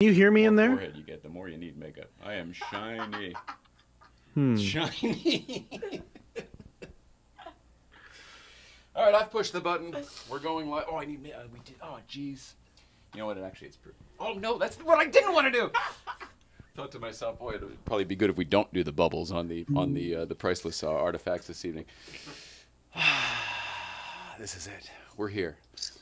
you hear me in there? The more forehead you get, the more you need makeup. I am shiny. Shiny. All right, I've pushed the button. We're going live. Oh, I need. We did. Oh, jeez. You know what? It's pretty. Oh no, that's what I didn't want to do. Thought to myself, boy, it would probably be good if we don't do the bubbles on the priceless artifacts this evening. This is it. We're here.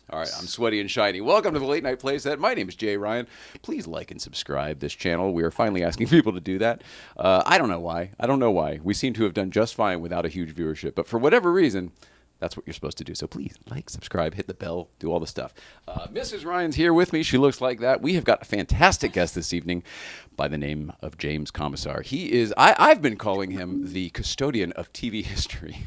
All right, I'm sweaty and shiny. Welcome to the Late Night Playset. My name is Jay Ryan. Please like and subscribe this channel. We are finally asking people to do that. I don't know why. We seem to have done just fine without a huge viewership, but for whatever reason, that's what you're supposed to do. So please like, subscribe, hit the bell, do all the stuff. Mrs. Ryan's here with me. She looks like that. We have got a fantastic guest this evening by the name of James Comisar. He is, I've been calling him the custodian of TV history.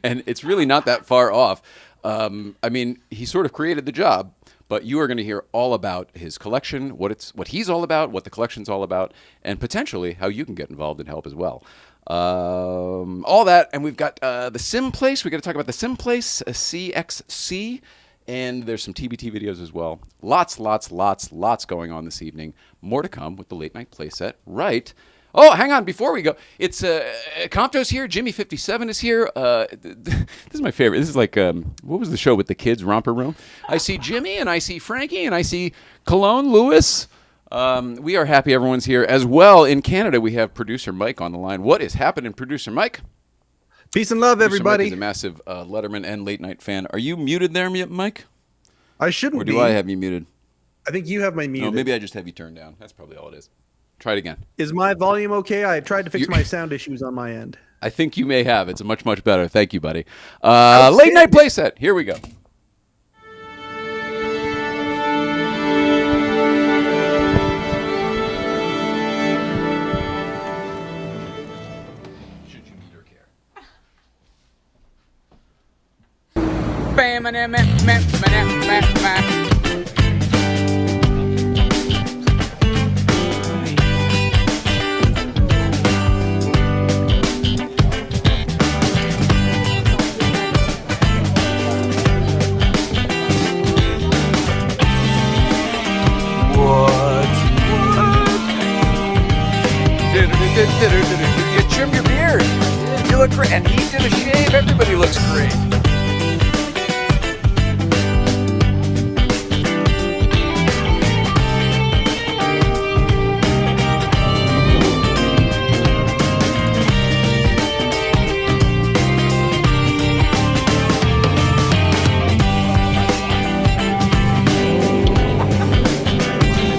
And it's really not that far off. I mean, he sort of created the job, but you are going to hear all about his collection, what he's all about, what the collection's all about, and potentially how you can get involved and help as well. All that, and we've got the Sim Place. We got to talk about the Sim Place, CXC, and there's some TBT videos as well. Lots going on this evening. More to come with the Late Night Playset. Right. Oh, hang on, before we go, it's Compto's here, Jimmy57 is here. This is my favorite. This is like, what was the show with the kids, Romper Room? I see Jimmy, and I see Frankie, and I see Cologne Lewis. We are happy everyone's here. As well, in Canada, we have producer Mike on the line. What is happening, producer Mike? Peace and love, producer everybody. Mike is a massive Letterman and late night fan. Are you muted there, Mike? I shouldn't be. Or do I have you muted? I think you have my muted. No, maybe I just have you turned down. That's probably all it is. Try it again. Is my volume okay? I tried to fix my sound issues on my end. I think you may have. It's much better. Thank you, buddy. Late Night Playset. Here we go. Should you need or care? You trim your beard. You look great. And he did a shave. Everybody looks great.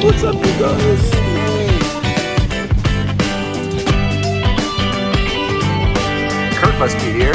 What's up, you guys? Must be here.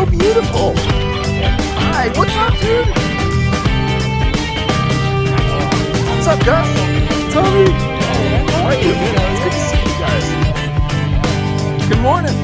Beautiful. Hi, what's up, dude? What's up, Gus? Tommy? How are you? It's good to see you guys. Good morning.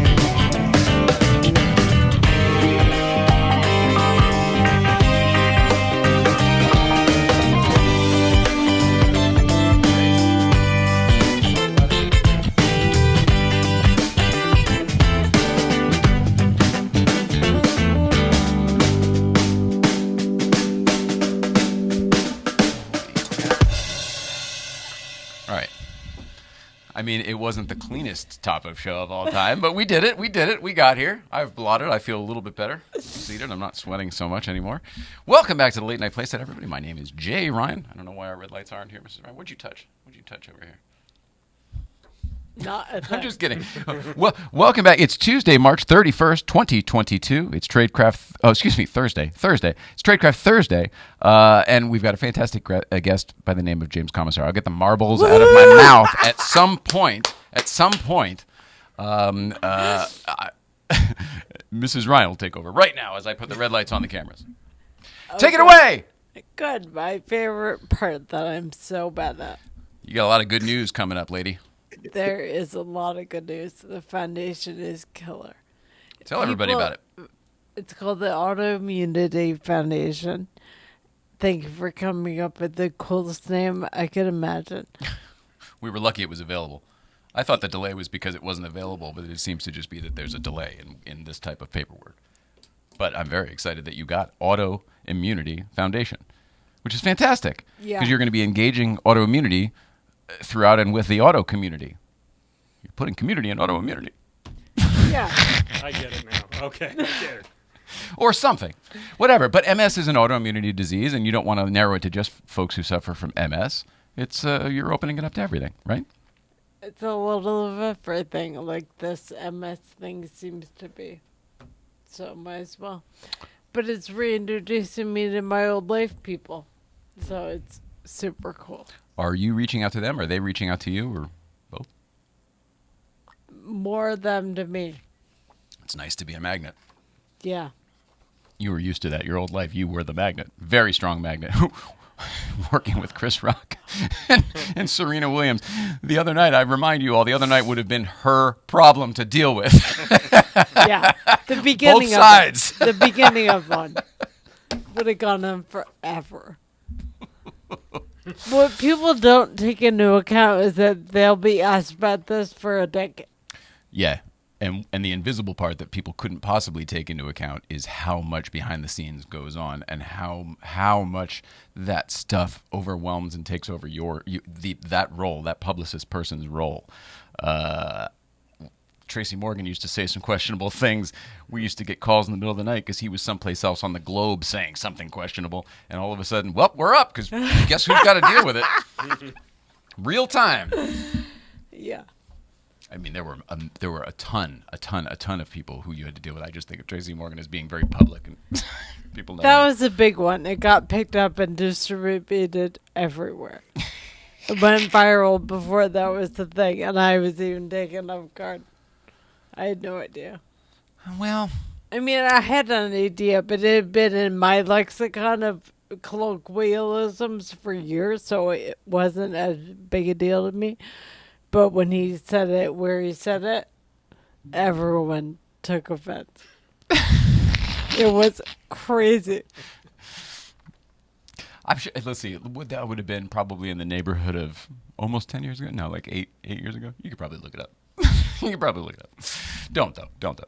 I mean, it wasn't the cleanest top of show of all time, but we did it. We got here. I've blotted. I feel a little bit better. Seated. I'm not sweating so much anymore. Welcome back to the Late Night Playset, everybody. My name is Jay Ryan. I don't know why our red lights aren't here, Mrs. Ryan. What'd you touch? What'd you touch over here? I'm just kidding. Well, welcome back. It's Tuesday, March 31st, 2022. It's Thursday. It's Tradecraft Thursday, and we've got a fantastic guest by the name of James Comisar. I'll get the marbles out of my mouth at some point. Mrs. Ryan will take over right now as I put the red lights on the cameras. Take it away! Good. My favorite part that I'm so bad at. You got a lot of good news coming up, lady. There is a lot of good news. The foundation is killer. Tell everybody about it. It's called the Autoimmunity Foundation. Thank you for coming up with the coolest name I could imagine. We were lucky it was available. I thought the delay was because it wasn't available, but it seems to just be that there's a delay in this type of paperwork. But I'm very excited that you got Autoimmunity Foundation, which is fantastic. Yeah. Because you're going to be engaging autoimmunity throughout and with the auto community. You're putting community in autoimmunity. Yeah. I get it now. Okay. I get it. Or something. Whatever. But MS is an autoimmunity disease, and you don't want to narrow it to just folks who suffer from MS. It's you're opening it up to everything, right? It's a little of everything, like this MS thing seems to be. So might as well. But it's reintroducing me to my old life people. So it's super cool. Are you reaching out to them? Are they reaching out to you, or both? More of them to me. It's nice to be a magnet. Yeah. You were used to that. Your old life, you were the magnet. Very strong magnet. Working with Chris Rock and Serena Williams. The other night, I remind you all, the other night would have been her problem to deal with. Yeah. The beginning Both sides. of it. The beginning of one would have gone on forever. What people don't take into account is that they'll be asked about this for a decade. Yeah. And the invisible part that people couldn't possibly take into account is how much behind the scenes goes on, and how much that stuff overwhelms and takes over that role, that publicist person's role. Tracy Morgan used to say some questionable things. We used to get calls in the middle of the night because he was someplace else on the globe saying something questionable, and all of a sudden, well, we're up because guess who's got to deal with it? Real time. Yeah. I mean, there were a ton of people who you had to deal with. I just think of Tracy Morgan as being very public, and people know That was a big one. It got picked up and distributed everywhere. It went viral before that was the thing, and I was even taken off guard. I had no idea. Well, I mean, I had an idea, but it had been in my lexicon of colloquialisms for years, so it wasn't as big a deal to me. But when he said it where he said it, everyone took offense. It was crazy. I'm sure. Let's see. That would have been probably in the neighborhood of almost 10 years ago. No, like eight years ago. You could probably look it up. You could probably look it up. Don't though.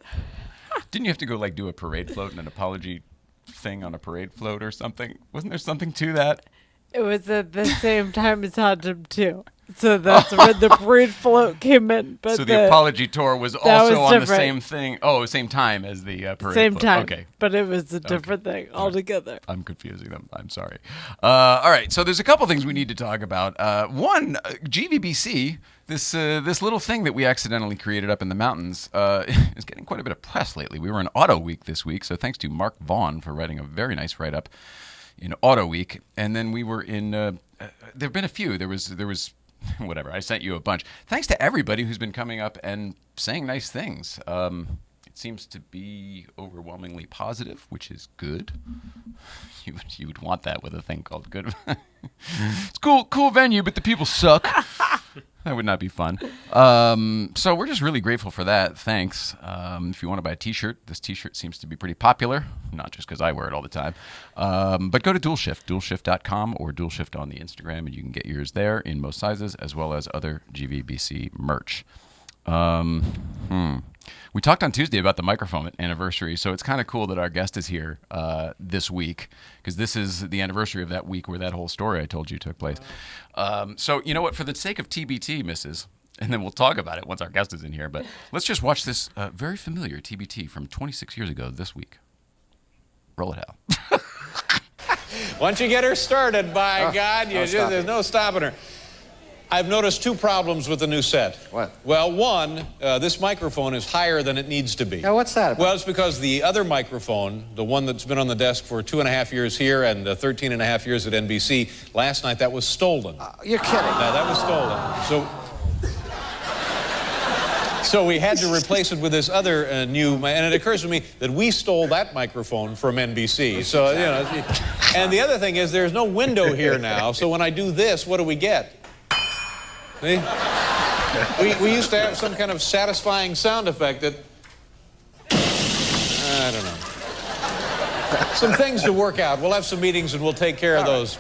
Didn't you have to go like do a parade float and an apology thing on a parade float or something? Wasn't there something to that? It was at the same time as Hotdom 2. So that's where the parade float came in. But so the apology tour was also on different. the same thing. Oh, same time as the parade Same float. time. Okay. But it was a different thing altogether. I'm confusing them. I'm sorry. All right. So there's a couple things we need to talk about. One, GVBC, this little thing that we accidentally created up in the mountains, is getting quite a bit of press lately. We were in Auto Week this week, so thanks to Mark Vaughn for writing a very nice write-up in Auto Week. And then we were in. There have been a few. There was. Whatever, I sent you a bunch. Thanks to everybody who's been coming up and saying nice things. It seems to be overwhelmingly positive, which is good. You would want that with a thing called good. It's cool venue, but the people suck. That would not be fun. So we're just really grateful for that. Thanks. If you want to buy a T-shirt, this T-shirt seems to be pretty popular. Not just because I wear it all the time. But go to DualShift, DualShift.com or DualShift on the Instagram, and you can get yours there in most sizes, as well as other GVBC merch. We talked on Tuesday about the microphone anniversary, so it's kind of cool that our guest is here this week, because this is the anniversary of that week where that whole story I told you took place. So you know what? For the sake of TBT, Mrs., and then we'll talk about it once our guest is in here, but let's just watch this very familiar TBT from 26 years ago this week. Roll it out. Once you get her started, by God, there's no stopping her. I've noticed two problems with the new set. What? Well, one, this microphone is higher than it needs to be. Now, what's that about? Well, it's because the other microphone, the one that's been on the desk for 2.5 years here and 13.5 years at NBC, last night that was stolen. You're kidding. Now, that was stolen. So So we had to replace it with this other new, and it occurs to me that we stole that microphone from NBC. So, you know, and the other thing is there's no window here now, so when I do this, what do we get? See? We used to have some kind of satisfying sound effect that, I don't know. Some things to work out. We'll have some meetings and we'll take care of those.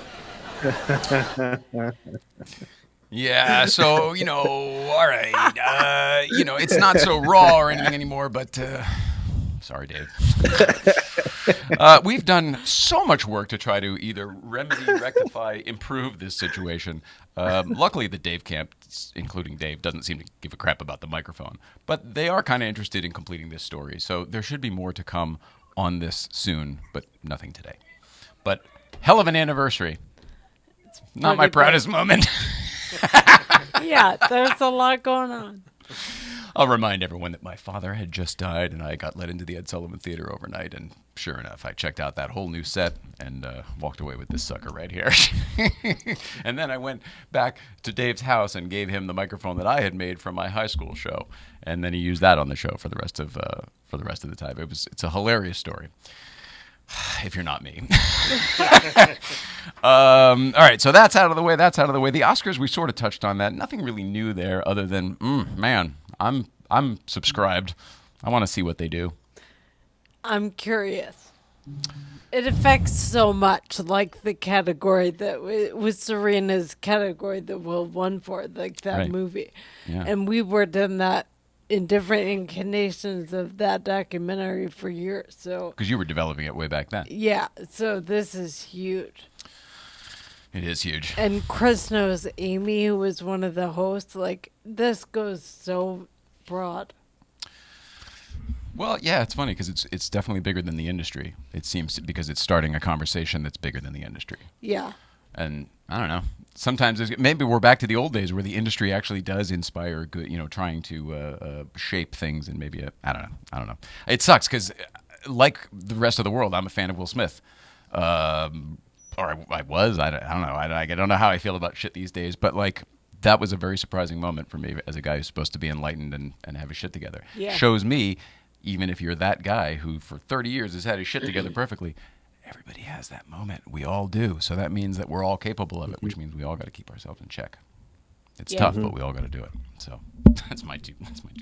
Yeah, so, you know, all right. You know, it's not so raw or anything anymore, but sorry, Dave. We've done so much work to try to either remedy, rectify, improve this situation. Luckily, the Dave camp, including Dave, doesn't seem to give a crap about the microphone. But they are kind of interested in completing this story. So there should be more to come on this soon, but nothing today. But hell of an anniversary. Not my proudest moment. Yeah, there's a lot going on. I'll remind everyone that my father had just died, and I got let into the Ed Sullivan Theater overnight, and sure enough, I checked out that whole new set and walked away with this sucker right here. And then I went back to Dave's house and gave him the microphone that I had made from my high school show, and then he used that on the show for the rest of the time. It's a hilarious story. If you're not me. All right, so that's out of the way. The Oscars, we sort of touched on that. Nothing really new there other than, man, I'm subscribed. I want to see what they do. I'm curious. It affects so much, like the category that was Serena's category that Will won for, like that movie. Yeah. And we worked in that in different incarnations of that documentary for years. So Because you were developing it way back then. yeah, so this is huge. It is huge. And Chris knows Amy, who was one of the hosts. Like, this goes so broad. Well, yeah, it's funny because it's definitely bigger than the industry. It seems because it's starting a conversation that's bigger than the industry. Yeah. And I don't know. Sometimes maybe we're back to the old days where the industry actually does inspire good, trying to shape things and maybe I don't know. It sucks because like the rest of the world, I'm a fan of Will Smith. Or I was. I don't know. I don't know how I feel about shit these days, but like that was a very surprising moment for me as a guy who's supposed to be enlightened and have his shit together. Yeah. Shows me, even if you're that guy who for 30 years has had his shit together perfectly, everybody has that moment. We all do. So that means that we're all capable of it, which means we all got to keep ourselves in check. It's tough, but we all got to do it. So that's my 2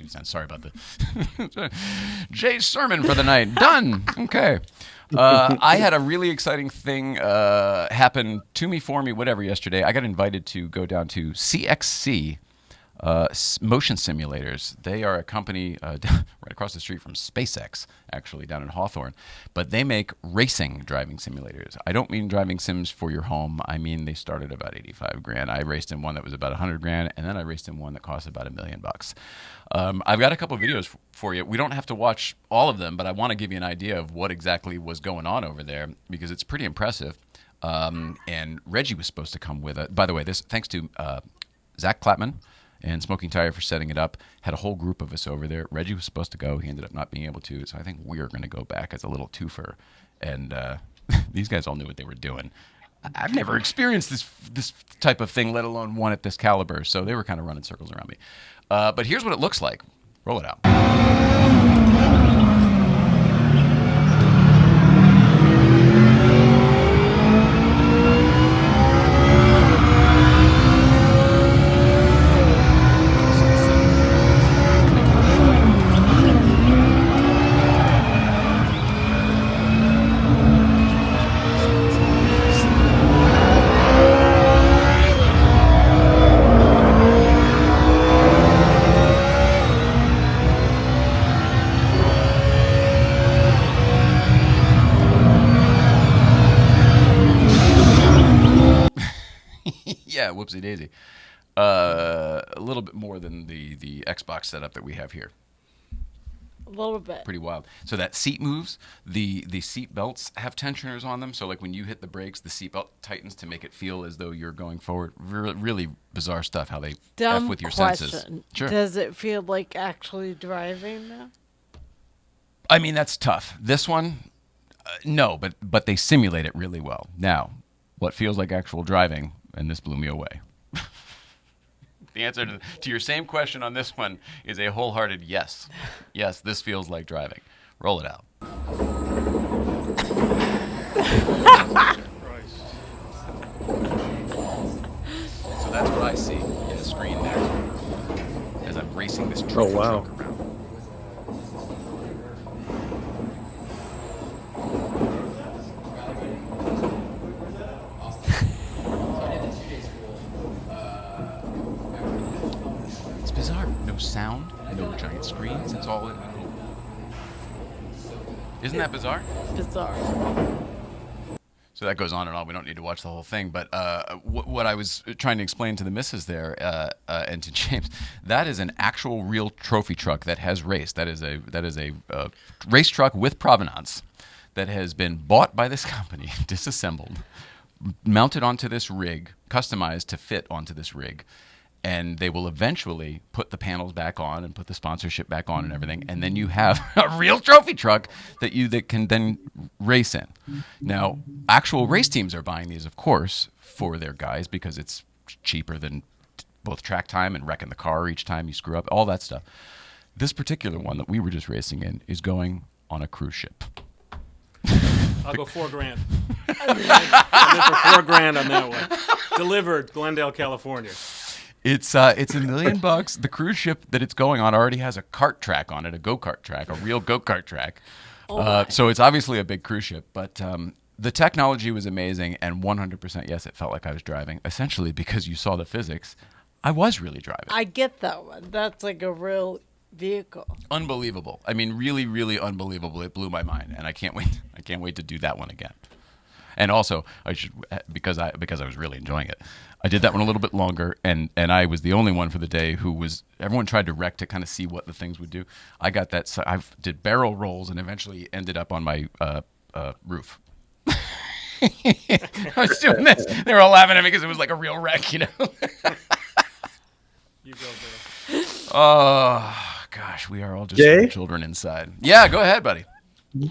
cents. Sorry about the Jay's sermon for the night. Done. Okay. I had a really exciting thing happen to me, for me, whatever, yesterday. I got invited to go down to CXC Motion Simulators. They are a company right across the street from SpaceX, actually, down in Hawthorne. But they make racing driving simulators. I don't mean driving sims for your home. I mean they started about $85,000. I raced in one that was about $100,000, and then I raced in one that cost about $1 million. I've got a couple of videos for you. We don't have to watch all of them, but I want to give you an idea of what exactly was going on over there because it's pretty impressive. And Reggie was supposed to come with it. By the way, this thanks to Zach Clapman and Smoking Tire for setting it up. Had a whole group of us over there. Reggie was supposed to go. He ended up not being able to. So I think we're going to go back as a little twofer. And these guys all knew what they were doing. I've never experienced this type of thing, let alone one at this caliber. So they were kind of running circles around me. But here's what it looks like. Roll it out. Yeah, whoopsie daisy. A little bit more than the Xbox setup that we have here. A little bit. Pretty wild. So that seat moves. The seat belts have tensioners on them. So like when you hit the brakes, the seat belt tightens to make it feel as though you're going forward. Really bizarre stuff. How they Dumb F with your question. senses. Sure. Does it feel like actually driving now? I mean, that's tough. This one, no, but they simulate it really well. Now, what feels like actual driving, and this blew me away. The answer to your same question on this one is a wholehearted yes. Yes, this feels like driving. Roll it out. So that's what I see in the screen there as I'm racing this trophy wow. truck around. It's bizarre. No sound, no giant screens. It's all in. Isn't that bizarre? Bizarre. So that goes on and on. We don't need to watch the whole thing. But what I was trying to explain to the missus there and to James, that is an actual real trophy truck that has raced. That is a race truck with provenance that has been bought by this company, disassembled, mounted onto this rig, customized to fit onto this rig. And they will eventually put the panels back on and put the sponsorship back on and everything. And then you have a real trophy truck that can then race in. Now, actual race teams are buying these, of course, for their guys because it's cheaper than both track time and wrecking the car each time you screw up, all that stuff. This particular one that we were just racing in is going on a cruise ship. I'll go $4,000. I'll go for $4,000 on that one. Delivered, Glendale, California. It's $1 million. The cruise ship that it's going on already has a kart track on it, a go-kart track, a real go-kart track. So it's obviously a big cruise ship. But the technology was amazing, and 100% yes, it felt like I was driving. Essentially, because you saw the physics, I was really driving. I get that one. That's like a real vehicle. Unbelievable. I mean, really, really unbelievable. It blew my mind, and I can't wait. I can't wait to do that one again. And also, I should because I was really enjoying it. I did that one a little bit longer, and I was the only one for the day who was. Everyone tried to wreck to kind of see what the things would do. I got that. So I did barrel rolls and eventually ended up on my roof. I was doing this. They were all laughing at me because it was like a real wreck, you know. You go, girl. Oh gosh, we are all just Jay? children inside. Yeah, go ahead, buddy.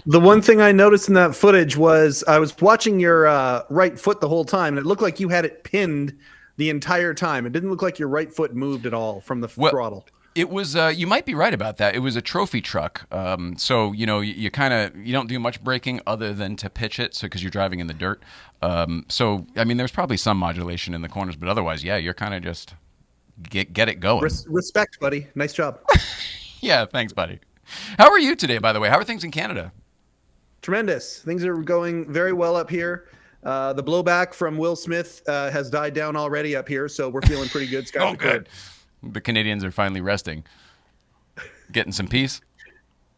The one thing I noticed in that footage was I was watching your right foot the whole time, and it looked like you had it pinned the entire time. It didn't look like your right foot moved at all from the throttle. It was. You might be right about that. It was a trophy truck. So you know, you don't do much braking other than to pitch it. So because you're driving in the dirt. So I mean, there's probably some modulation in the corners, but otherwise, yeah, you're kind of just get it going. Respect, buddy. Nice job. Yeah, thanks, buddy. How are you today, by the way? How are things in Canada? Tremendous. Things are going very well up here. The blowback from Will Smith has died down already up here, so we're feeling pretty good. Oh, good. The Canadians are finally resting, getting some peace.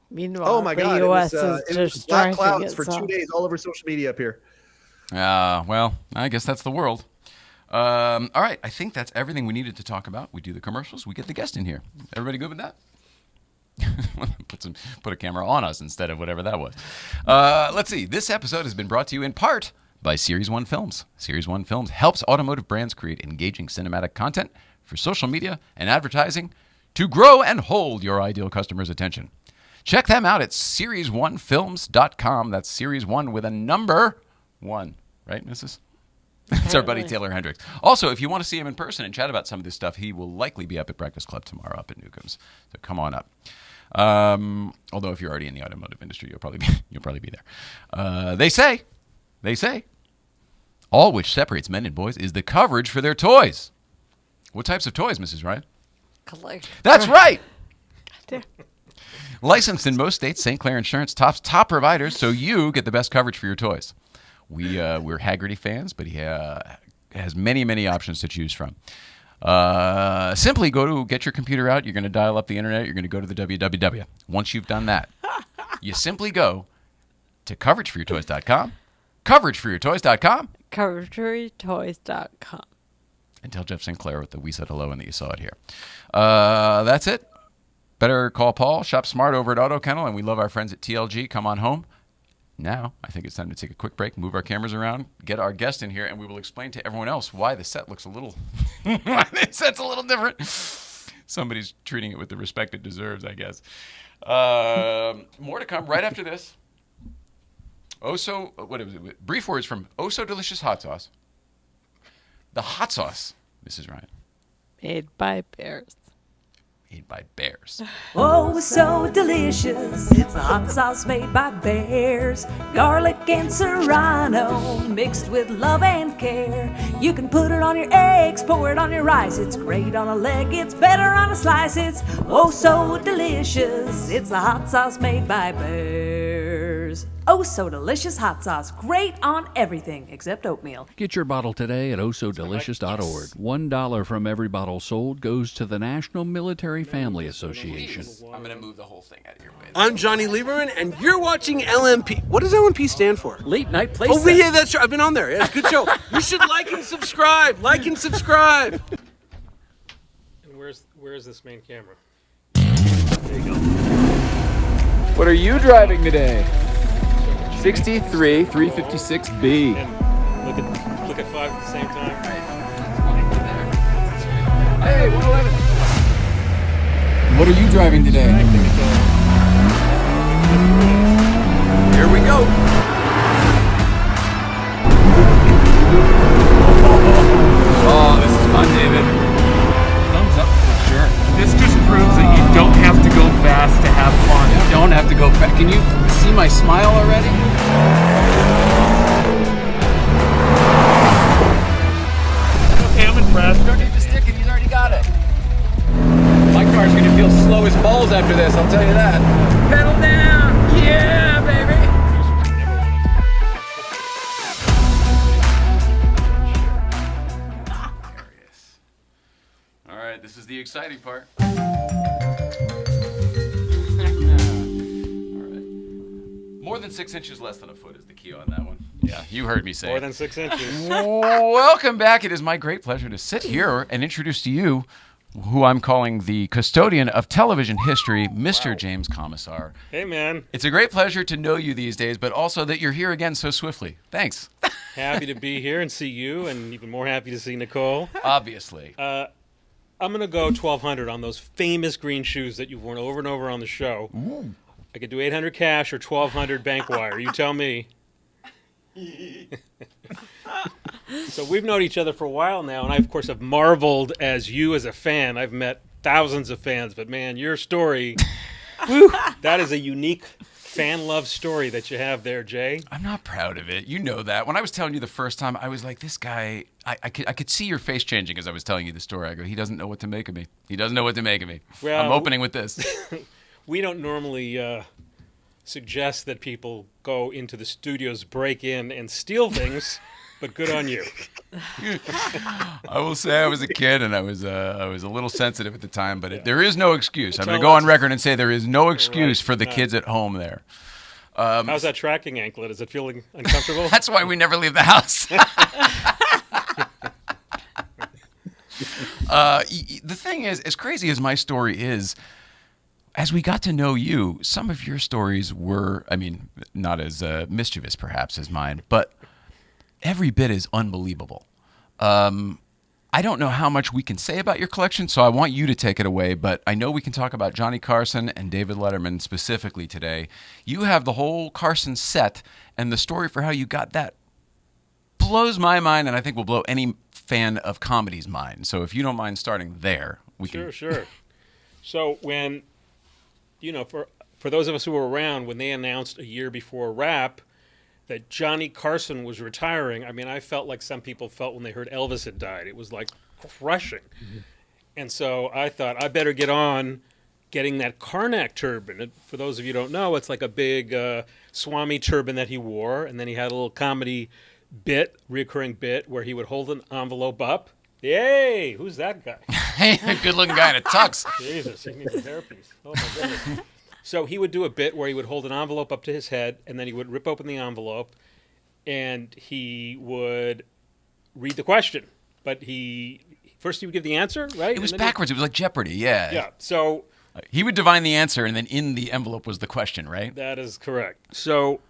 Meanwhile, Oh my God! the U.S. it was is just black trying to clouds get for 2 some. days all over social media up here. Well, I guess that's the world. All right, I think that's everything we needed to talk about. We do the commercials. We get the guest in here. Everybody good with that? Put a camera on us instead of whatever that was. Let's see. This episode has been brought to you in part by Series 1 Films. Series 1 Films helps automotive brands create engaging cinematic content for social media and advertising to grow and hold your ideal customer's attention. Check them out at series1films.com. That's Series 1 with a number 1. Right, Mrs.? That's our buddy Taylor Hendricks. Also, if you want to see him in person and chat about some of this stuff, he will likely be up at Breakfast Club tomorrow up at Newcomb's. So come on up. Although if you're already in the automotive industry, you'll probably be there. They say, all which separates men and boys is the coverage for their toys. What types of toys, Mrs. Ryan? Collect. That's right. Damn. Licensed in most states, St. Clair Insurance tops top providers, so you get the best coverage for your toys. We're Haggerty fans, but he has many, many options to choose from. Simply get your computer out. You're going to dial up the internet. You're going to go to the www. Once you've done that, you simply go to coverageforyourtoys.com, coverageforyourtoys.com, coverageforyourtoys.com. and tell Jeff Sinclair that we said hello and that you saw it here. That's it. Better call Paul. Shop smart over at Auto Kennel, and we love our friends at TLG. Come on home. Now, I think it's time to take a quick break, move our cameras around, get our guest in here, and we will explain to everyone else why the set looks why the set's a little different. Somebody's treating it with the respect it deserves, I guess. More to come right after this. Brief words from Oh So Delicious Hot Sauce. The hot sauce, Mrs. Ryan. Made by bears. Made by bears. Oh, it's so delicious. It's the hot sauce made by bears. Garlic and serrano mixed with love and care. You can put it on your eggs, pour it on your rice. It's great on a leg, it's better on a slice. It's oh so delicious. It's the hot sauce made by bears. Oh, so delicious hot sauce. Great on everything except oatmeal. Get your bottle today at ohsodelicious.org. $1 from every bottle sold goes to the National Military Family Association. I'm going to move the whole thing out of your way. I'm Johnny Lieberman, and you're watching LNP. What does LNP stand for? Late Night Playset. Oh, yeah, that's right. I've been on there. Yeah, good show. You should like and subscribe. Like and subscribe. And where's this main camera? What are you driving today? 63 356B. And look at 5 at the same time. Hey, 111. What are you driving today? Here we go. Oh, this is fun, David. Thumbs up for sure. This just proves that you don't have to go fast to have fun. You don't have to go fast. Can you see my smile already? Okay, I'm impressed. You don't need to stick it. He's already got it. My car's going to feel slow as balls after this, I'll tell you that. Pedal down. Yeah, baby. All right, this is the exciting part. More than 6 inches, less than a foot is the key on that one. Yeah, you heard me say More it. than 6 inches. Welcome back. It is my great pleasure to sit here and introduce to you who I'm calling the custodian of television history, Mr. James Comisar. Hey, man. It's a great pleasure to know you these days, but also that you're here again so swiftly. Thanks. Happy to be here and see you, and even more happy to see Nicole. Obviously. I'm going to go 1,200 on those famous green shoes that you've worn over and over on the show. Ooh. I could do 800 cash or 1,200 bank wire. You tell me. So we've known each other for a while now, and I, of course, have marveled as you as a fan. I've met thousands of fans, but, man, your story, whew, that is a unique fan love story that you have there, Jay. I'm not proud of it. You know that. When I was telling you the first time, I was like, this guy, I could see your face changing as I was telling you the story. I go, he doesn't know what to make of me. He doesn't know what to make of me. Well, I'm opening with this. We don't normally suggest that people go into the studios, break in, and steal things, but good on you. I will say I was a kid and I was a little sensitive at the time, but there is no excuse. I'm going to go on record and say there is no excuse for the kids at home there. How's that tracking anklet? Is it feeling uncomfortable? That's why we never leave the house. The thing is, as crazy as my story is, as we got to know you, some of your stories were, I mean, not as mischievous perhaps as mine, but every bit is unbelievable. I don't know how much we can say about your collection, so I want you to take it away, but I know we can talk about Johnny Carson and David Letterman specifically today. You have the whole Carson set, and the story for how you got that blows my mind, and I think will blow any fan of comedy's mind. So if you don't mind starting there, we can... Sure. So when, you know, for those of us who were around, when they announced a year before Rap that Johnny Carson was retiring, I mean, I felt like some people felt when they heard Elvis had died. It was like crushing. Mm-hmm. And so I thought, I better get on getting that Karnak turban. And for those of you who don't know, it's like a big Swami turban that he wore, and then he had a little comedy bit, reoccurring bit, where he would hold an envelope up. Yay! Who's that guy? Hey, good-looking guy in a tux. Jesus, he needs a hairpiece. Oh, my goodness. So he would do a bit where he would hold an envelope up to his head, and then he would rip open the envelope, and he would read the question. But first he would give the answer, right? It was backwards. It was like Jeopardy, yeah. Yeah, so... He would divine the answer, and then in the envelope was the question, right? That is correct. So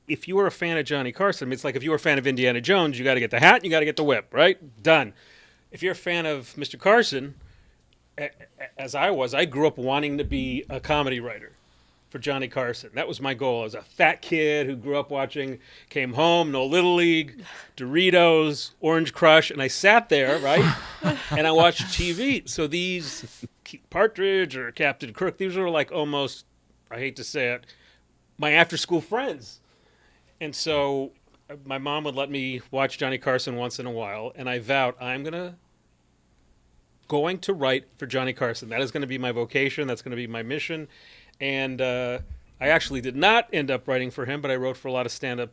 if you were a fan of Johnny Carson, it's like if you were a fan of Indiana Jones, you got to get the hat and you got to get the whip, right? Done. If you're a fan of Mr. Carson, as I was, I grew up wanting to be a comedy writer. for Johnny Carson. That was my goal. I was a fat kid who grew up watching, came home, no Little League, Doritos, Orange Crush, and I sat there, right, and I watched TV. So these Partridge or Captain Crook, these were like almost, I hate to say it, my after-school friends. And so my mom would let me watch Johnny Carson once in a while, and I vowed I'm going to write for Johnny Carson. That is going to be my vocation. That's going to be my mission. And I actually did not end up writing for him, but I wrote for a lot of stand-up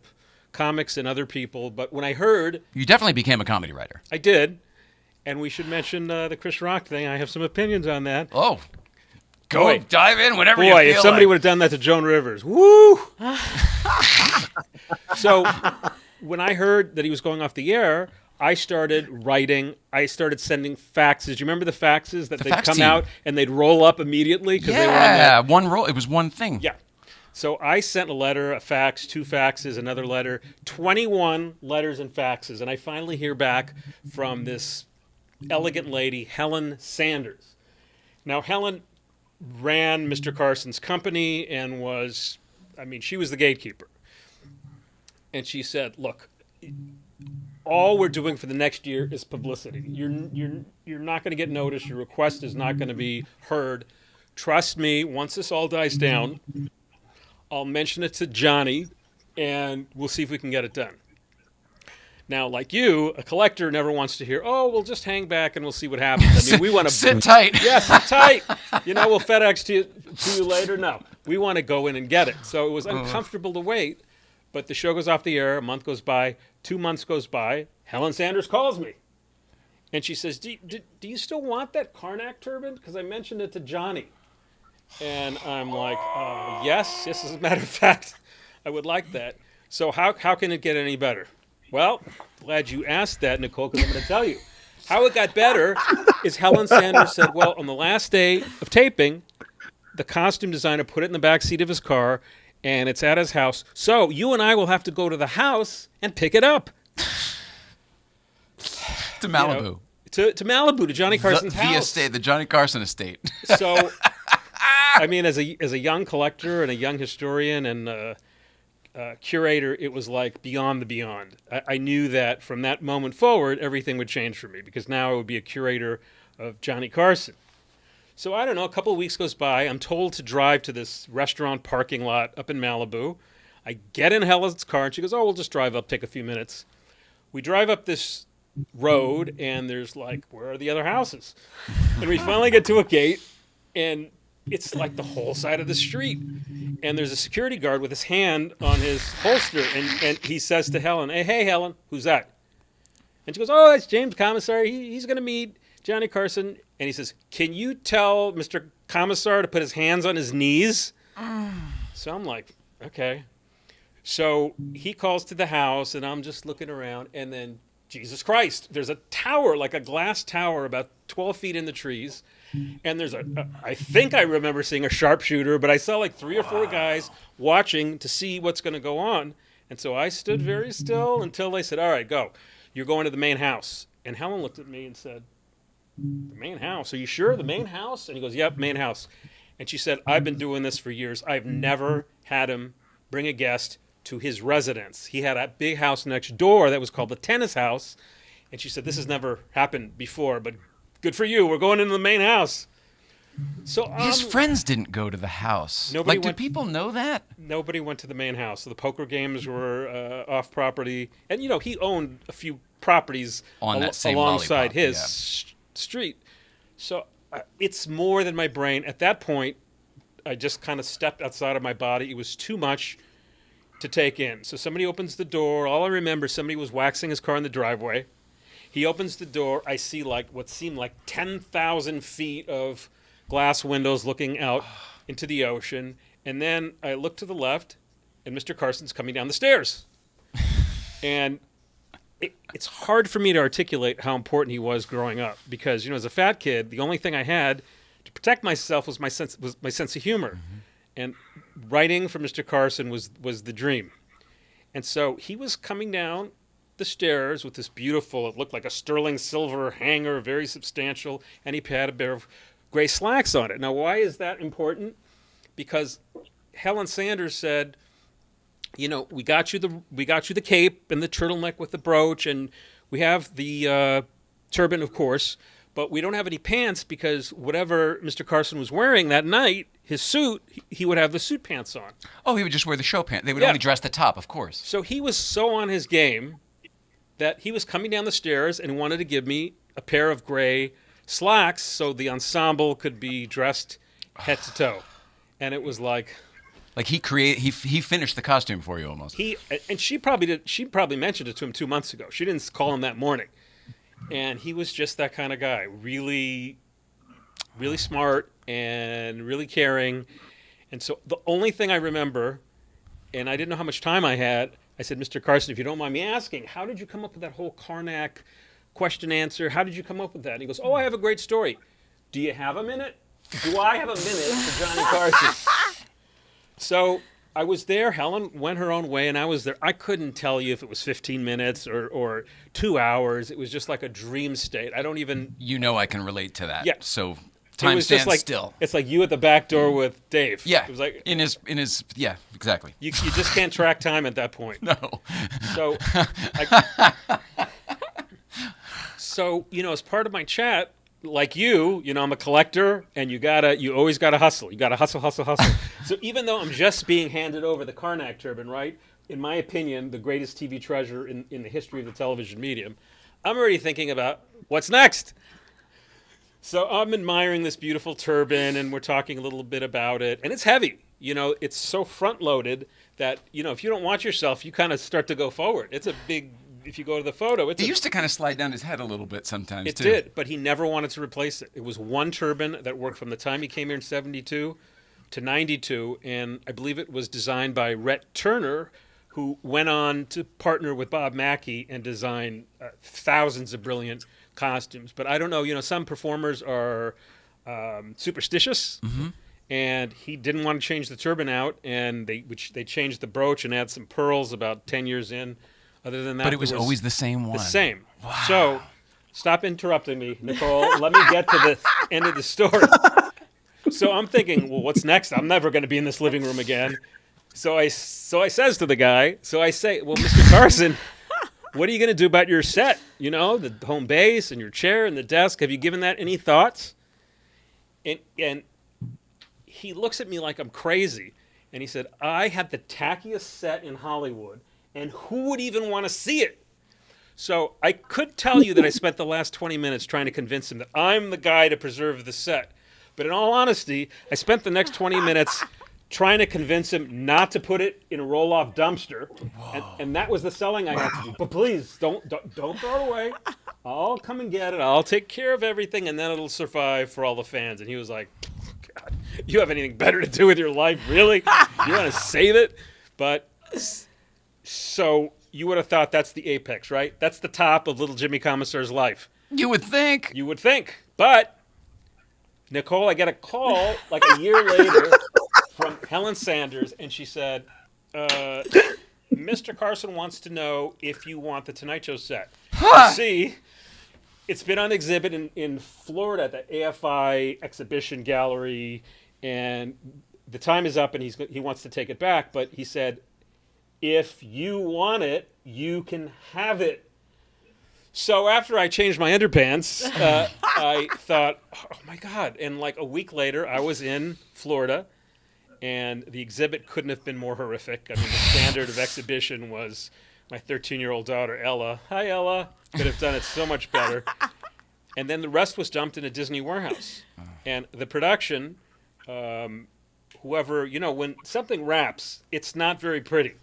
comics and other people. But when I heard... You definitely became a comedy writer. I did. And we should mention the Chris Rock thing. I have some opinions on that. Oh, go Boy. dive in whenever you feel if somebody like. would have done that to Joan Rivers. Woo! So when I heard that he was going off the air, I started writing. I started sending faxes. You remember the faxes that The they'd fax come team. out and they'd roll up immediately because they were on Yeah, that. one roll. It was one thing. Yeah. So I sent a letter, a fax, 2 faxes, another letter, 21 letters and faxes, and I finally hear back from this elegant lady, Helen Sanders. Now, Helen ran Mr. Carson's company and she was the gatekeeper. And she said, look, all we're doing for the next year is publicity. You're not going to get noticed. Your request is not going to be heard. Trust me, once this all dies down, I'll mention it to Johnny, and we'll see if we can get it done. Now, like you, a collector never wants to hear, oh, we'll just hang back and we'll see what happens. I mean, we want to... Sit tight. Yeah, sit tight. We'll FedEx to you later. No, we want to go in and get it. So it was uncomfortable to wait, but the show goes off the air, a month goes by, 2 months goes by, Helen Sanders calls me. And she says, do you still want that Karnak turban? Because I mentioned it to Johnny. And I'm like, yes, as a matter of fact, I would like that. So how can it get any better? Well, glad you asked that, Nicole, because I'm going to tell you. How it got better is Helen Sanders said, well, on the last day of taping, the costume designer put it in the back seat of his car, and it's at his house. So you and I will have to go to the house and pick it up. To Malibu. To Malibu, to Johnny Carson's house. The estate, the Johnny Carson estate. So, I mean, as a young collector and a young historian and curator, it was like beyond the beyond. I knew that from that moment forward, everything would change for me because now I would be a curator of Johnny Carson. So I don't know, a couple of weeks goes by. I'm told to drive to this restaurant parking lot up in Malibu. I get in Helen's car and she goes, oh, we'll just drive up, take a few minutes. We drive up this road and there's like, where are the other houses? And we finally get to a gate and it's like the whole side of the street. And there's a security guard with his hand on his holster. And he says to Helen, hey, Helen, who's that? And she goes, oh, it's James Comisar. He's going to meet Johnny Carson. And he says, can you tell Mr. Comisar to put his hands on his knees? So I'm like, okay. So he calls to the house, and I'm just looking around. And then, Jesus Christ, there's a tower, like a glass tower about 12 feet in the trees. And there's I think I remember seeing a sharpshooter, but I saw like 3 or 4 guys watching to see what's going to go on. And so I stood very still until they said, all right, go. You're going to the main house. And Helen looked at me and said, the main house? Are you sure? The main house? And he goes, yep, main house. And she said, I've been doing this for years. I've never had him bring a guest to his residence. He had a big house next door that was called the tennis house. And she said, this has never happened before, but good for you. We're going into the main house. So His friends didn't go to the house. Nobody Did people know that? Nobody went to the main house. So the poker games were off property. And, he owned a few properties On that same alongside lollipop, his street. So it's more than my brain. At that point, I just kind of stepped outside of my body. It was too much to take in. So somebody opens the door. All I remember, somebody was waxing his car in the driveway. He opens the door. I see like what seemed like 10,000 feet of glass windows looking out into the ocean. And then I look to the left, and Mr. Carson's coming down the stairs. And it's hard for me to articulate how important he was growing up because, as a fat kid, the only thing I had to protect myself was my sense of humor. Mm-hmm. And writing for Mr. Carson was the dream. And so he was coming down the stairs with this beautiful, it looked like a sterling silver hanger, very substantial, and he had a pair of gray slacks on it. Now, why is that important? Because Helen Sanders said, you know, we got you the cape and the turtleneck with the brooch, and we have the turban, of course, but we don't have any pants because whatever Mr. Carson was wearing that night, his suit, he would have the suit pants on. Oh, he would just wear the show pants. They would Yeah. only dress the top, of course. So he was so on his game that he was coming down the stairs and wanted to give me a pair of gray slacks so the ensemble could be dressed head to toe. And it was like he finished the costume for you almost. she probably mentioned it to him 2 months ago. She didn't call him that morning. And he was just that kind of guy, really, really smart and really caring. And so the only thing I remember, and I didn't know how much time I had, I said, Mr. Carson, if you don't mind me asking, how did you come up with that whole Karnak question answer? How did you come up with that? And he goes, oh, I have a great story. Do you have a minute? Do I have a minute for Johnny Carson? So I was there. Helen went her own way, and I was there. I couldn't tell you if it was 15 minutes or 2 hours. It was just like a dream state. I don't even... You know I can relate to that. Yeah. So time stands still. It's like you at the back door with Dave. Yeah. It was like... In his yeah, exactly. You just can't track time at that point. No. So... So, you know, as part of my chat, like you know, I'm a collector, and you always gotta hustle. You gotta hustle. So even though I'm just being handed over the Karnak turban, right? In my opinion, the greatest TV treasure in the history of the television medium, I'm already thinking about what's next. So I'm admiring this beautiful turban, and we're talking a little bit about it, and it's heavy. You know, it's so front-loaded that, you know, if you don't watch yourself, you kind of start to go forward. It's a big... If you go to the photo, It used to kind of slide down his head a little bit sometimes, it too. did, but he never wanted to replace it. It was one turban that worked from the time he came here in 72 to 92, and I believe it was designed by Rhett Turner, who went on to partner with Bob Mackie and design thousands of brilliant costumes. But I don't know, you know, some performers are superstitious, and he didn't want to change the turban out, and they changed the brooch and add some pearls about 10 years in. Other than that, But it was always the same one. The same. Wow. So, stop interrupting me, Nicole. Let me get to the end of the story. So I'm thinking, well, what's next? I'm never going to be in this living room again. So I says to the guy, I say, well, Mr. Carson, what are you going to do about your set? You know, the home base and your chair and the desk. Have you given that any thoughts? And he looks at me like I'm crazy. And he said, I had the tackiest set in Hollywood. And who would even want to see it? So I could tell you that I spent the last 20 minutes trying to convince him that I'm the guy to preserve the set. But in all honesty, I spent the next 20 minutes trying to convince him not to put it in a roll-off dumpster. And that was the selling I had to do. But please, don't throw it away. I'll come and get it. I'll take care of everything, and then it'll survive for all the fans. And he was like, God, you have anything better to do with your life, really? You want to save it? But... So you would have thought that's the apex, right? That's the top of little Jimmy Comisar's life. You would think. You would think. But, Nicole, I get a call like a year later from Helen Sanders, and she said, Mr. Carson wants to know if you want the Tonight Show set. See, it's been on exhibit in Florida at the AFI exhibition gallery, and the time is up, and he wants to take it back, but he said, if you want it, you can have it. So after I changed my underpants, I thought, oh my God. And like a week later, I was in Florida, and the exhibit couldn't have been more horrific. I mean, the standard of exhibition was my 13-year-old daughter, Ella. Hi, Ella. Could have done it so much better. And then the rest was dumped in a Disney warehouse. And the production, whoever, you know, when something wraps, it's not very pretty.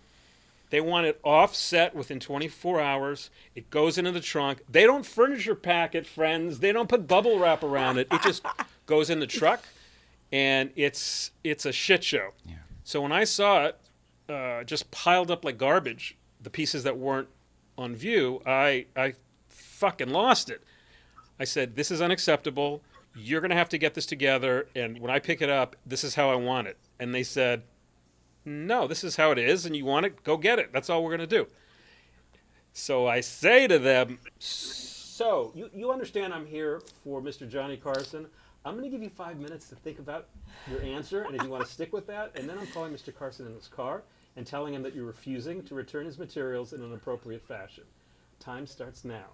They want it offset within 24 hours. It goes into the trunk. They don't furniture pack it, friends. They don't put bubble wrap around it. It just goes in the truck, and it's a shit show. Yeah. So when I saw it just piled up like garbage, the pieces that weren't on view, I fucking lost it. I said, this is unacceptable. You're going to have to get this together, and when I pick it up, this is how I want it. And they said, no, this is how it is, and you want it, go get it. That's all we're going to do. So I say to them, so you understand I'm here for Mr. Johnny Carson. I'm going to give you 5 minutes to think about your answer, and if you want to stick with that, and then I'm calling Mr. Carson in his car and telling him that you're refusing to return his materials in an appropriate fashion. Time starts now.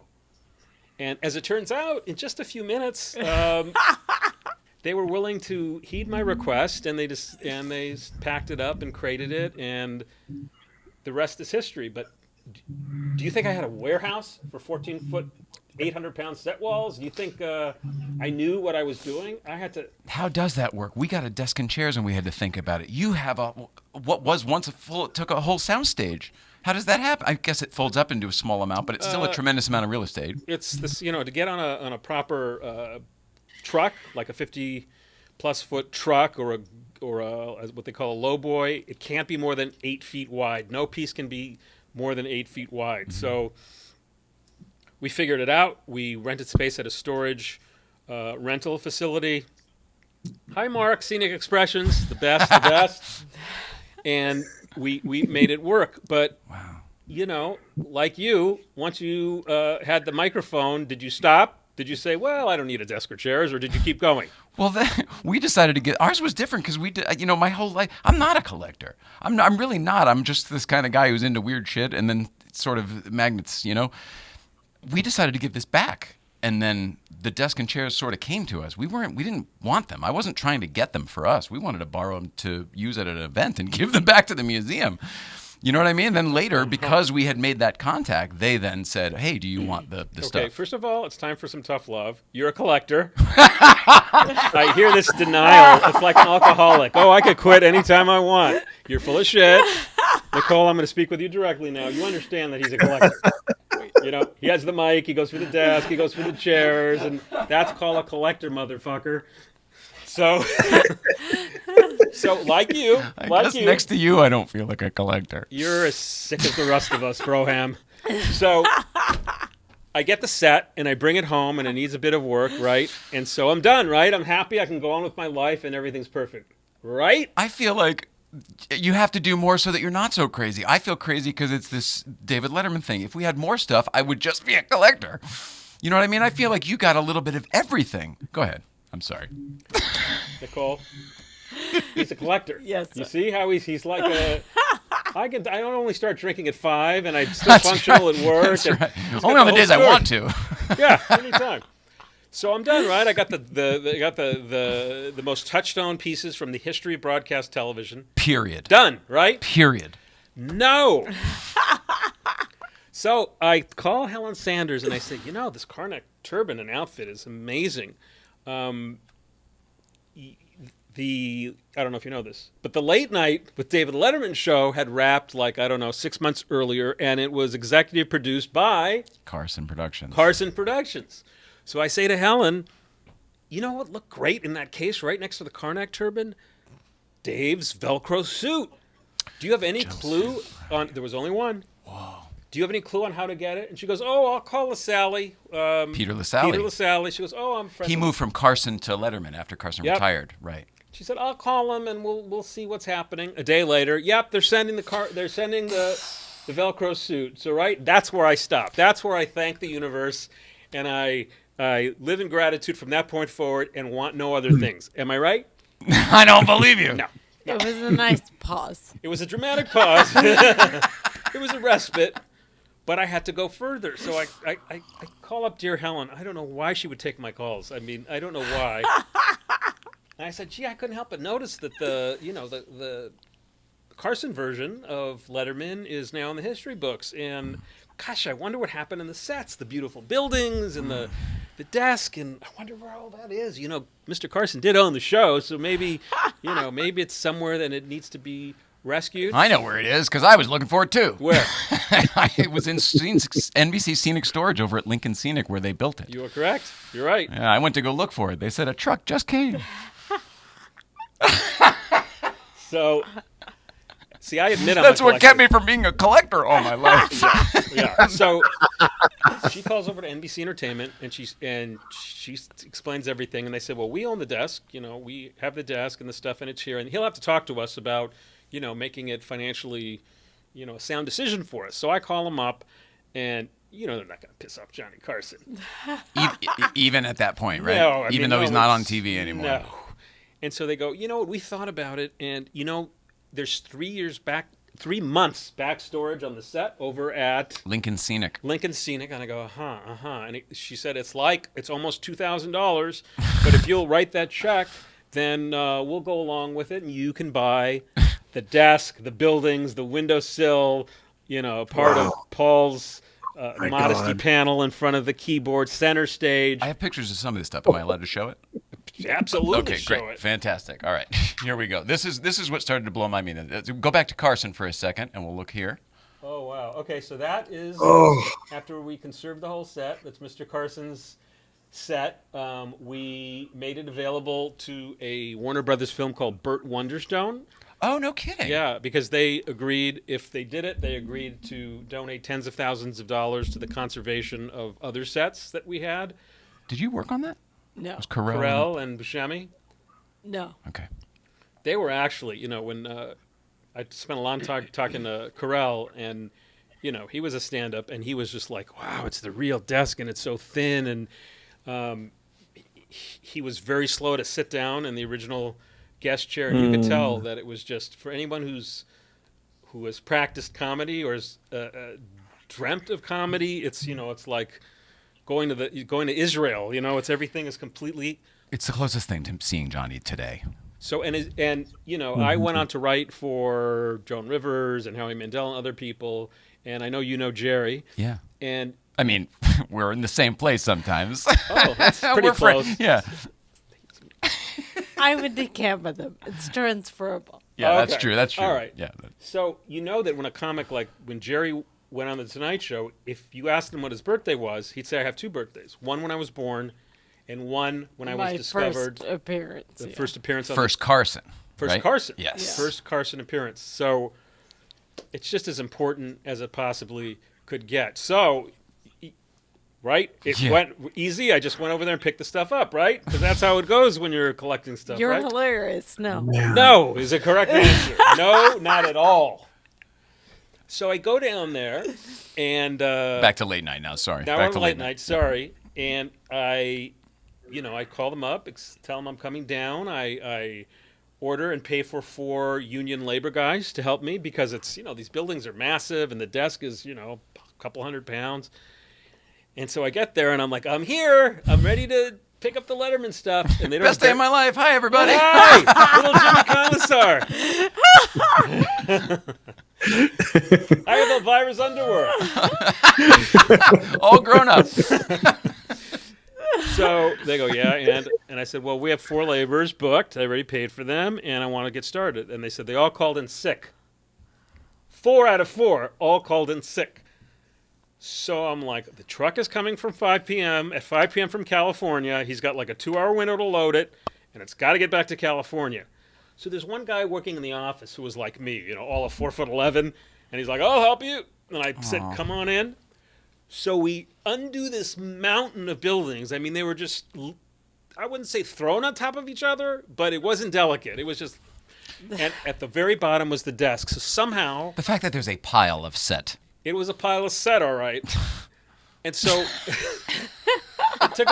And as it turns out, in just a few minutes, they were willing to heed my request, and they packed it up and crated it, and the rest is history. But do you think I had a warehouse for 14-foot, 800-pound set walls? Do you think I knew what I was doing? I had to. How does that work? We got a desk and chairs, and we had to think about it. You have what was once a full. It took a whole soundstage. How does that happen? I guess it folds up into a small amount, but it's still a tremendous amount of real estate. It's this, to get on a proper truck, like a 50-plus foot truck, or what they call a lowboy. It can't be more than 8 feet wide. No piece can be more than 8 feet wide. Mm-hmm. So we figured it out. We rented space at a storage rental facility. Hi, Mark. Scenic Expressions, the best. And we made it work. But, wow. like you, once you had the microphone, did you stop? Did you say, well, I don't need a desk or chairs, or did you keep going? Well, then we decided to get ours was different because we did. My whole life, I'm not a collector. I'm really not. I'm just this kind of guy who's into weird shit and then sort of magnets. We decided to give this back, and then the desk and chairs sort of came to us. We didn't want them. I wasn't trying to get them for us. We wanted to borrow them to use at an event and give them back to the museum. You know what I mean? Then later, because we had made that contact, they then said, hey, do you want the stuff? Okay, first of all, it's time for some tough love. You're a collector. I hear this denial. It's like an alcoholic. Oh, I could quit anytime I want. You're full of shit. Nicole, I'm going to speak with you directly now. You understand that he's a collector. He has the mic, he goes for the desk, he goes for the chairs, and that's called a collector, motherfucker. So, like you, next to you, I don't feel like a collector. You're as sick as the rest of us, Broham. So, I get the set, and I bring it home, and it needs a bit of work, right? And so I'm done, right? I'm happy, I can go on with my life, and everything's perfect, right? I feel like you have to do more so that you're not so crazy. I feel crazy because it's this David Letterman thing. If we had more stuff, I would just be a collector. You know what I mean? I feel like you got a little bit of everything. Go ahead. I'm sorry. Nicole, he's a collector. Yes. You see how he's like a... I don't only start drinking at 5, and I'm still functional at work. That's right. Only on the days I want to. Yeah, anytime. So I'm done, right? I got the most touchstone pieces from the history of broadcast television. Period. Done, right? Period. No. So I call Helen Sanders and I say, this Carnac turban and outfit is amazing. I don't know if you know this, but the Late Night with David Letterman show had wrapped 6 months earlier, and it was executive produced by Carson Productions. So I say to Helen, you know what looked great in that case right next to the Carnac turban? Dave's Velcro suit. Do you have any clue on... There was only one. Whoa. Do you have any clue on how to get it? And she goes, I'll call LaSalle. Peter LaSalle. She goes, I'm friends. He moved from Carson to Letterman after Carson retired. Right. She said, I'll call him and we'll see what's happening. A day later, they're sending the Velcro suit. So that's where I stop. That's where I thank the universe, and I live in gratitude from that point forward and want no other things. Am I right? I don't believe you. No. It was a nice pause. It was a dramatic pause. It was a respite, but I had to go further. So I call up dear Helen. I don't know why she would take my calls. I mean, I don't know why. And I said, I couldn't help but notice that the Carson version of Letterman is now in the history books. And gosh, I wonder what happened in the sets, the beautiful buildings and the desk, and I wonder where all that is. Mr. Carson did own the show, so maybe, maybe it's somewhere that it needs to be rescued. I know where it is because I was looking for it too. Where? It was in NBC Scenic Storage over at Lincoln Scenic where they built it. You are correct. You're right. Yeah, I went to go look for it. They said a truck just came. So, see, I admit that's what kept me from being a collector all my life. Yeah. So she calls over to NBC Entertainment and she explains everything. And they said, well, we own the desk. We have the desk and the stuff, and it's here. And he'll have to talk to us about, making it financially, a sound decision for us. So I call him up, and you know they're not going to piss off Johnny Carson. Even at that point, right? No, I Even mean, though no, he's not on it's- TV anymore. No. And so they go, you know what, we thought about it, and you know, there's 3 months back storage on the set over at Lincoln Scenic. Lincoln Scenic, and I go, and she said, it's almost $2,000, but if you'll write that check, then we'll go along with it, and you can buy the desk, the buildings, the windowsill, you know, part of Paul's modesty panel in front of the keyboard, center stage. I have pictures of some of this stuff. Am I allowed to show it? Absolutely, Okay, show great, it. fantastic. All right, here we go. This is what started to blow my mind. Go back to Carson for a second, and we'll look here. Oh, wow. Okay, so that is after we conserved the whole set. That's Mr. Carson's set. We made it available to a Warner Brothers film called Burt Wonderstone. Oh, no kidding. Yeah, because they agreed, if they did it, they agreed to donate tens of thousands of dollars to the conservation of other sets that we had. Did you work on that? No. It was Carell. Carell and Buscemi. No. Okay. They were actually, you know, when I spent a long time talking to Carell, and, you know, he was a stand-up, and he was just like, wow, it's the real desk, and it's so thin, and he was very slow to sit down in the original guest chair, and you could tell that it was just, for anyone who has practiced comedy or has dreamt of comedy, it's, you know, it's like going to Israel, you know, everything is completely. It's the closest thing to seeing Johnny today. So and you know, I went on to write for Joan Rivers and Howie Mandel and other people, and I know you know Jerry. Yeah. And I mean, we're in the same place sometimes. oh, that's pretty We're close. Yeah. I went to camp with them. It's transferable. Yeah, that's Okay. true. That's true. All right. Yeah. So you know that when a comic, like when Jerry went on the Tonight Show, if you asked him what his birthday was, he'd say, I have 2 birthdays. One when I was born, and one when I was My discovered. first appearance. The yeah. first appearance on First Carson. First right? Carson. Yes. First Carson appearance. So it's just as important as it possibly could get. So, right? It Yeah. went easy. I just went over there and picked the stuff up, right? Because that's how it goes when you're collecting stuff, You're right? hilarious. No. No is a correct answer. No, not at all. So I go down there and... Back to late night now. Sorry. now Back we're to on late night, sorry. And I call them up, tell them I'm coming down. I order and pay for 4 union labor guys to help me because it's, you know, these buildings are massive and the desk is, you know, a couple hundred pounds. And so I get there and I'm like, I'm here. I'm ready to pick up the Letterman stuff. And they don't Best day of my life. Hi, everybody. Hi, little Johnny Comisar. I have Elvira's underwear. All grown up. So they go, yeah, and I said, well, we have 4 laborers booked. I already paid for them, and I want to get started. And they said they all called in sick. 4 out of 4 all called in sick. So I'm like, the truck is coming from 5 p.m. At 5 p.m. from California. He's got like a 2-hour window to load it, and it's got to get back to California. So there's one guy working in the office who was like me, you know, all of 4'11", and he's like, I'll help you. And I said, come on in. So we undo this mountain of buildings. I mean, they were just, I wouldn't say thrown on top of each other, but it wasn't delicate. It was just, and at the very bottom was the desk. So somehow, The fact that there's a pile of set. it was a pile of set, all right. And so it took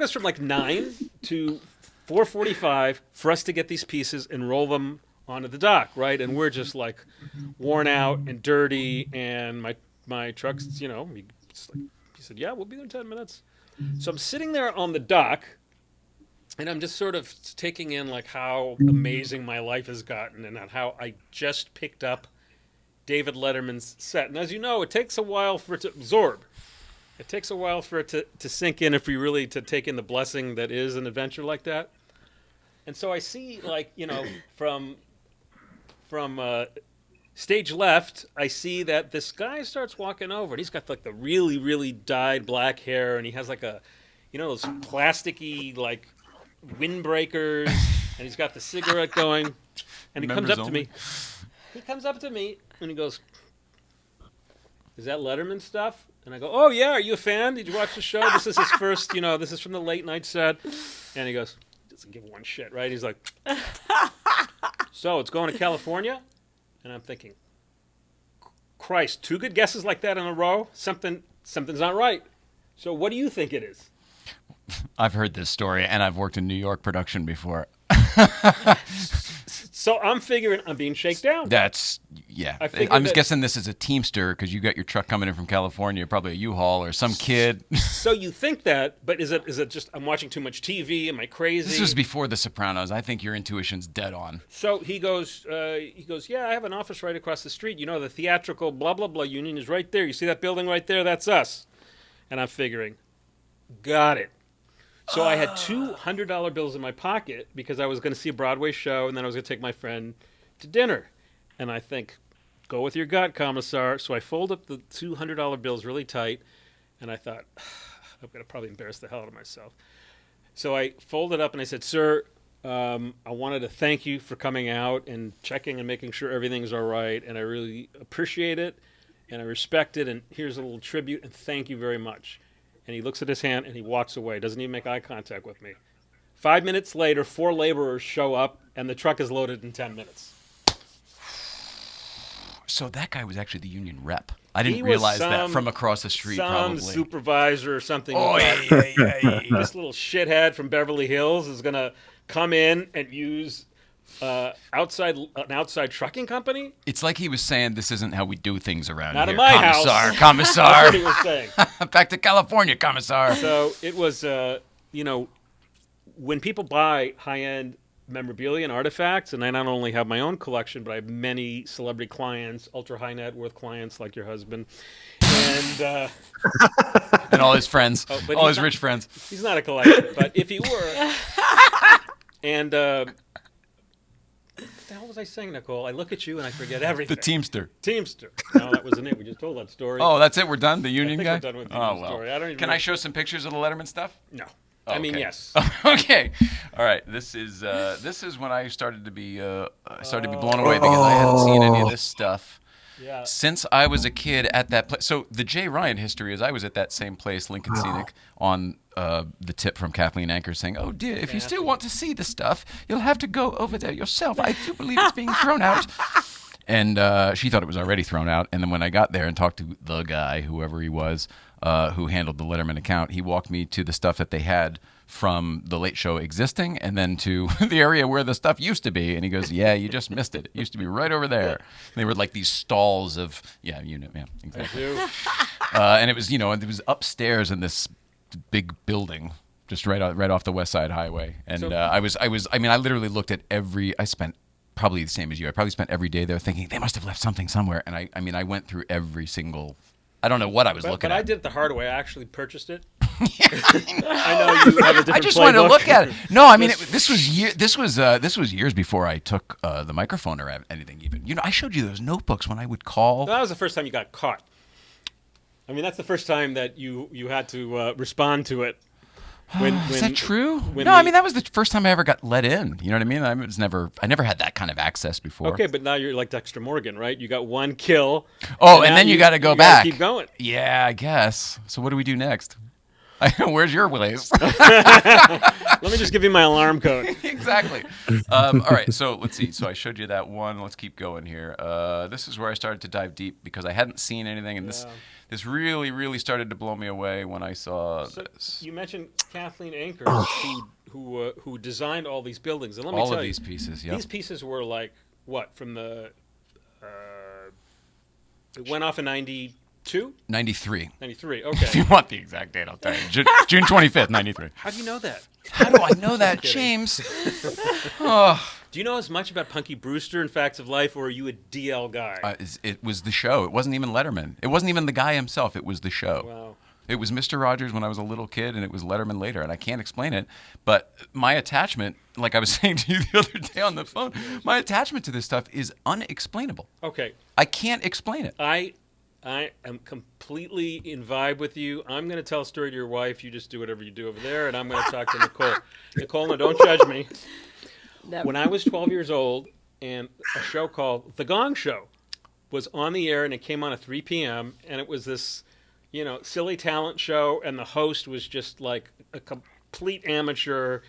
us from like 9 to 4:45 for us to get these pieces and roll them onto the dock, right? And we're just like worn out and dirty, and my truck's, you know, he said, yeah, we'll be there in 10 minutes. So I'm sitting there on the dock, and I'm just sort of taking in like how amazing my life has gotten and how I just picked up David Letterman's set. And as you know, it takes a while for it to absorb. It takes a while for it to sink in if you really to take in the blessing that is an adventure like that. And so I see, like, you know, from stage left, I see that this guy starts walking over, and he's got like the really, really dyed black hair, and he has like a, you know, those plasticky like windbreakers, and he's got the cigarette going, and he comes up to me. He comes up to me and he goes, "Is that Letterman stuff?" And I go, "Oh yeah, are you a fan? Did you watch the show? This is his first, you know, this is from the late night set." And he goes, doesn't give one shit, right? He's like, "So it's going to California?" And I'm thinking, Christ, 2 good guesses like that in a row, something's not right. So what do you think it is? I've heard this story, and I've worked in New York production before. So I'm figuring I'm being shaken down. That's, yeah. I'm just guessing this is a Teamster because you got your truck coming in from California, probably a U-Haul or some kid. So you think that, but is it just I'm watching too much TV? Am I crazy? This was before The Sopranos. I think your intuition's dead on. So he goes, yeah, I have an office right across the street. You know, the theatrical blah, blah, blah union is right there. You see that building right there? That's us. And I'm figuring, got it. So I had $200 bills in my pocket because I was going to see a Broadway show and then I was going to take my friend to dinner. And I think, go with your gut, Commissar. So I fold up the $200 bills really tight and I thought, I'm going to probably embarrass the hell out of myself. So I folded up and I said, sir, I wanted to thank you for coming out and checking and making sure everything's all right. And I really appreciate it and I respect it. And here's a little tribute and thank you very much. And he looks at his hand and he walks away. Doesn't even make eye contact with me. 5 minutes later, 4 laborers show up and the truck is loaded in 10 minutes. So that guy was actually the union rep. I didn't realize that from across the street, probably. Some supervisor or something. Oh, yeah. This little shithead from Beverly Hills is going to come in and use an outside trucking company? It's like he was saying, this isn't how we do things around Not here. in my house. Commissar. That's what he was saying. Back to California, Commissar. So it was, when people buy high-end memorabilia and artifacts, and I not only have my own collection, but I have many celebrity clients, ultra-high net worth clients like your husband, and and all his friends, all his rich friends. He's not a collector, but if he were, and what the hell was I saying, Nicole? I look at you and I forget everything. The Teamster. No, that wasn't it. We just told that story. Oh, that's it? We're done? The union I think guy? we're done with the union story. I don't even Can know. I show some pictures of the Letterman stuff? No. Oh, I mean, okay. yes. Okay. All right. This is when I started to be blown away because I hadn't seen any of this stuff. Yeah. Since I was a kid at that place. So the Jay Ryan history is I was at that same place, Lincoln Scenic, on the tip from Kathleen Anchor saying, oh, dear, if you still want to see the stuff, you'll have to go over there yourself. I do believe it's being thrown out. And she thought it was already thrown out. And then when I got there and talked to the guy, whoever he was, who handled the Letterman account, he walked me to the stuff that they had from the Late Show existing and then to the area where the stuff used to be. And he goes, yeah, you just missed it. It used to be right over there. And they were like these stalls of, exactly. And it was, it was upstairs in this big building just right off the West Side Highway. And I literally looked at I spent probably the same as you. I probably spent every day there thinking they must have left something somewhere. And I went through every single, I don't know what I was looking at. But I did it the hard way. I actually purchased it. I know you have a different I just wanted to playbook. look at it. No, I mean this was years before I took the microphone or anything. Even I showed you those notebooks when I would call. That was the first time you got caught. I mean, that's the first time that you had to respond to it. Is that true? That was the first time I ever got let in. You know what I mean? I never had that kind of access before. Okay, but now you're like Dexter Morgan, right? You got one kill. Oh, and then you got to go back. Keep going. Yeah, I guess. So what do we do next? Where's your place? Let me just give you my alarm code. Exactly. All right, so let's see. So I showed you that one. Let's keep going here. This is where I started to dive deep because I hadn't seen anything, and this really, really started to blow me away when I saw this. You mentioned Kathleen Anchor, who designed all these buildings, and let me all tell of you, these pieces. Yeah. These pieces were like what from the? It went off in 92? 93. 93. Okay. If you want the exact date, I'll tell you. June 25th, 93. How do you know that? How do I know that, James? Do you know as much about Punky Brewster and Facts of Life, or are you a DL guy? It was the show. It wasn't even Letterman. It wasn't even the guy himself. It was the show. Wow. It was Mr. Rogers when I was a little kid, and it was Letterman later, and I can't explain it. But my attachment, like I was saying to you the other day on the phone, my attachment to this stuff is unexplainable. Okay. I can't explain it. I am completely in vibe with you. I'm going to tell a story to your wife. You just do whatever you do over there, and I'm going to talk to Nicole. Nicole, no, don't judge me. Never. When I was 12 years old, and a show called The Gong Show was on the air, and it came on at 3 p.m., and it was this, silly talent show, and the host was just like a complete amateur,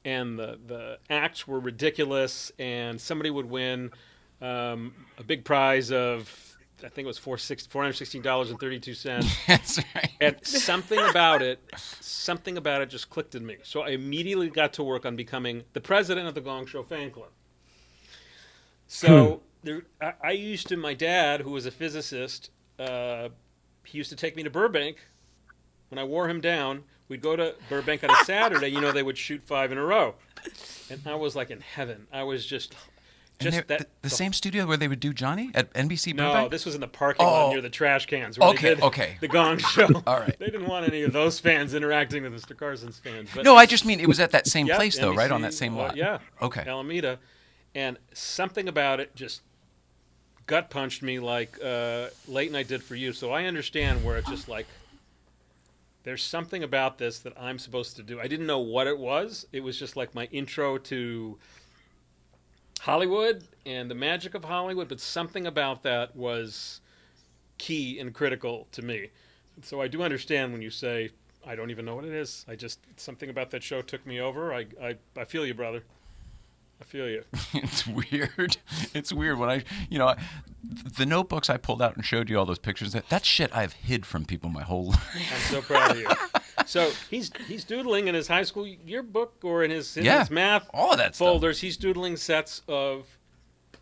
and the acts were ridiculous, and somebody would win a big prize of I think it was $416.32. That's right. And something about it just clicked in me. So I immediately got to work on becoming the president of the Gong Show fan club. So I used to, my dad, who was a physicist, he used to take me to Burbank. When I wore him down, we'd go to Burbank on a Saturday. You know, they would shoot 5 in a row. And I was like in heaven. I was just The same studio where they would do Johnny at NBC No, Burbank? this was in the parking lot near the trash cans. Where they did the Gong Show. All right. They didn't want any of those fans interacting with Mr. Carson's fans. But No, I just mean it was at that same Yep, place, though, right? On NBC, that same lot. Yeah. Okay. Alameda. And something about it just gut punched me like Late Night did for you. So I understand where it's just like, there's something about this that I'm supposed to do. I didn't know what it was. It was just like my intro to Hollywood and the magic of Hollywood, but something about that was key and critical to me. So I do understand when you say, I don't even know what it is. Something about that show took me over. I feel you, brother. I feel you. It's weird. It's weird when the notebooks I pulled out and showed you all those pictures. That shit I've hid from people my whole life. I'm so proud of you. So he's doodling in his high school yearbook or in his math all of that folders. Stuff. He's doodling sets of.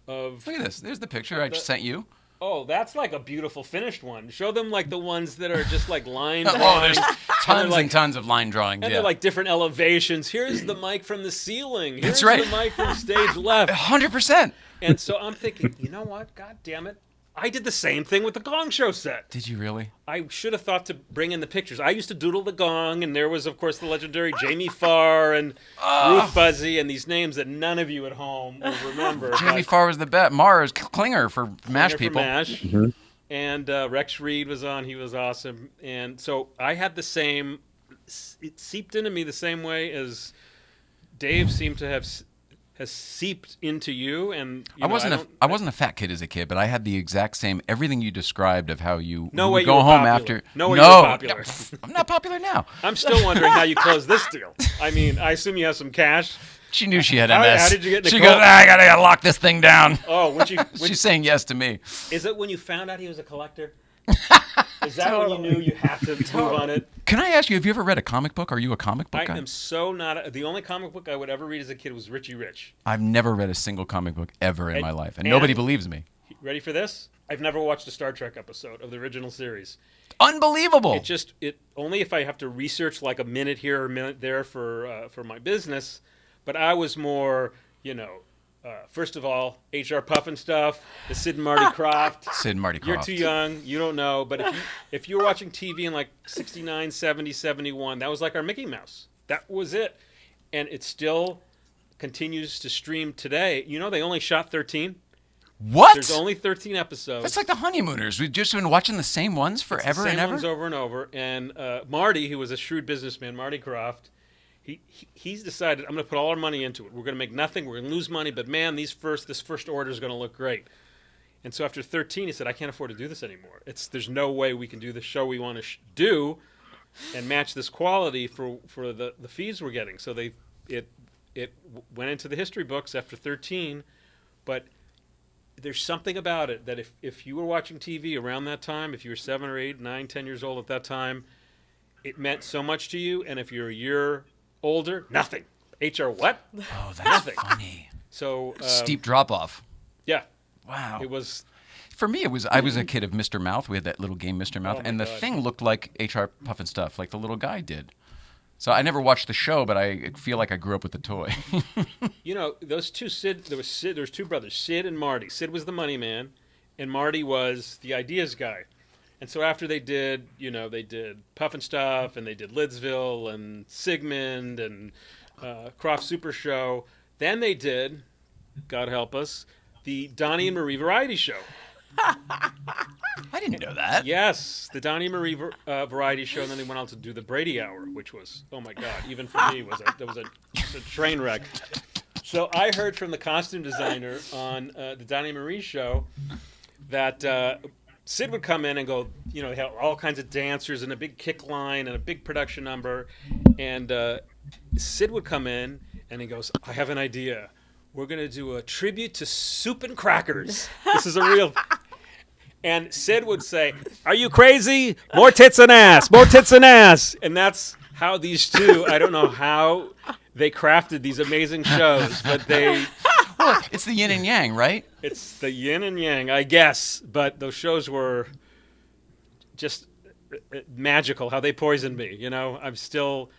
Look at this. There's the picture I just sent you. Oh, that's like a beautiful finished one. Show them like the ones that are just like line Oh, drawings. there's tons and tons of line drawings. And they're like different elevations. Here's the mic from the ceiling. Here's That's right. the mic from stage left. 100%. And so I'm thinking, you know what? God damn it. I did the same thing with the Gong Show set. Did you really? I should have thought to bring in the pictures. I used to doodle the gong, and there was, of course, the legendary Jamie Farr and Ruth Buzzy and these names that none of you at home will remember. Jamie Farr was the best. Mars Klinger for MASH people. MASH. And Rex Reed was on. He was awesome. And so I had the same, it seeped into me the same way as Dave seemed to have has seeped into you. And I wasn't a fat kid as a kid, but I had the exact same everything you described of how you no would way go you were home popular. after. No way you were popular. I'm not popular now. I'm still wondering how you closed this deal. I mean, I assume you have some cash. She knew she had MS. How did you get Nicole? She goes, I gotta lock this thing down. Oh, she's saying yes to me. Is it when you found out he was a collector? Is that when you knew you had to move on it? Can I ask you, have you ever read a comic book? Are you a comic book guy? I am so not. The only comic book I would ever read as a kid was Richie Rich. I've never read a single comic book ever in my life, and nobody believes me. Ready for this? I've never watched a Star Trek episode of the original series. Unbelievable. It only if I have to research like a minute here or a minute there for my business. But I was more, first of all, HR Pufnstuf, the Sid and Marty Krofft. Sid and Marty Krofft. You're too young. You don't know. But if you were watching TV in like 69, 70, 71, that was like our Mickey Mouse. That was it. And it still continues to stream today. You know, they only shot 13. What? There's only 13 episodes. That's like the Honeymooners. We've just been watching the same ones forever and ever. Same ones over and over. And Marty, who was a shrewd businessman, Marty Krofft, he's decided, I'm going to put all our money into it. We're going to make nothing. We're going to lose money. But, man, this first order is going to look great. And so after 13, he said, I can't afford to do this anymore. There's no way we can do the show we want to do and match this quality for the fees we're getting. So it went into the history books after 13. But there's something about it that if you were watching TV around that time, if you were 7 or 8, 9, 10 years old at that time, it meant so much to you. And if you're a year older, nothing. HR what? Oh, that's nothing. Funny. So steep drop off. Yeah. Wow. It was. For me, I was a kid of Mr. Mouth. We had that little game, Mr. Mouth, and the thing looked like HR Pufnstuf, like the little guy did. So I never watched the show, but I feel like I grew up with the toy. Those two there was two brothers, Sid and Marty. Sid was the money man, and Marty was the ideas guy. And so after they did Pufnstuf, and they did Lidsville and Sigmund and Croft Super Show, then they did, God help us, the Donnie and Marie Variety Show. I didn't know that. Yes, the Donnie and Marie Variety Show, and then they went on to do the Brady Hour, which was, oh my God, even for me, that was a train wreck. So I heard from the costume designer on the Donnie and Marie show that Sid would come in and go, they had all kinds of dancers and a big kick line and a big production number, and Sid would come in and he goes, I have an idea. We're going to do a tribute to Soup and Crackers. This is a real... And Sid would say, "Are you crazy? More tits and ass, more tits and ass." And that's how these two, I don't know how they crafted these amazing shows, but Well, it's the yin and yang, right? it's the yin and yang, I guess. But those shows were just magical, how they poisoned me. You know, I'm still,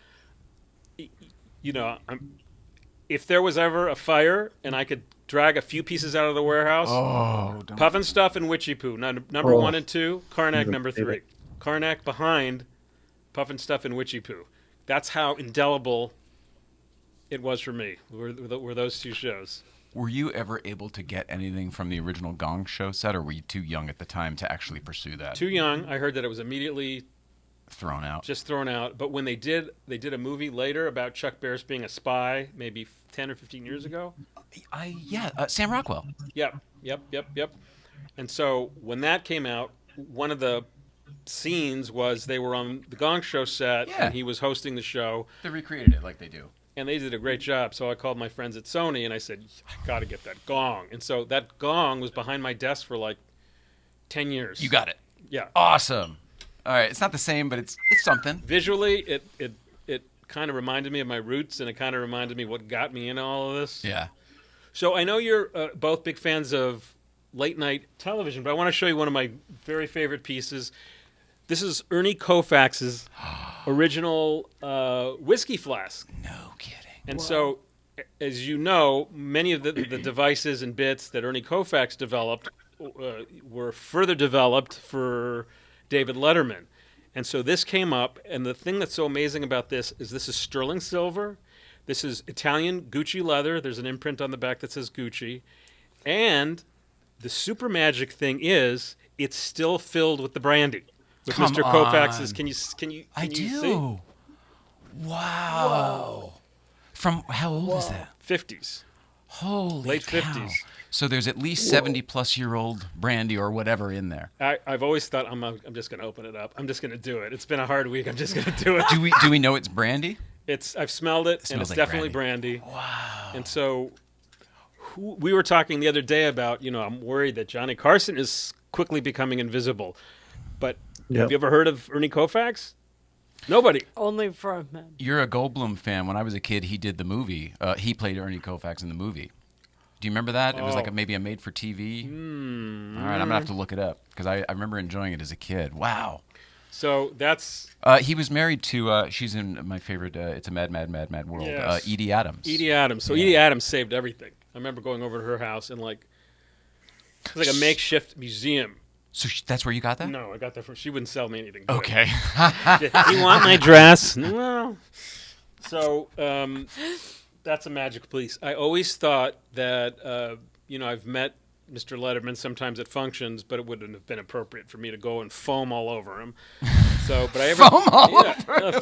you know, if there was ever a fire and I could drag a few pieces out of the warehouse, Pufnstuf and Witchy Poo, number 1 and 2, Karnak number 3. Karnak behind Pufnstuf and Witchy Poo. That's how indelible it was for me, were those two shows. Were you ever able to get anything from the original Gong Show set, or were you too young at the time to actually pursue that? Too young. I heard that it was immediately Thrown out. just thrown out. But when they did a movie later about Chuck Barris being a spy, maybe 10 or 15 years ago. Sam Rockwell. Yep. And so when that came out, one of the scenes was they were on the Gong Show set, and he was hosting the show. They recreated it like they do. And they did a great job. So I called my friends at Sony, and I said, I got to get that gong. And so that gong was behind my desk for like 10 years. You got it. Yeah. Awesome. All right. It's not the same, but it's something. Visually, it kind of reminded me of my roots, and it kind of reminded me what got me into all of this. Yeah. So I know you're both big fans of late night television, but I want to show you one of my very favorite pieces. This is Ernie Koufax's original whiskey flask. No kidding. And so, as you know, many of the devices and bits that Ernie Koufax developed were further developed for David Letterman. And so this came up, and the thing that's so amazing about this is sterling silver. This is Italian Gucci leather. There's an imprint on the back that says Gucci. And the super magic thing is it's still filled with the brandy. With Come Mr. Koufax's. Can you see? Wow. From how old is that? 50s. Holy Late cow. 50s. So there's at least 70-plus-year-old brandy or whatever in there. I've always thought I'm just going to open it up. I'm just going to do it. It's been a hard week. I'm just going to do it. Do we know it's brandy? I've smelled it, and it's like definitely brandy. Wow. And so we were talking the other day about, I'm worried that Johnny Carson is quickly becoming invisible. But have you ever heard of Ernie Koufax? Nobody. Only from him. You're a Goldblum fan. When I was a kid, he did the movie. He played Ernie Koufax in the movie. Do you remember that? It was like maybe a made-for-TV. All right, I'm going to have to look it up because I remember enjoying it as a kid. Wow. So that's... he was married to, she's in my favorite, It's a Mad, Mad, Mad, Mad World, Yes. Edie Adams. Edie Adams. So Edie Adams saved everything. I remember going over to her house and it was like a makeshift museum. So that's where you got that? No, I got that from... She wouldn't sell me anything. Good. Okay. You want my dress? No. So... that's a magic piece. I always thought that, I've met Mr. Letterman sometimes at functions, but it wouldn't have been appropriate for me to go and foam all over him. A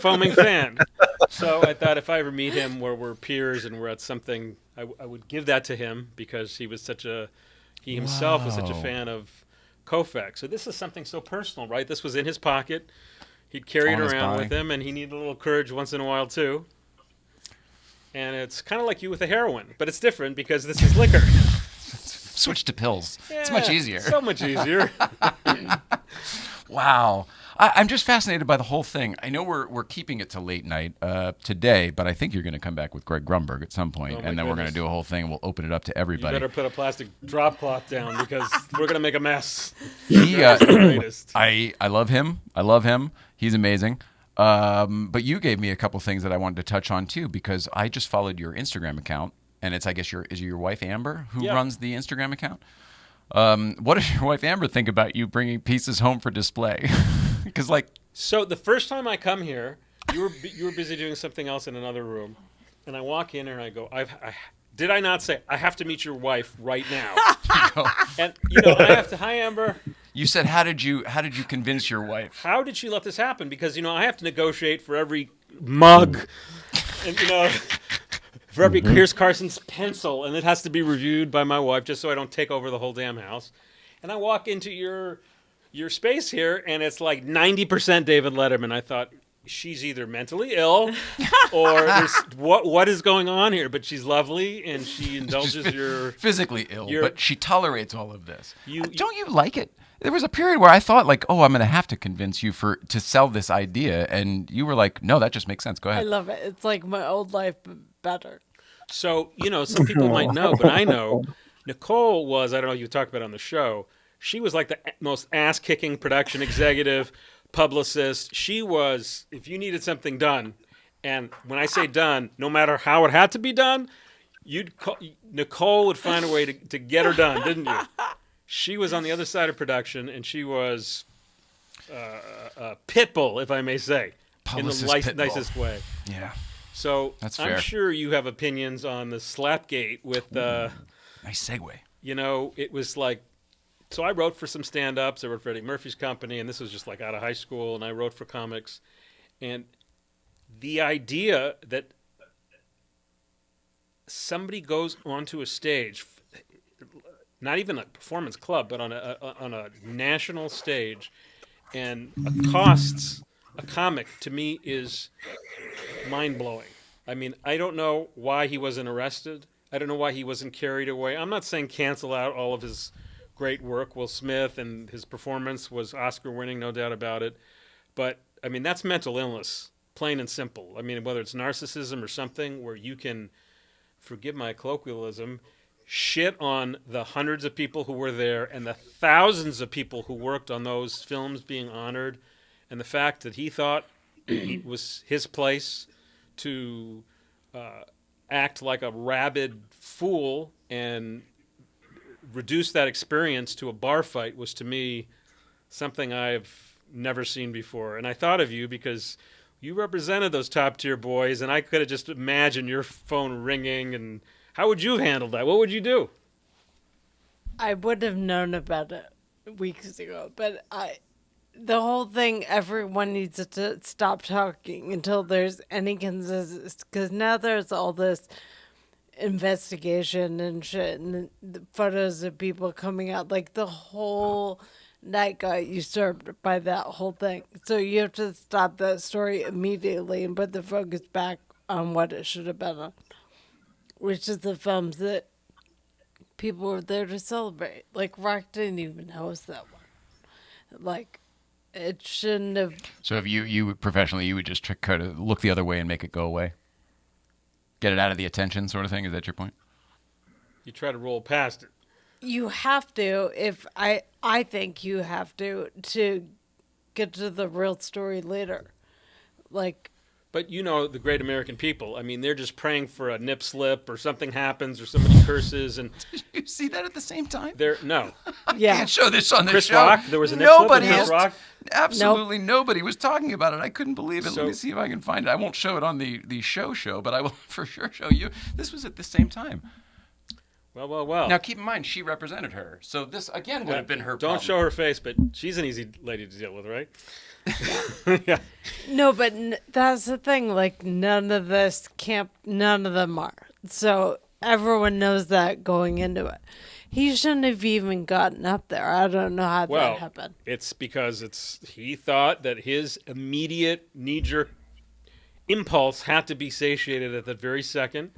foaming fan. So I thought if I ever meet him where we're peers and we're at something, I would give that to him because he himself was such a fan of Koufax. So this is something so personal, right? This was in his pocket. He'd carry it around with him, and he needed a little courage once in a while, too. And it's kind of like you with the heroin, but it's different because this is liquor. Switch to pills. It's much easier. So much easier. Wow. I'm just fascinated by the whole thing. I know we're keeping it to late night today, but I think you're going to come back with Greg Grumberg at some point, and then we're going to do a whole thing, and we'll open it up to everybody. You better put a plastic drop cloth down because we're going to make a mess. I love him. I love him. He's amazing. But you gave me a couple things that I wanted to touch on too, because I just followed your Instagram account, and it's, I guess, is it your wife Amber who runs the Instagram account? What does your wife Amber think about you bringing pieces home for display? Because so the first time I come here, you were busy doing something else in another room, and I walk in and I go, did I not say I have to meet your wife right now? And I have to. Hi, Amber. You said, how did you convince your wife? How did she let this happen? Because I have to negotiate for every mug, and for every here's Carson's pencil, and it has to be reviewed by my wife just so I don't take over the whole damn house. And I walk into your space here, and it's like 90% David Letterman. I thought she's either mentally ill or what is going on here? But she's lovely, and she indulges your physically ill, but she tolerates all of this. Don't you like it? there was a period where I thought like, oh, I'm going to have to convince you to sell this idea, and you were like, no, that just makes sense. Go I ahead. love it. It's like my old life, but better. So, some people might know, but I know Nicole was, I don't know if you talked about it on the show, she was like the most ass-kicking production executive, publicist. She was, if you needed something done, and when I say done, no matter how it had to be done, Nicole would find a way to get her done, didn't you? She was on the other side of production, and she was a pit bull, if I may say, Publicist in the pit bull. nicest way. Yeah, So that's fair. I'm sure you have opinions on the Slapgate with Nice segue. it was like, so I wrote for some stand-ups. I wrote for Eddie Murphy's company, and this was just like out of high school, and I wrote for comics. And the idea that somebody goes onto a stage, not even a performance club, but on a national stage, and accosts a comic, to me is mind-blowing. I mean, I don't know why he wasn't arrested. I don't know why he wasn't carried away. I'm not saying cancel out all of his great work. Will Smith and his performance was Oscar-winning, no doubt about it. But, I mean, that's mental illness, plain and simple. I mean, whether it's narcissism or something where you can, forgive my colloquialism, shit on the hundreds of people who were there and the thousands of people who worked on those films being honored, and the fact that he thought it was his place to act like a rabid fool and reduce that experience to a bar fight was, to me, something I've never seen before. And I thought of you because you represented those top-tier boys, and I could have just imagined your phone ringing. And how would you have handled that? What would you do? I would have known about it weeks ago, but the whole thing, everyone needs to stop talking until there's any consensus, because now there's all this investigation and shit, and the photos of people coming out, like the whole night got usurped by that whole thing. So you have to stop that story immediately and put the focus back on what it should have been on, which is the films that people were there to celebrate. Like, Rock didn't even host that one. Like, it shouldn't have. So if you professionally, you would just kind of look the other way and make it go away? Get it out of the attention sort of thing? Is that your point? You try to roll past it. You have to, I think you have to get to the real story later. Like, but the great American people, I mean, they're just praying for a nip slip or something happens or somebody curses. And did you see that at the same time? No. Yeah. I can't show this on the Chris show. Rock, there was a nip slip with Chris Rock. Absolutely nobody was talking about it. I couldn't believe it. So, let me see if I can find it. I won't show it on the show, but I will for sure show you. This was at the same time. Well. Now, keep in mind, she represented her. So this, again, would have been her problem. Don't show her face, but she's an easy lady to deal with, right? Yeah. No, but that's the thing. Like, none of them are. So everyone knows that going into it. He shouldn't have even gotten up there. I don't know how that happened. It's because he thought that his immediate knee-jerk impulse had to be satiated at that very second.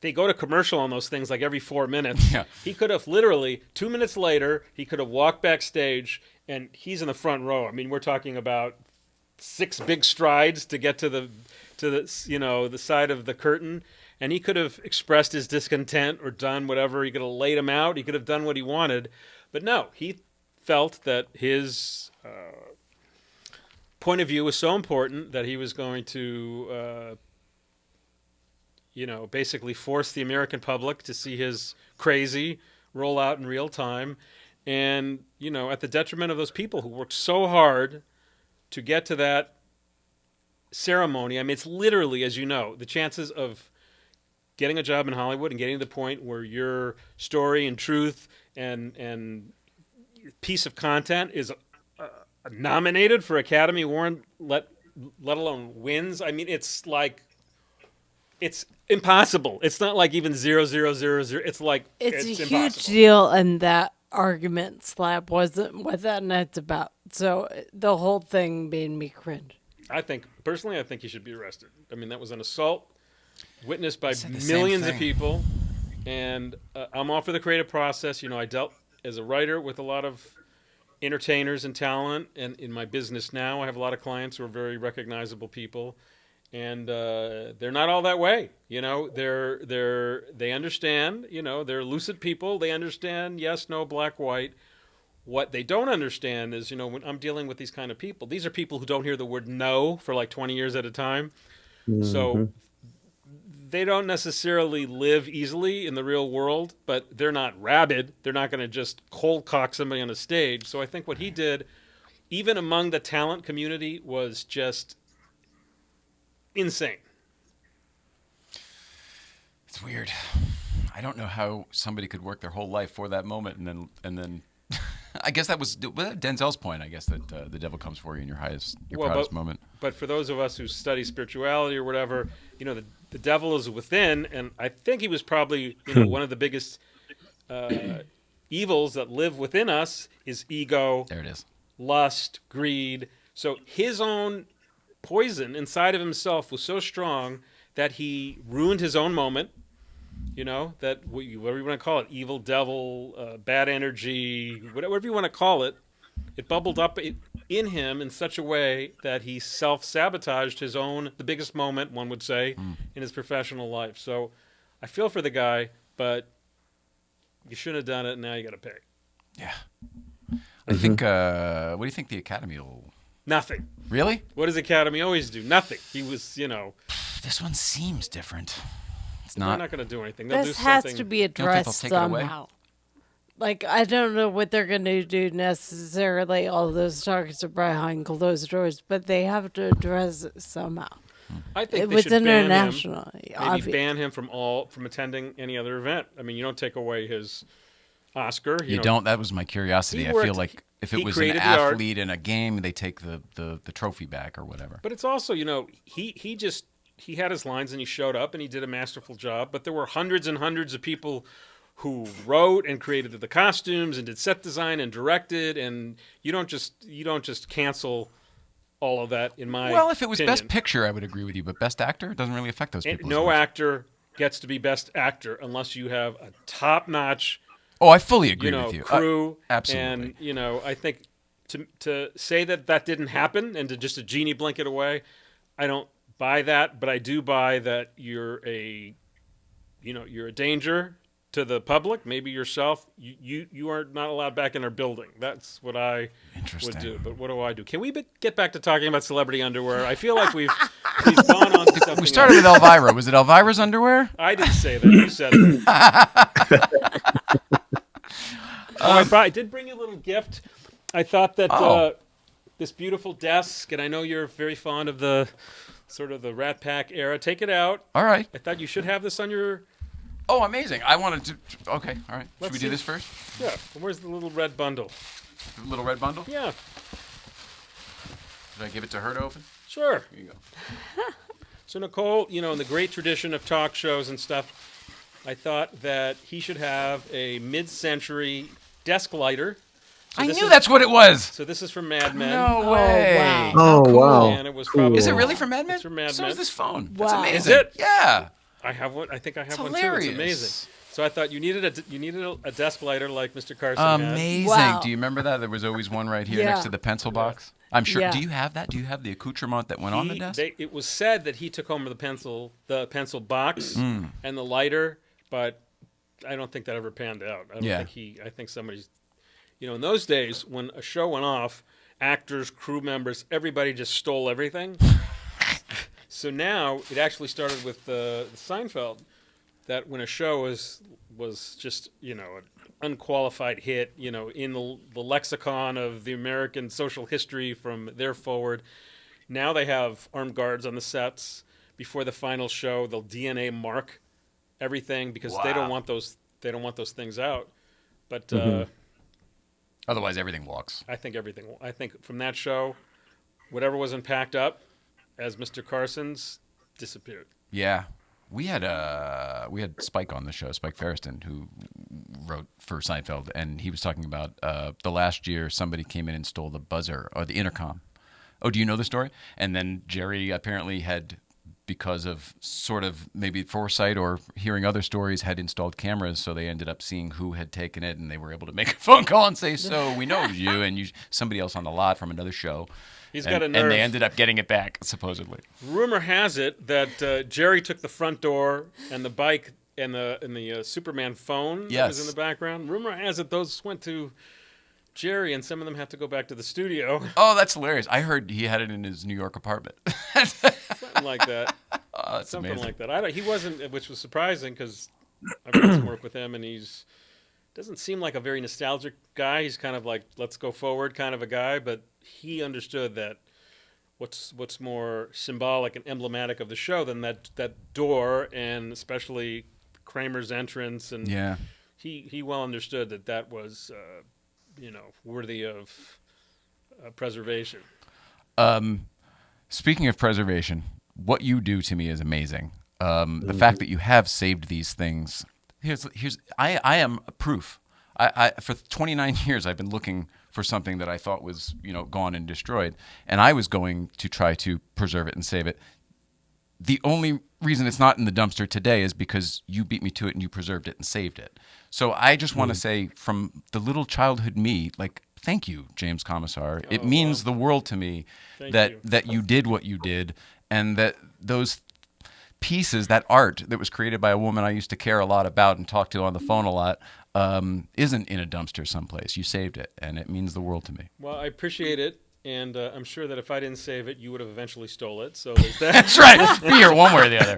They go to commercial on those things like every 4 minutes. Yeah. He could have literally 2 minutes later, he could have walked backstage, and he's in the front row. I mean, we're talking about 6 big strides to get to the the side of the curtain, and he could have expressed his discontent or done whatever. He could have laid him out. He could have done what he wanted, but no, he felt that his point of view was so important that he was going to basically force the American public to see his crazy roll out in real time. And, at the detriment of those people who worked so hard to get to that ceremony. I mean, it's literally, as you know, the chances of getting a job in Hollywood and getting to the point where your story and truth and piece of content is nominated for Academy Award, let alone wins. I mean, it's like, it's impossible. It's not like even 0.000. It's like it's a impossible. huge deal, and that argument Slap wasn't what that night's about. So the whole thing made me cringe. I think he should be arrested. I mean, that was an assault witnessed by I said the millions same of thing. people. And I'm all for the creative process. You know, I dealt as a writer with a lot of entertainers and talent, and in my business now, I have a lot of clients who are very recognizable people, and they're not all that way. You know, they understand. You know, they're lucid people. They understand yes, no, black, white. What they don't understand is, you know, when I'm dealing with these kind of people, these are people who don't hear the word no for like 20 years at a time. So they don't necessarily live easily in the real world, but they're not rabid. They're not going to just cold cock somebody on a stage. So I think what he did, even among the talent community, was just insane. It's weird. I don't know how somebody could work their whole life for that moment and then I guess that was Denzel's point. I guess that the devil comes for you in your proudest moment. But for those of us who study spirituality or whatever, you know, the devil is within, and I think he was probably, you know, one of the biggest evils that live within us is ego. There it is. Lust, greed. So his own poison inside of himself was so strong that he ruined his own moment. You know, that whatever you want to call it, evil devil, bad energy, whatever you want to call it, it bubbled up in him in such a way that he self-sabotaged the biggest moment, one would say, in his professional life. So I feel for the guy, but you shouldn't have done it, and now you got to pay. Yeah. I think, what do you think the Academy will... Nothing. Really? What does the Academy always do? Nothing. He was, you know... This one seems different. They're not going to do anything. They'll This do has something. to be addressed somehow. Like, I don't know what they're going to do necessarily, all those talks are behind closed doors, but they have to address it somehow. I think it they was should ban international. him. Maybe ban him from attending any other event. I mean, you don't take away his Oscar. You don't. That was my curiosity. I feel like if it was an athlete in a game, they take the trophy back or whatever. But it's also, you know, he had his lines and he showed up and he did a masterful job. But there were hundreds and hundreds of people who wrote and created the costumes and did set design and directed, and you don't just cancel all of that. In my if it was opinion. Best Picture, I would agree with you, but Best Actor doesn't really affect those people. No actor gets to be Best Actor unless you have a top-notch. Oh, I fully agree with you. Crew, absolutely. And I think to say that didn't happen and to just a genie blanket away, I don't buy that. But I do buy that you're a danger to the public, maybe yourself. You are not allowed back in our building. That's what I would do. But what do I do? Can we get back to talking about celebrity underwear? I feel like we've gone on to something. We started with Elvira. Was it Elvira's underwear? I didn't say that. You said it. I did bring you a little gift. I thought that this beautiful desk, and I know you're very fond of the sort of the Rat Pack era. Take it out. All right. I thought you should have this on your... Oh, amazing. I wanted to... Okay, all right. Should we do this first? Yeah. Where's the little red bundle? The little red bundle? Yeah. Should I give it to her to open? Sure. Here you go. So, Nicole, in the great tradition of talk shows and stuff, I thought that he should have a mid-century desk lighter. So I knew that's what it was. So this is from Mad Men. No way. Wow. Oh, cool. wow. And it was probably... Is it really from Mad Men? It's from Mad Men. So is this phone. Wow. That's amazing. Is it? Yeah. I have one. I think I have one hilarious. too. It's amazing. So I thought you needed a desk lighter like Mr. Carson had. Amazing. Wow. Do you remember that? There was always one right here Yeah. next to the pencil box. I'm sure. Yeah. Do you have that? Do you have the accoutrement that went on the desk? It was said that he took home the pencil box and the lighter, but I don't think that ever panned out. I think somebody's, in those days when a show went off, actors, crew members, everybody just stole everything. So now it actually started with the Seinfeld, that when a show was just an unqualified hit, in the lexicon of the American social history from there forward. Now they have armed guards on the sets before the final show. They'll DNA mark everything because they don't want those things out. But otherwise, everything walks. I think from that show, whatever wasn't packed up as Mr. Carson's disappeared. Yeah. We had Spike on the show, Spike Ferriston, who wrote for Seinfeld, and he was talking about the last year somebody came in and stole the buzzer or the intercom. Oh, do you know the story? And then Jerry apparently had because of sort of maybe foresight or hearing other stories, had installed cameras, so they ended up seeing who had taken it, and they were able to make a phone call and say, "So we know it was you," and somebody else on the lot from another show. He's and, got a nerve. and they ended up getting it back, supposedly. Rumor has it that Jerry took the front door and the bike and the Superman phone that was in the background. Rumor has it those went to Jerry, and some of them have to go back to the studio. Oh, that's hilarious. I heard he had it in his New York apartment. Something like that. Oh, that's Something amazing. like that. He wasn't, which was surprising because I've done some work with him, and doesn't seem like a very nostalgic guy. He's kind of like, let's go forward kind of a guy, but he understood that what's more symbolic and emblematic of the show than that door, and especially Kramer's entrance, and he well understood that was worthy of preservation. Speaking of preservation, what you do to me is amazing. The fact that you have saved these things. I am proof. I for 29 years I've been looking for something that I thought was gone and destroyed, and I was going to try to preserve it and save it. The only reason it's not in the dumpster today is because you beat me to it and you preserved it and saved it. So I just want to say, from the little childhood me, like, thank you, James Comisar. It means the world to me that you did what you did, and that those pieces, that art that was created by a woman I used to care a lot about and talk to on the phone a lot, isn't in a dumpster someplace. You saved it, and it means the world to me. Well, I appreciate it. And I'm sure that if I didn't save it, you would have eventually stole it. So there's that. That's right. Be here one way or the other.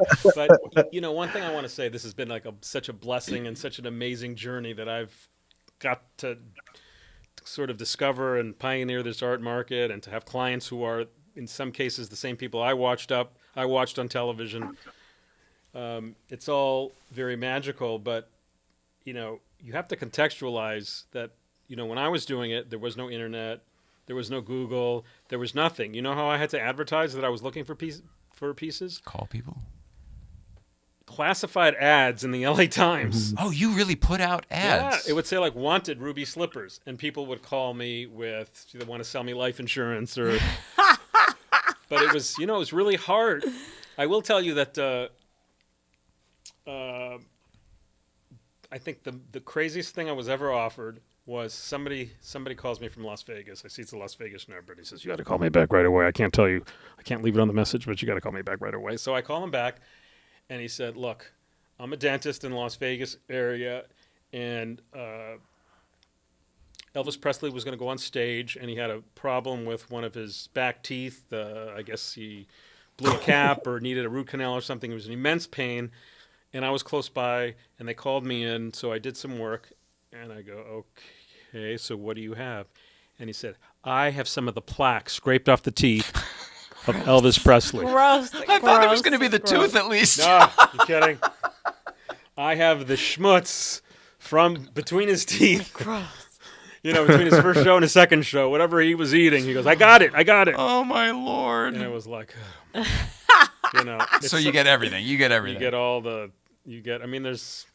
But one thing I want to say: this has been like such a blessing and such an amazing journey that I've got to sort of discover and pioneer this art market, and to have clients who are, in some cases, the same people I watched on television. It's all very magical, but you have to contextualize that. When I was doing it, there was no internet. There was no Google. There was nothing. You know how I had to advertise that I was looking for pieces? Call people? Classified ads in the LA Times. Oh, you really put out ads? Yeah, it would say like wanted ruby slippers, and people would call me with, do they want to sell me life insurance or. But it was, it was really hard. I will tell you that I think the craziest thing I was ever offered was somebody calls me from Las Vegas. I see it's a Las Vegas number, and he says, "You got to call me back right away. I can't leave it on the message, but you got to call me back right away." So I call him back, and he said, "Look, I'm a dentist in the Las Vegas area, and Elvis Presley was going to go on stage, and he had a problem with one of his back teeth. I guess he blew a cap or needed a root canal or something. It was an immense pain, and I was close by, and they called me in, so I did some work." And I go, "Okay, so what do you have?" And he said, "I have some of the plaque scraped off the teeth of Elvis Presley." Gross. I thought it was going to be the tooth at least. No, you kidding? I have the schmutz from between his teeth. Gross. Between his first show and his second show, whatever he was eating. He goes, I got it. Oh, my Lord. And it was like, So you get everything. You get everything. There's,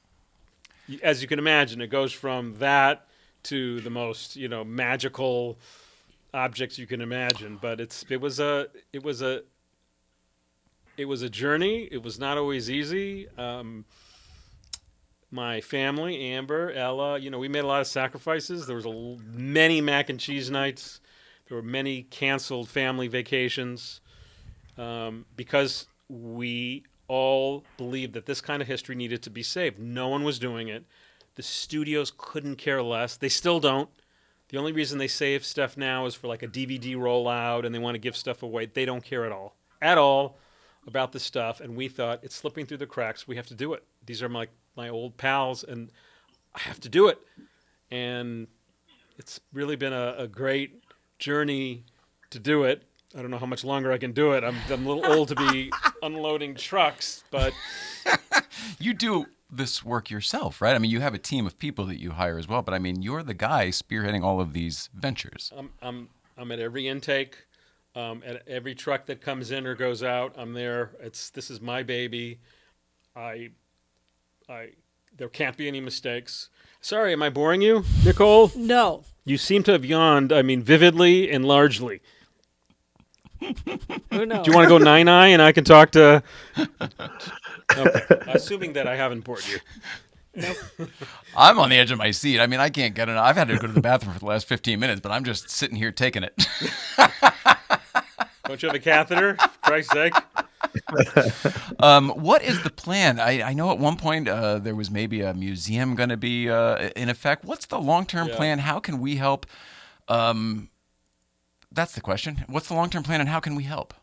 as you can imagine, it goes from that to the most, magical objects you can imagine. But it was a journey. It was not always easy. My family, Amber, Ella, we made a lot of sacrifices. There was many mac and cheese nights. There were many canceled family vacations because we all believed that this kind of history needed to be saved. No one was doing it. The studios couldn't care less. They still don't. The only reason they save stuff now is for like a DVD rollout, and they want to give stuff away. They don't care at all about the stuff. And we thought, it's slipping through the cracks. We have to do it. These are my old pals, and I have to do it. And it's really been a great journey to do it. I don't know how much longer I can do it. I'm a little old to be unloading trucks, but you do this work yourself, right? I mean, you have a team of people that you hire as well, but I mean, you're the guy spearheading all of these ventures. I'm at every intake, at every truck that comes in or goes out. I'm there. This is my baby. There can't be any mistakes. Sorry, am I boring you, Nicole? No. You seem to have yawned, vividly and largely. Who knows? Do you want to go 9-eye and I can talk to? Okay. Assuming that I haven't bored you. I'm on the edge of my seat. I mean, I can't get enough. I've had to go to the bathroom for the last 15 minutes, but I'm just sitting here taking it. Don't you have a catheter? For Christ's sake. What is the plan? I know at one point there was maybe a museum going to be in effect. What's the long-term plan? How can we help? That's the question. What's the long-term plan and how can we help?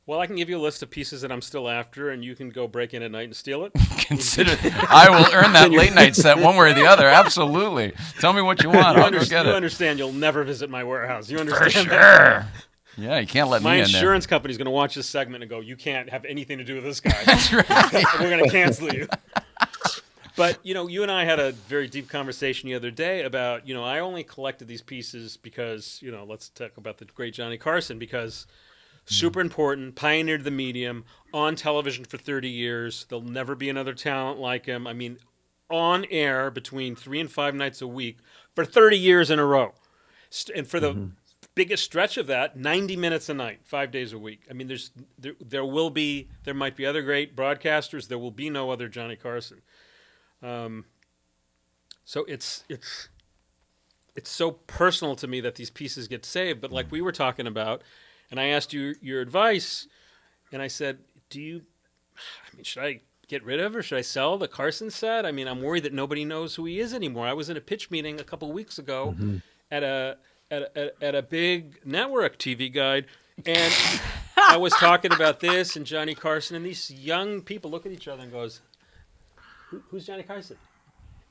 Well, I can give you a list of pieces that I'm still after, and you can go break in at night and steal it. Consider I will earn that late night set one way or the other. Absolutely. Tell me what you want. I'll go get You it. understand you'll never visit my warehouse. You understand For sure. that? Yeah, you can't let My me in there. insurance company's going to watch this segment and go, you can't have anything to do with this guy. That's right. We're going to cancel you. But, you and I had a very deep conversation the other day about, I only collected these pieces because, let's talk about the great Johnny Carson, because super important, pioneered the medium, on television for 30 years. There'll never be another talent like him. I mean, on air between 3 and 5 nights a week for 30 years in a row. And for the biggest stretch of that, 90 minutes a night, 5 days a week. I mean, there might be other great broadcasters. There will be no other Johnny Carson. So it's so personal to me that these pieces get saved. But like we were talking about, and I asked you your advice, and I said, should I get rid of or should I sell the Carson set? I mean, I'm worried that nobody knows who he is anymore. I was in a pitch meeting a couple of weeks ago at a big network TV guide, and I was talking about this and Johnny Carson, and these young people look at each other and goes, who's Johnny Carson?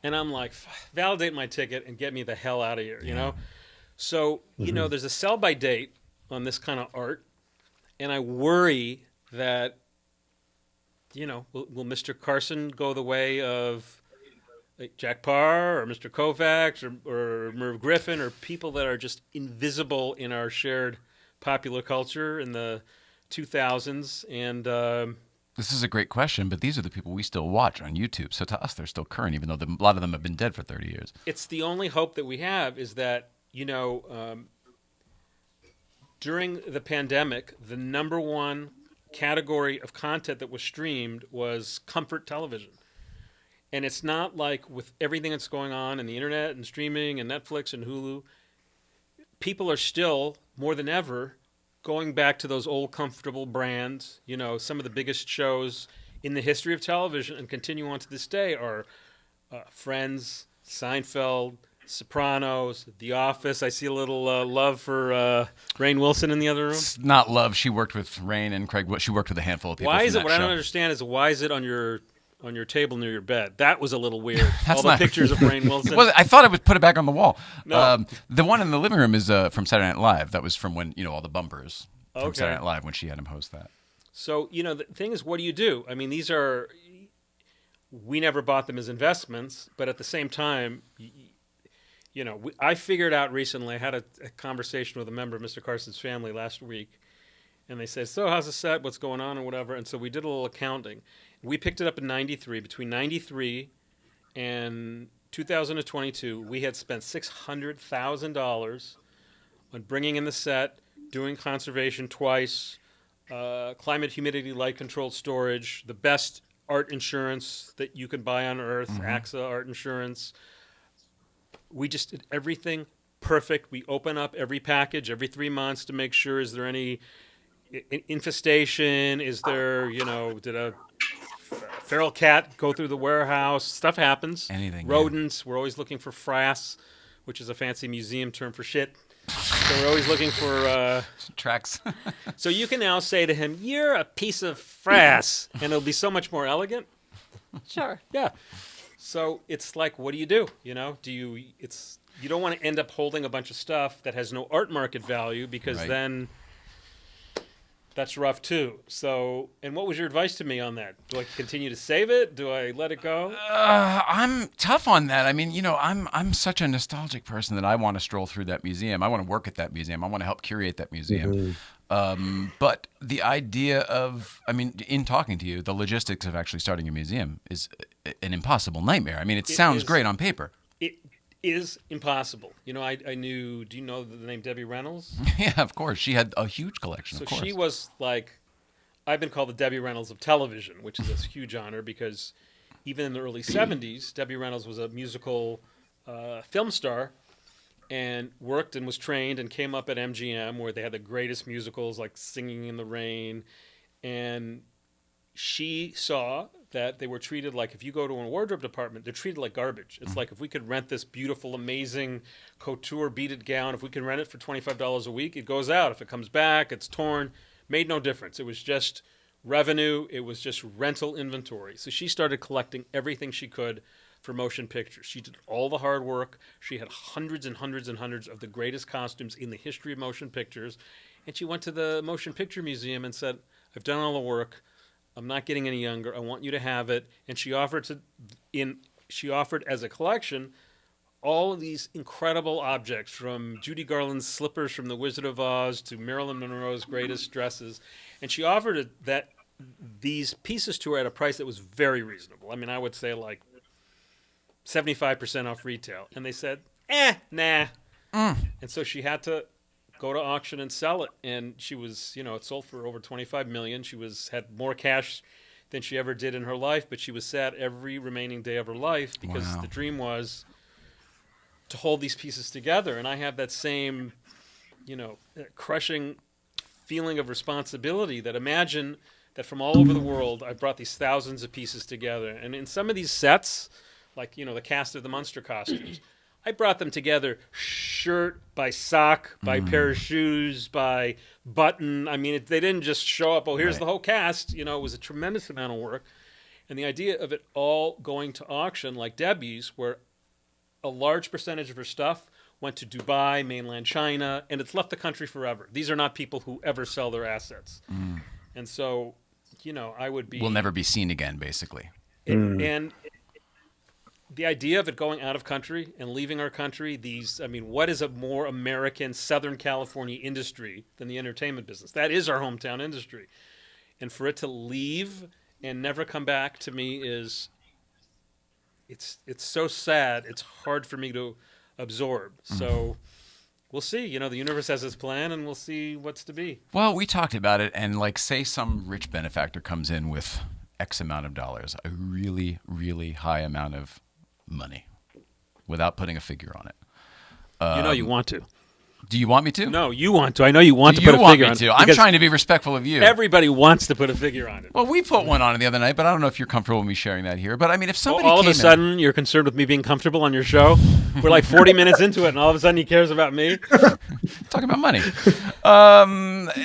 And I'm like, validate my ticket and get me the hell out of here, you know? So, there's a sell-by date on this kind of art, and I worry that, will Mr. Carson go the way of Jack Parr or Mr. Kovacs or Merv Griffin or people that are just invisible in our shared popular culture in the 2000s? And this is a great question, but these are the people we still watch on YouTube. So to us, they're still current, even though a lot of them have been dead for 30 years. It's the only hope that we have is that, during the pandemic, the number one category of content that was streamed was comfort television. And it's not like with everything that's going on in the internet and streaming and Netflix and Hulu, people are still, more than ever, going back to those old comfortable brands. Some of the biggest shows in the history of television and continue on to this day are Friends, Seinfeld, Sopranos, The Office. I see a little love for Rainn Wilson in the other room. It's not love. She worked with Rainn and Craig. She worked with a handful of people. Why is it? What I don't understand is why is it on your table near your bed? That was a little weird. All the pictures of Rainn Wilson. I thought I would put it back on the wall. No. The one in the living room is from Saturday Night Live. That was from when all the bumpers from Okay. Saturday Night Live when she had him host that. So the thing is, what do you do? I mean, we never bought them as investments, but at the same time, I figured out recently. I had a conversation with a member of Mr. Carson's family last week, and they said, "So how's the set? What's going on, and whatever?" And so we did a little accounting. We picked it up in '93. Between '93 and 2022, we had spent $600,000 on bringing in the set, doing conservation twice, climate, humidity, light controlled storage, the best art insurance that you can buy on earth, AXA art insurance. We just did everything perfect. We open up every package every 3 months to make sure, is there any infestation? Is there, did a feral cat go through the warehouse? Stuff happens. Anything. Rodents. We're always looking for frass, which is a fancy museum term for shit. So we're always looking for tracks. So you can now say to him, "You're a piece of frass," and it'll be so much more elegant. Sure. Yeah. So it's like, what do? You don't want to end up holding a bunch of stuff that has no art market value, because then that's rough too. So, and what was your advice to me on that? Do I continue to save it? Do I let it go? I'm tough on that. I mean, I'm such a nostalgic person that I want to stroll through that museum. I want to work at that museum. I want to help curate that museum. But the idea of, in talking to you, the logistics of actually starting a museum is an impossible nightmare. I mean, it sounds great on paper. is impossible. You know, I knew. Do you know the name Debbie Reynolds? Yeah, of course. She had a huge collection. So of course. she was like, I've been called the Debbie Reynolds of television, which is a huge honor because even in the early '70s, Debbie Reynolds was a musical film star and worked and was trained and came up at MGM where they had the greatest musicals like Singing in the Rain. And she saw that they were treated like, if you go to a wardrobe department, they're treated like garbage. It's like, if we could rent this beautiful, amazing couture beaded gown, if we can rent it for $25 a week, it goes out. If it comes back, it's torn. Made no difference. It was just revenue. It was just rental inventory. So she started collecting everything she could for motion pictures. She did all the hard work. She had hundreds and hundreds and hundreds of the greatest costumes in the history of motion pictures. And she went to the Motion Picture Museum and said, I've done all the work. I'm not getting any younger. I want you to have it. And she offered as a collection all of these incredible objects, from Judy Garland's slippers from The Wizard of Oz to Marilyn Monroe's greatest dresses. And she offered these pieces to her at a price that was very reasonable. I mean, I would say like 75% off retail. And they said, nah. And so she had to go to auction and sell it. And she was, it sold for over $25 million. She had more cash than she ever did in her life, but she was sad every remaining day of her life because the dream was to hold these pieces together. And I have that same, crushing feeling of responsibility that imagine that from all over the world, I brought these thousands of pieces together. And in some of these sets, like, the cast of the Munster costumes, I brought them together shirt by sock, by pair of shoes, by button. I mean, they didn't just show up, here's the whole cast. It was a tremendous amount of work. And the idea of it all going to auction, like Debbie's, where a large percentage of her stuff went to Dubai, mainland China, and it's left the country forever. These are not people who ever sell their assets. And so, I would be... Will never be seen again, basically. And the idea of it going out of country and leaving our country, what is a more American Southern California industry than the entertainment business? That is our hometown industry. And for it to leave and never come back, to me, it's so sad. It's hard for me to absorb. So we'll see. The universe has its plan, and we'll see what's to be. Well, we talked about it, and say some rich benefactor comes in with X amount of dollars, a really, really high amount of money, without putting a figure on it. You want to. Do you want me to? No, you want to. I know you want to put a figure on it. I'm trying to be respectful of you. Everybody wants to put a figure on it. Well, we put one on it the other night, but I don't know if you're comfortable with me sharing that here. But I mean, if somebody all of a sudden you're concerned with me being comfortable on your show, we're like 40 minutes into it, and all of a sudden he cares about me. Talking about money.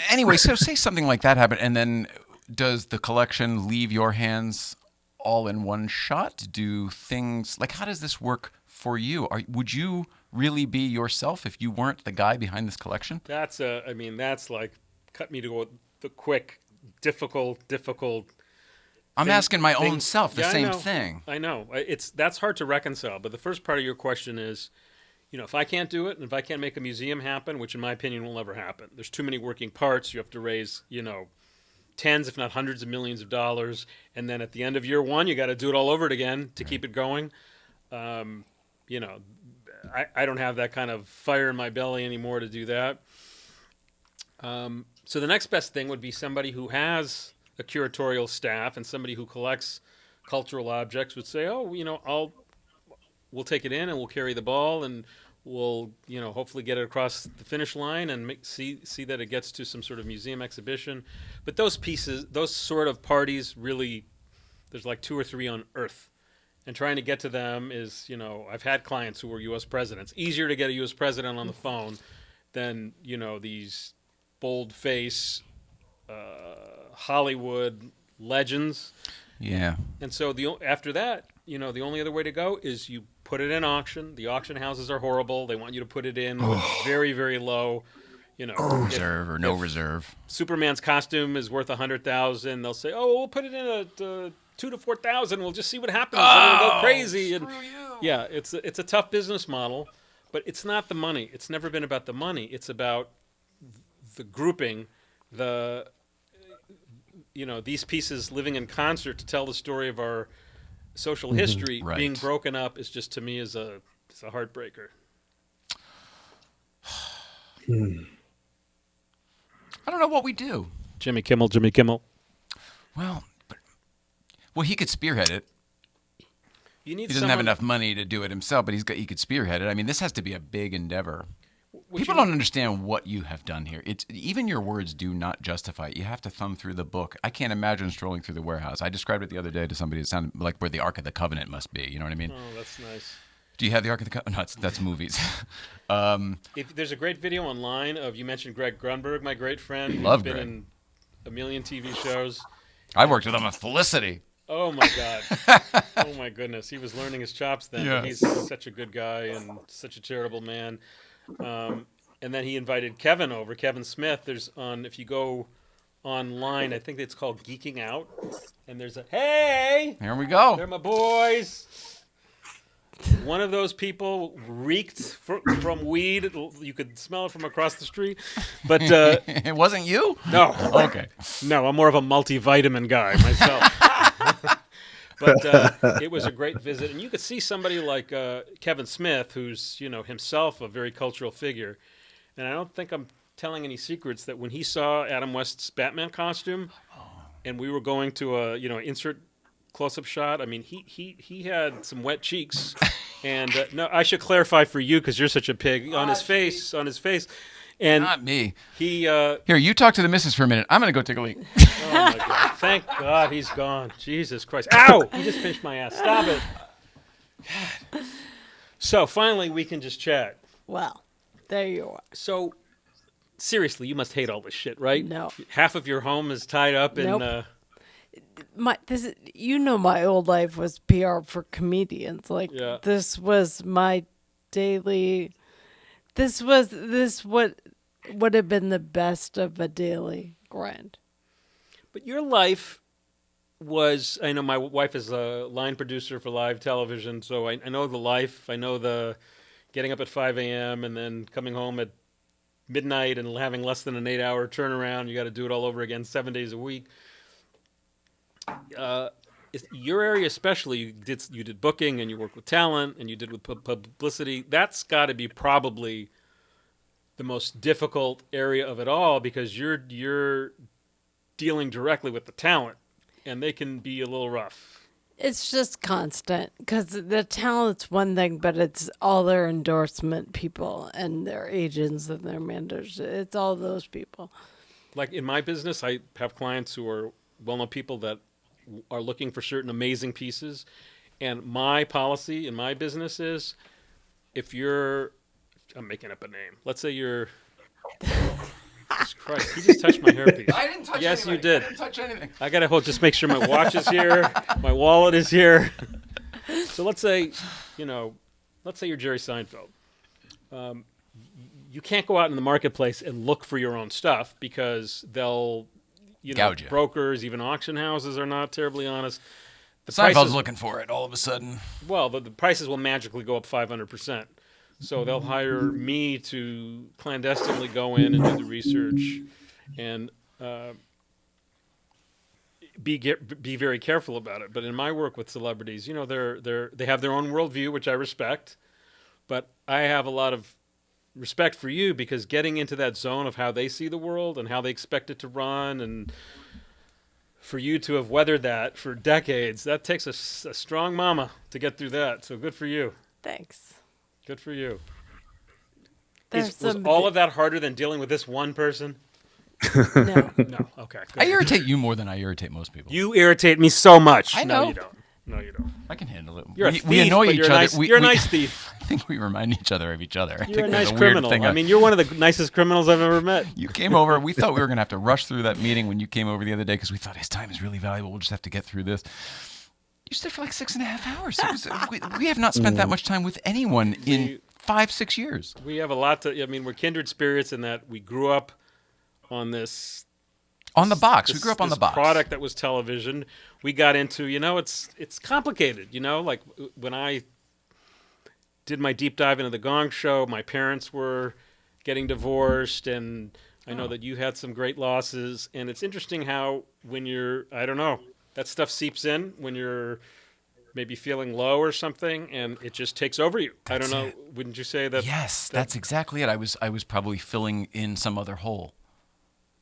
Anyway, so say something like that happened, and then does the collection leave your hands all in one shot? Do things how does this work for you? Would you really be yourself if you weren't the guy behind this collection? That's like cut me to the quick, difficult. I'm asking my own self the same I know. thing. I know that's hard to reconcile. But the first part of your question is, if I can't do it, and if I can't make a museum happen, which in my opinion will never happen, there's too many working parts. You have to raise, tens, if not hundreds of millions of dollars, and then at the end of year one, you got to do it all over again to keep it going. I don't have that kind of fire in my belly anymore to do that. So the next best thing would be somebody who has a curatorial staff and somebody who collects cultural objects would say, we'll take it in and we'll carry the ball and we'll, hopefully get it across the finish line and see that it gets to some sort of museum exhibition. But those pieces, those sort of parties, really, there's like 2 or 3 on Earth. And trying to get to them is, I've had clients who were U.S. presidents. Easier to get a U.S. president on the phone than, these bold-face Hollywood legends. Yeah. And so after that, the only other way to go is you put it in auction. The auction houses are horrible. They want you to put it in with very, very low, reserve or no reserve. Superman's costume is worth $100,000. They'll say, we'll put it in at $2,000 to $4,000. We'll just see what happens. And it'll go crazy. And yeah, it's a tough business model, but it's not the money. It's never been about the money. It's about the grouping, these pieces living in concert to tell the story of our social history. Right. Being broken up is just, to me, is It's a heartbreaker. I don't know what we do. Jimmy Kimmel. Well, he could spearhead it. You need He doesn't have enough money to do it himself, but he could spearhead it. I mean, this has to be a big endeavor. People don't understand what you have done here. It's even your words do not justify it. You have to thumb through the book. I can't imagine strolling through the warehouse. I described it the other day to somebody. It sounded like where the Ark of the Covenant must be. You know what I mean? Oh, that's nice. Do you have the Ark of the Covenant? No, that's movies. If there's a great video online of, you mentioned Greg Grunberg, my great friend. Love He's been Greg. in a million TV shows. I worked with him on Felicity. Oh my God. Oh my goodness. He was learning his chops then. Yeah. He's such a good guy and such a charitable man. And then he invited Kevin over, Kevin Smith. If you go online, I think it's called Geeking Out. And there's hey! Here we go. They're my boys. One of those people reeked from weed. You could smell it from across the street. But It wasn't you? no. Okay. No, I'm more of a multivitamin guy myself. But it was a great visit, and you could see somebody like Kevin Smith, who's himself a very cultural figure. And I don't think I'm telling any secrets that when he saw Adam West's Batman costume, and we were going to a insert close-up shot. I mean, he had some wet cheeks, and no, I should clarify for you because you're such a pig on his face. And Not me. he. Here, you talk to the missus for a minute. I'm going to go take a leak. Oh my God! Thank God he's gone. Jesus Christ! Ow! He just pinched my ass. Stop it. God. So finally, we can just chat. Well, there you are. So seriously, you must hate all this shit, right? No. Half of your home is tied up in. Nope. My old life was PR for comedians. Like Yeah. this was my daily. This would have been the best of a daily grind. But your life was. I know my wife is a line producer for live television, so I know the life. I know the getting up at 5 a.m. and then coming home at midnight and having less than an 8-hour turnaround. You got to do it all over again 7 days a week. Your area especially, you did booking and you worked with talent and you did with publicity. That's got to be probably the most difficult area of it all because you're dealing directly with the talent and they can be a little rough. It's just constant because the talent's one thing, but it's all their endorsement people and their agents and their managers. It's all those people. Like in my business, I have clients who are well-known people that are looking for certain amazing pieces. And my policy in my business is I'm making up a name. Let's say you're... Jesus Christ, he just touched my hairpiece. I didn't touch Yes, anybody. you did. I didn't touch anything. I got to just make sure my watch is here, my wallet is here. So let's say you're Jerry Seinfeld. You can't go out in the marketplace and look for your own stuff because they'll, Gouge you. brokers, even auction houses are not terribly honest. The Seinfeld's prices- looking for it all of a sudden. Well, the prices will magically go up 500%. So they'll hire me to clandestinely go in and do the research and be very careful about it. But in my work with celebrities, they have their own worldview, which I respect. But I have a lot of respect for you because getting into that zone of how they see the world and how they expect it to run, and for you to have weathered that for decades, that takes a strong mama to get through that. So good for you. Thanks. Good for you. There's Was all of that harder than dealing with this one person? No. No. Okay. Good. I irritate you more than I irritate most people. You irritate me so much. I No, know. you don't. No, you don't. I can handle it. You're a we thief, annoy but each you're a other. nice- We- you're a we- nice thief. I think we remind each other of each other. I You're think a there's nice weird criminal. thing. I mean, you're one of the nicest criminals I've ever met. You came over. We thought we were going to have to rush through that meeting when you came over the other day because we thought his time is really valuable. We'll just have to get through this. You stayed for like 6.5 hours. We have not spent that much time with anyone in 5-6 years. We have a lot to. I mean, we're kindred spirits in that we grew up on this. On the box. We grew up on the this box. Product that was television. We got into. It's complicated. Like when I did my deep dive into the Gong Show, my parents were getting divorced, and I know that you had some great losses. And it's interesting how when you're, I don't know, that stuff seeps in when you're maybe feeling low or something, and it just takes over you. I don't know. Wouldn't you say that? Yes, that's exactly it. I was probably filling in some other hole.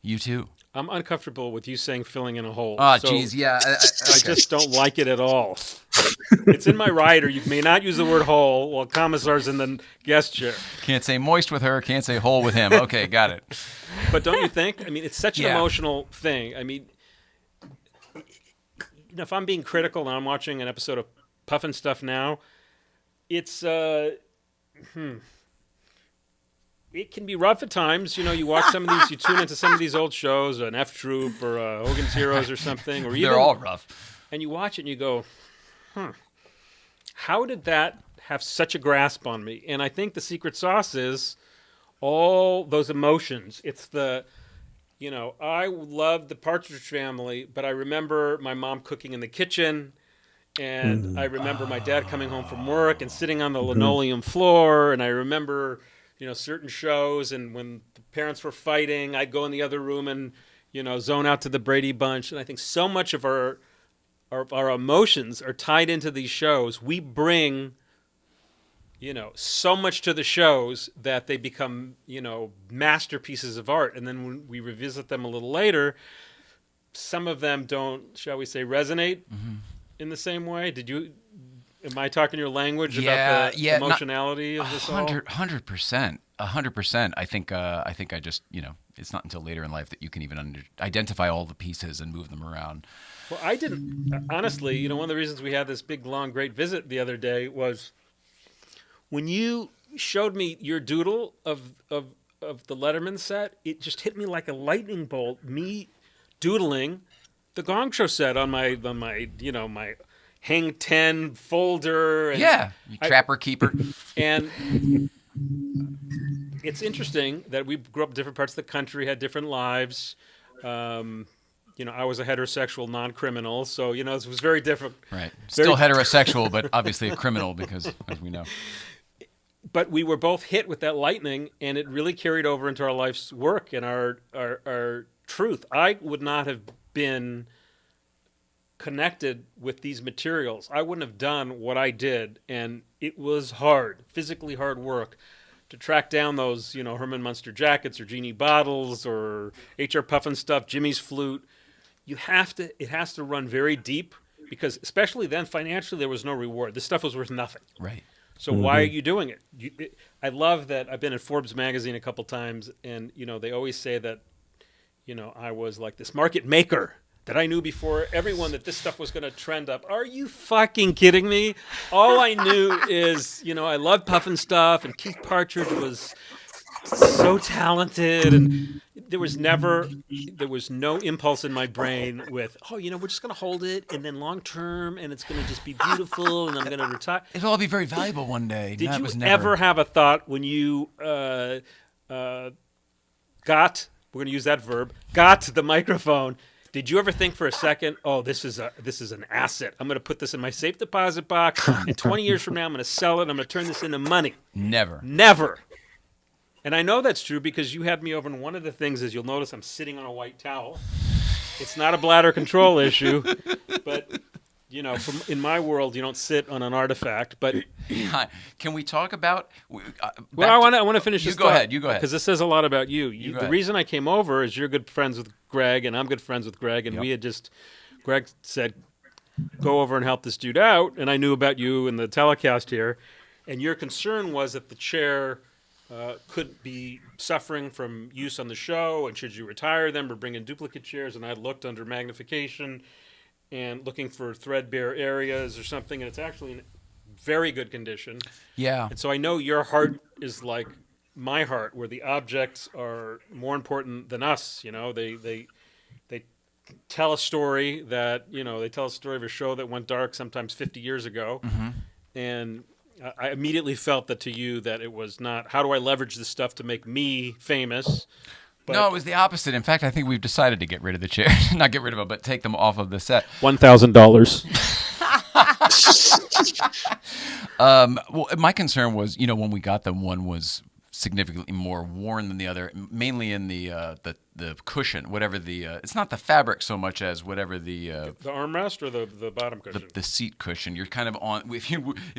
You too. I'm uncomfortable with you saying filling in a hole. Oh, so geez, yeah. I just don't like it at all. It's in my rider. You may not use the word hole while Commissar's in the guest chair. Can't say moist with her, can't say hole with him. Okay, got it. But don't you think? I mean, it's such an emotional thing. I mean, you know, if I'm being critical and I'm watching an episode of Pufnstuf now, it's it can be rough at times. You know, you watch some of these, you tune into some of these old shows, an F Troop or Hogan's Heroes or something, or even they're all rough. And you watch it and you go, how did that have such a grasp on me? And I think the secret sauce is all those emotions. It's the, you know, I love the Partridge Family, but I remember my mom cooking in the kitchen, and I remember my dad coming home from work and sitting on the linoleum floor, and I remember, you know, certain shows, and when the parents were fighting, I'd go in the other room and, you know, zone out to the Brady Bunch. And I think so much of our emotions are tied into these shows. We bring, you know, so much to the shows that they become, you know, masterpieces of art. And then when we revisit them a little later, some of them don't, shall we say, resonate in the same way. Am I talking your language about the emotionality of this all? 100%. 100%. I think I just, you know, it's not until later in life that you can even identify all the pieces and move them around. Well, I didn't, honestly, you know, one of the reasons we had this big, long, great visit the other day was when you showed me your doodle of the Letterman set, it just hit me like a lightning bolt, me doodling the Gong Show set on my you know, my Hang 10 folder. And you trapper keeper. And it's interesting that we grew up in different parts of the country, had different lives. You know, I was a heterosexual non-criminal, so, you know, it was very different. Right. Still heterosexual, but obviously a criminal because, as we know. But we were both hit with that lightning, and it really carried over into our life's work and our truth. I would not have been connected with these materials. I wouldn't have done what I did, and it was hard, physically hard work to track down those, you know, Herman Munster jackets or Genie bottles or H.R. Pufnstuf, Jimmy's flute. It has to run very deep because, especially then, financially, there was no reward. This stuff was worth nothing. Right. So why are you doing it? I love that I've been in Forbes magazine a couple times, and, you know, they always say that, you know, I was like this market maker, that I knew before everyone that this stuff was going to trend up. Are you fucking kidding me? All I knew is, you know, I loved Pufnstuf, and Keith Partridge was so talented, and there was no impulse in my brain with, oh, you know, we're just going to hold it, and then long term, and it's going to just be beautiful, and I'm going to retire. It'll all be very valuable one day. Did you ever have a thought when you got, we're going to use that verb, got the microphone? Did you ever think for a second, oh, this is an asset. I'm going to put this in my safe deposit box, and 20 years from now, I'm going to sell it, and I'm going to turn this into money? Never. And I know that's true because you had me over, and one of the things is you'll notice I'm sitting on a white towel. It's not a bladder control issue, but, you know, in my world, you don't sit on an artifact. But can we talk about? Well, I want to finish this. You go ahead. Because this says a lot about you. The reason I came over is you're good friends with Greg, and I'm good friends with Greg, and Greg said, go over and help this dude out, and I knew about you and the telecast here, and your concern was that the chair could be suffering from use on the show, and should you retire them or bring in duplicate chairs? And I looked under magnification and looking for threadbare areas or something, and it's actually in very good condition. Yeah. And so I know your heart is like my heart, where the objects are more important than us. You know, they tell a story that, you know, they tell a story of a show that went dark sometimes 50 years ago, and I immediately felt that to you that it was not, how do I leverage this stuff to make me famous? But no, it was the opposite. In fact, I think we've decided to get rid of the chair. Not get rid of them, but take them off of the set. $1,000. Well, my concern was, you know, when we got them, one was significantly more worn than the other, mainly in the cushion, whatever it's not the fabric so much as whatever the armrest or the bottom cushion. The seat cushion. You're kind of on. If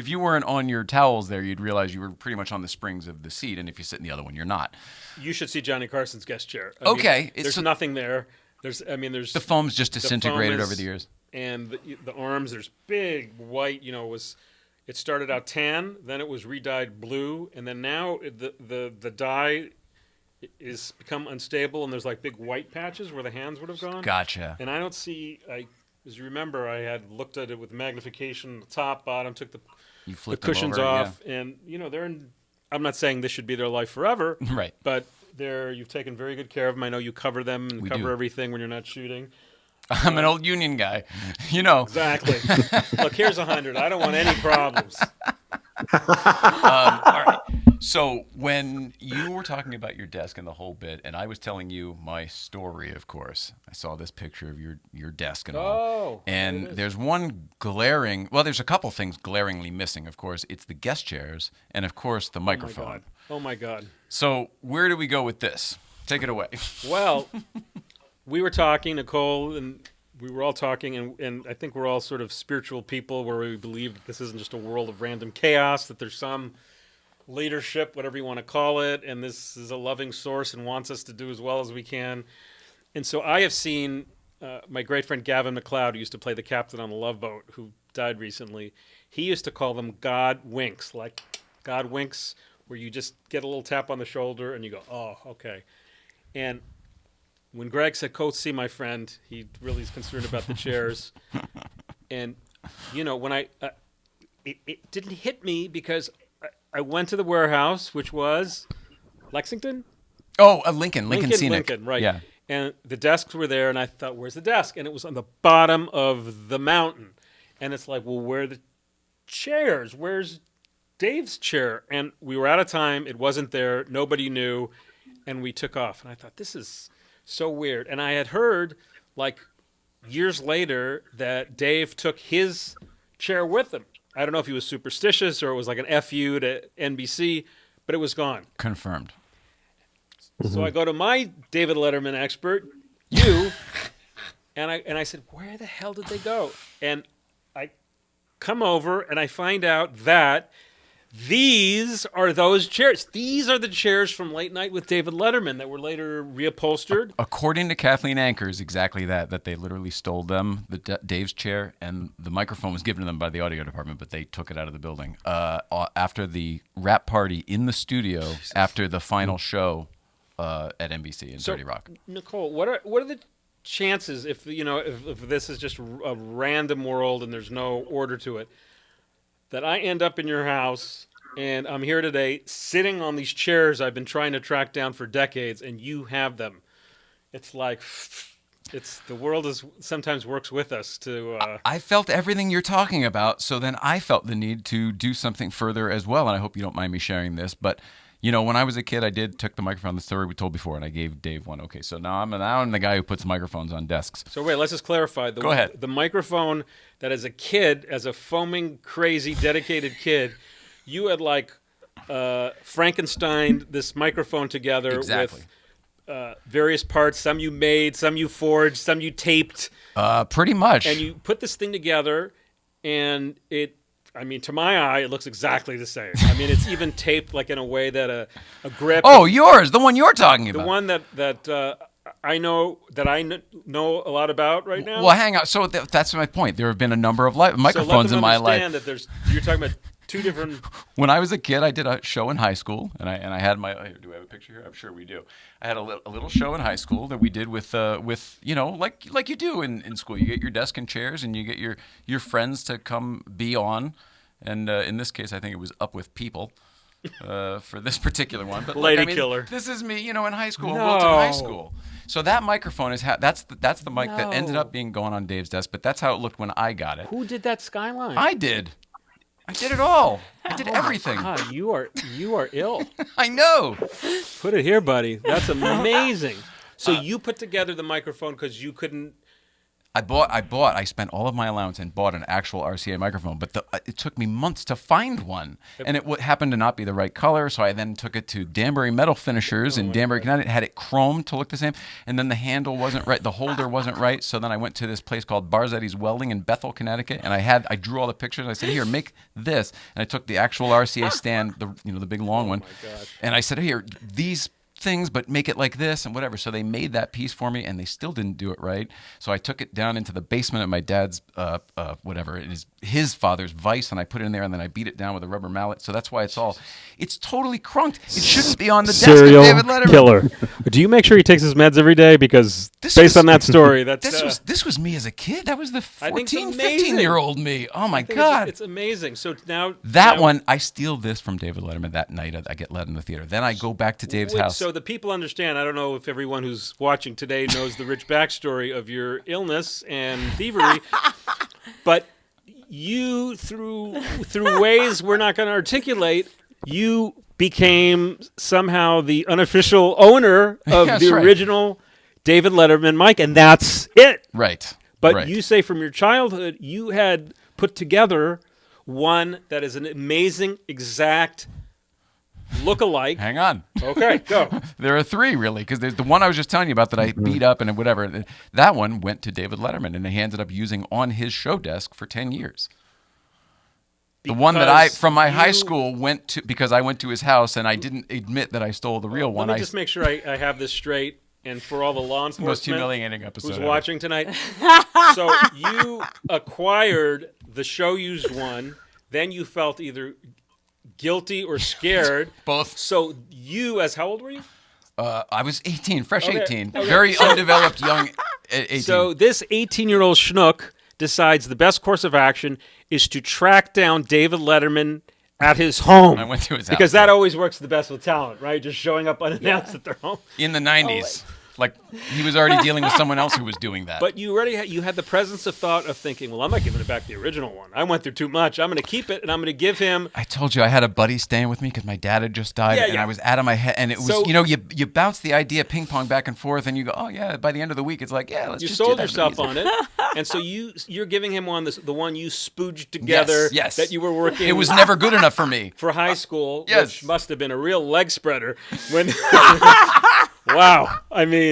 you weren't on your towels there, you'd realize you were pretty much on the springs of the seat, and if you sit in the other one, you're not. You should see Johnny Carson's guest chair. There's nothing there. There's the foam's just disintegrated over the years, and the arms. There's big white. It started out tan, then it was redyed blue, and then now the dye is become unstable, and there's like big white patches where the hands would have gone. Gotcha. And I don't see. As you remember, I had looked at it with magnification, top, bottom, took the cushions off, and they're in. I'm not saying this should be their life forever, right? But you've taken very good care of them. I know you cover them and cover everything when you're not shooting. I'm an old union guy, Exactly. Look, here's 100. I don't want any problems. All right. So when you were talking about your desk and the whole bit, and I was telling you my story, of course, I saw this picture of your desk and all. And there's one glaring. Well, there's a couple things glaringly missing. Of course, it's the guest chairs, and of course the microphone. Oh my God. So where do we go with this? Take it away. Well. We were talking, Nicole, and we were all talking, and I think we're all sort of spiritual people where we believe that this isn't just a world of random chaos, that there's some leadership, whatever you want to call it, and this is a loving source and wants us to do as well as we can. And so I have seen my great friend Gavin McLeod, who used to play the captain on the Love Boat, who died recently. He used to call them God winks, like God winks, where you just get a little tap on the shoulder and you go, oh, okay. And when Greg said, "Coach, see my friend," he really is concerned about the chairs. And, when it didn't hit me because I went to the warehouse, which was Lexington? Oh, Lincoln Scenic. Lincoln, right. Yeah. And the desks were there, and I thought, where's the desk? And it was on the bottom of the mountain. And it's like, well, where are the chairs? Where's Dave's chair? And we were out of time. It wasn't there. Nobody knew. And we took off. And I thought, this is so weird. And I had heard, like, years later that Dave took his chair with him. I don't know if he was superstitious or it was like an FU to NBC, but it was gone. Confirmed. So I go to my David Letterman expert, you, and I said, where the hell did they go? And I come over and I find out that these are those chairs. These are the chairs from Late Night with David Letterman that were later reupholstered. According to Kathleen Ankers, exactly that they literally stole them, Dave's chair, and the microphone was given to them by the audio department, but they took it out of the building. After the rap party in the studio, after the final show at NBC in 30 Rock. Nicole, what are the chances if this is just a random world and there's no order to it, that I end up in your house and I'm here today sitting on these chairs I've been trying to track down for decades and you have them? It's like, the world sometimes works with us to... I felt everything you're talking about, so then I felt the need to do something further as well, and I hope you don't mind me sharing this, but... when I was a kid, I took the microphone, the story we told before, and I gave Dave one. Okay, so now I'm the guy who puts microphones on desks. So wait, let's just clarify. Go ahead. The microphone that as a kid, as a foaming, crazy, dedicated kid, you had Frankenstein this microphone together with various parts. Some you made, some you forged, some you taped. Pretty much. And you put this thing together, and to my eye, it looks exactly the same. It's even taped like in a way that a grip. Oh, yours, the one you're talking about. The one that I know a lot about right now. Well, hang on. So that's my point. There have been a number of microphones in my life. So let them understand that you're talking about two different. When I was a kid, I did a show in high school, and I had my. Do we have a picture here? I'm sure we do. I had a little show in high school that we did with like you do in school. You get your desk and chairs, and you get your friends to come be on. And in this case, I think it was Up With People for this particular one. But Lady Killer. This is me, in high school, Wilton High School. So that microphone is that's the mic that ended up being going on Dave's desk. But that's how it looked when I got it. Who did that skyline? I did. I did it all. I did everything. God, you are ill. I know. Put it here, buddy. That's amazing. So you put together the microphone because you couldn't. I spent all of my allowance and bought an actual RCA microphone, but it took me months to find one, and it happened to not be the right color. So I then took it to Danbury Metal Finishers in Danbury, Connecticut. Had it chromed to look the same, and then the handle wasn't right, the holder wasn't right. So then I went to this place called Barzetti's Welding in Bethel, Connecticut, and I drew all the pictures. I said, "Here, make this," and I took the actual RCA stand, the big long one, and I said, "Here, these things, but make it like this and whatever." So they made that piece for me, and they still didn't do it right. So I took it down into the basement of my dad's his father's vice, and I put it in there, and then I beat it down with a rubber mallet. So that's why it's totally crunked. It shouldn't be on the desk of David Letterman. Killer. Do you make sure he takes his meds every day? Because on that story, this was me as a kid. That was the I think 14, it's amazing. 15-year-old me. Oh my God. It's amazing. So now one, I steal this from David Letterman that night. I get let in the theater. Then I go back to Dave's house. So the people understand. I don't know if everyone who's watching today knows the rich backstory of your illness and thievery, but you, through ways we're not going to articulate, you became somehow the unofficial owner of the original David Letterman mic, and that's it. Right. But you say from your childhood, you had put together one that is an amazing, exact look-alike. Hang on. Okay, go. There are three, really, because there's the one I was just telling you about that I beat up and whatever. That one went to David Letterman, and he ended up using on his show desk for 10 years. The one that I, from my high school, went to, because I went to his house, and I didn't admit that I stole the real one. Let me just make sure I have this straight, and for all the law enforcement most humiliating episode who's ever. watching tonight. So you acquired the show-used one, then you felt either guilty or scared. Both. So you, as how old were you? I was 18, fresh Okay. 18. Okay. Very undeveloped young 18. So this 18-year-old schnook decides the best course of action is to track down David Letterman at his home. I went to his house. Because that always works the best with talent, right? Just showing up unannounced at their home. In the 90s. Like, he was already dealing with someone else who was doing that. But you already you had the presence of thought of thinking, well, I'm not giving it back the original one. I went through too much. I'm going to keep it, and I'm going to give him. I told you I had a buddy staying with me because my dad had just died, and I was out of my head. And it was, So- you bounce the idea ping pong back and forth, and you go, oh yeah. By the end of the week, it's like, yeah, let's You just sold do that yourself easy. on it, and so you're giving him one the one you spooged together. Yes. That you were working. It was never good enough for me. For high school, Yes. which must have been a real leg spreader. When wow, I mean.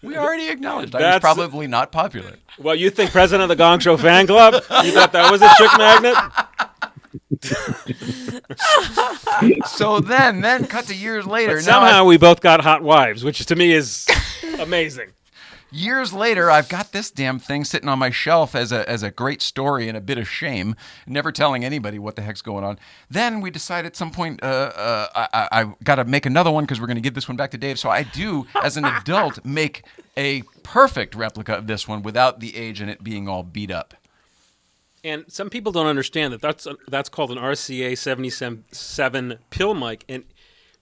We already acknowledged I was probably not popular. Well, you think president of the Gong Show fan club? You thought that was a chick magnet? So then cut to years later. But somehow we both got hot wives, which to me is amazing. Years later, I've got this damn thing sitting on my shelf as a great story and a bit of shame, never telling anybody what the heck's going on. Then we decided at some point I got to make another one because we're going to give this one back to Dave. So I do, as an adult, make a perfect replica of this one without the age and it being all beat up. And some people don't understand that's called an RCA 77 pill mic, and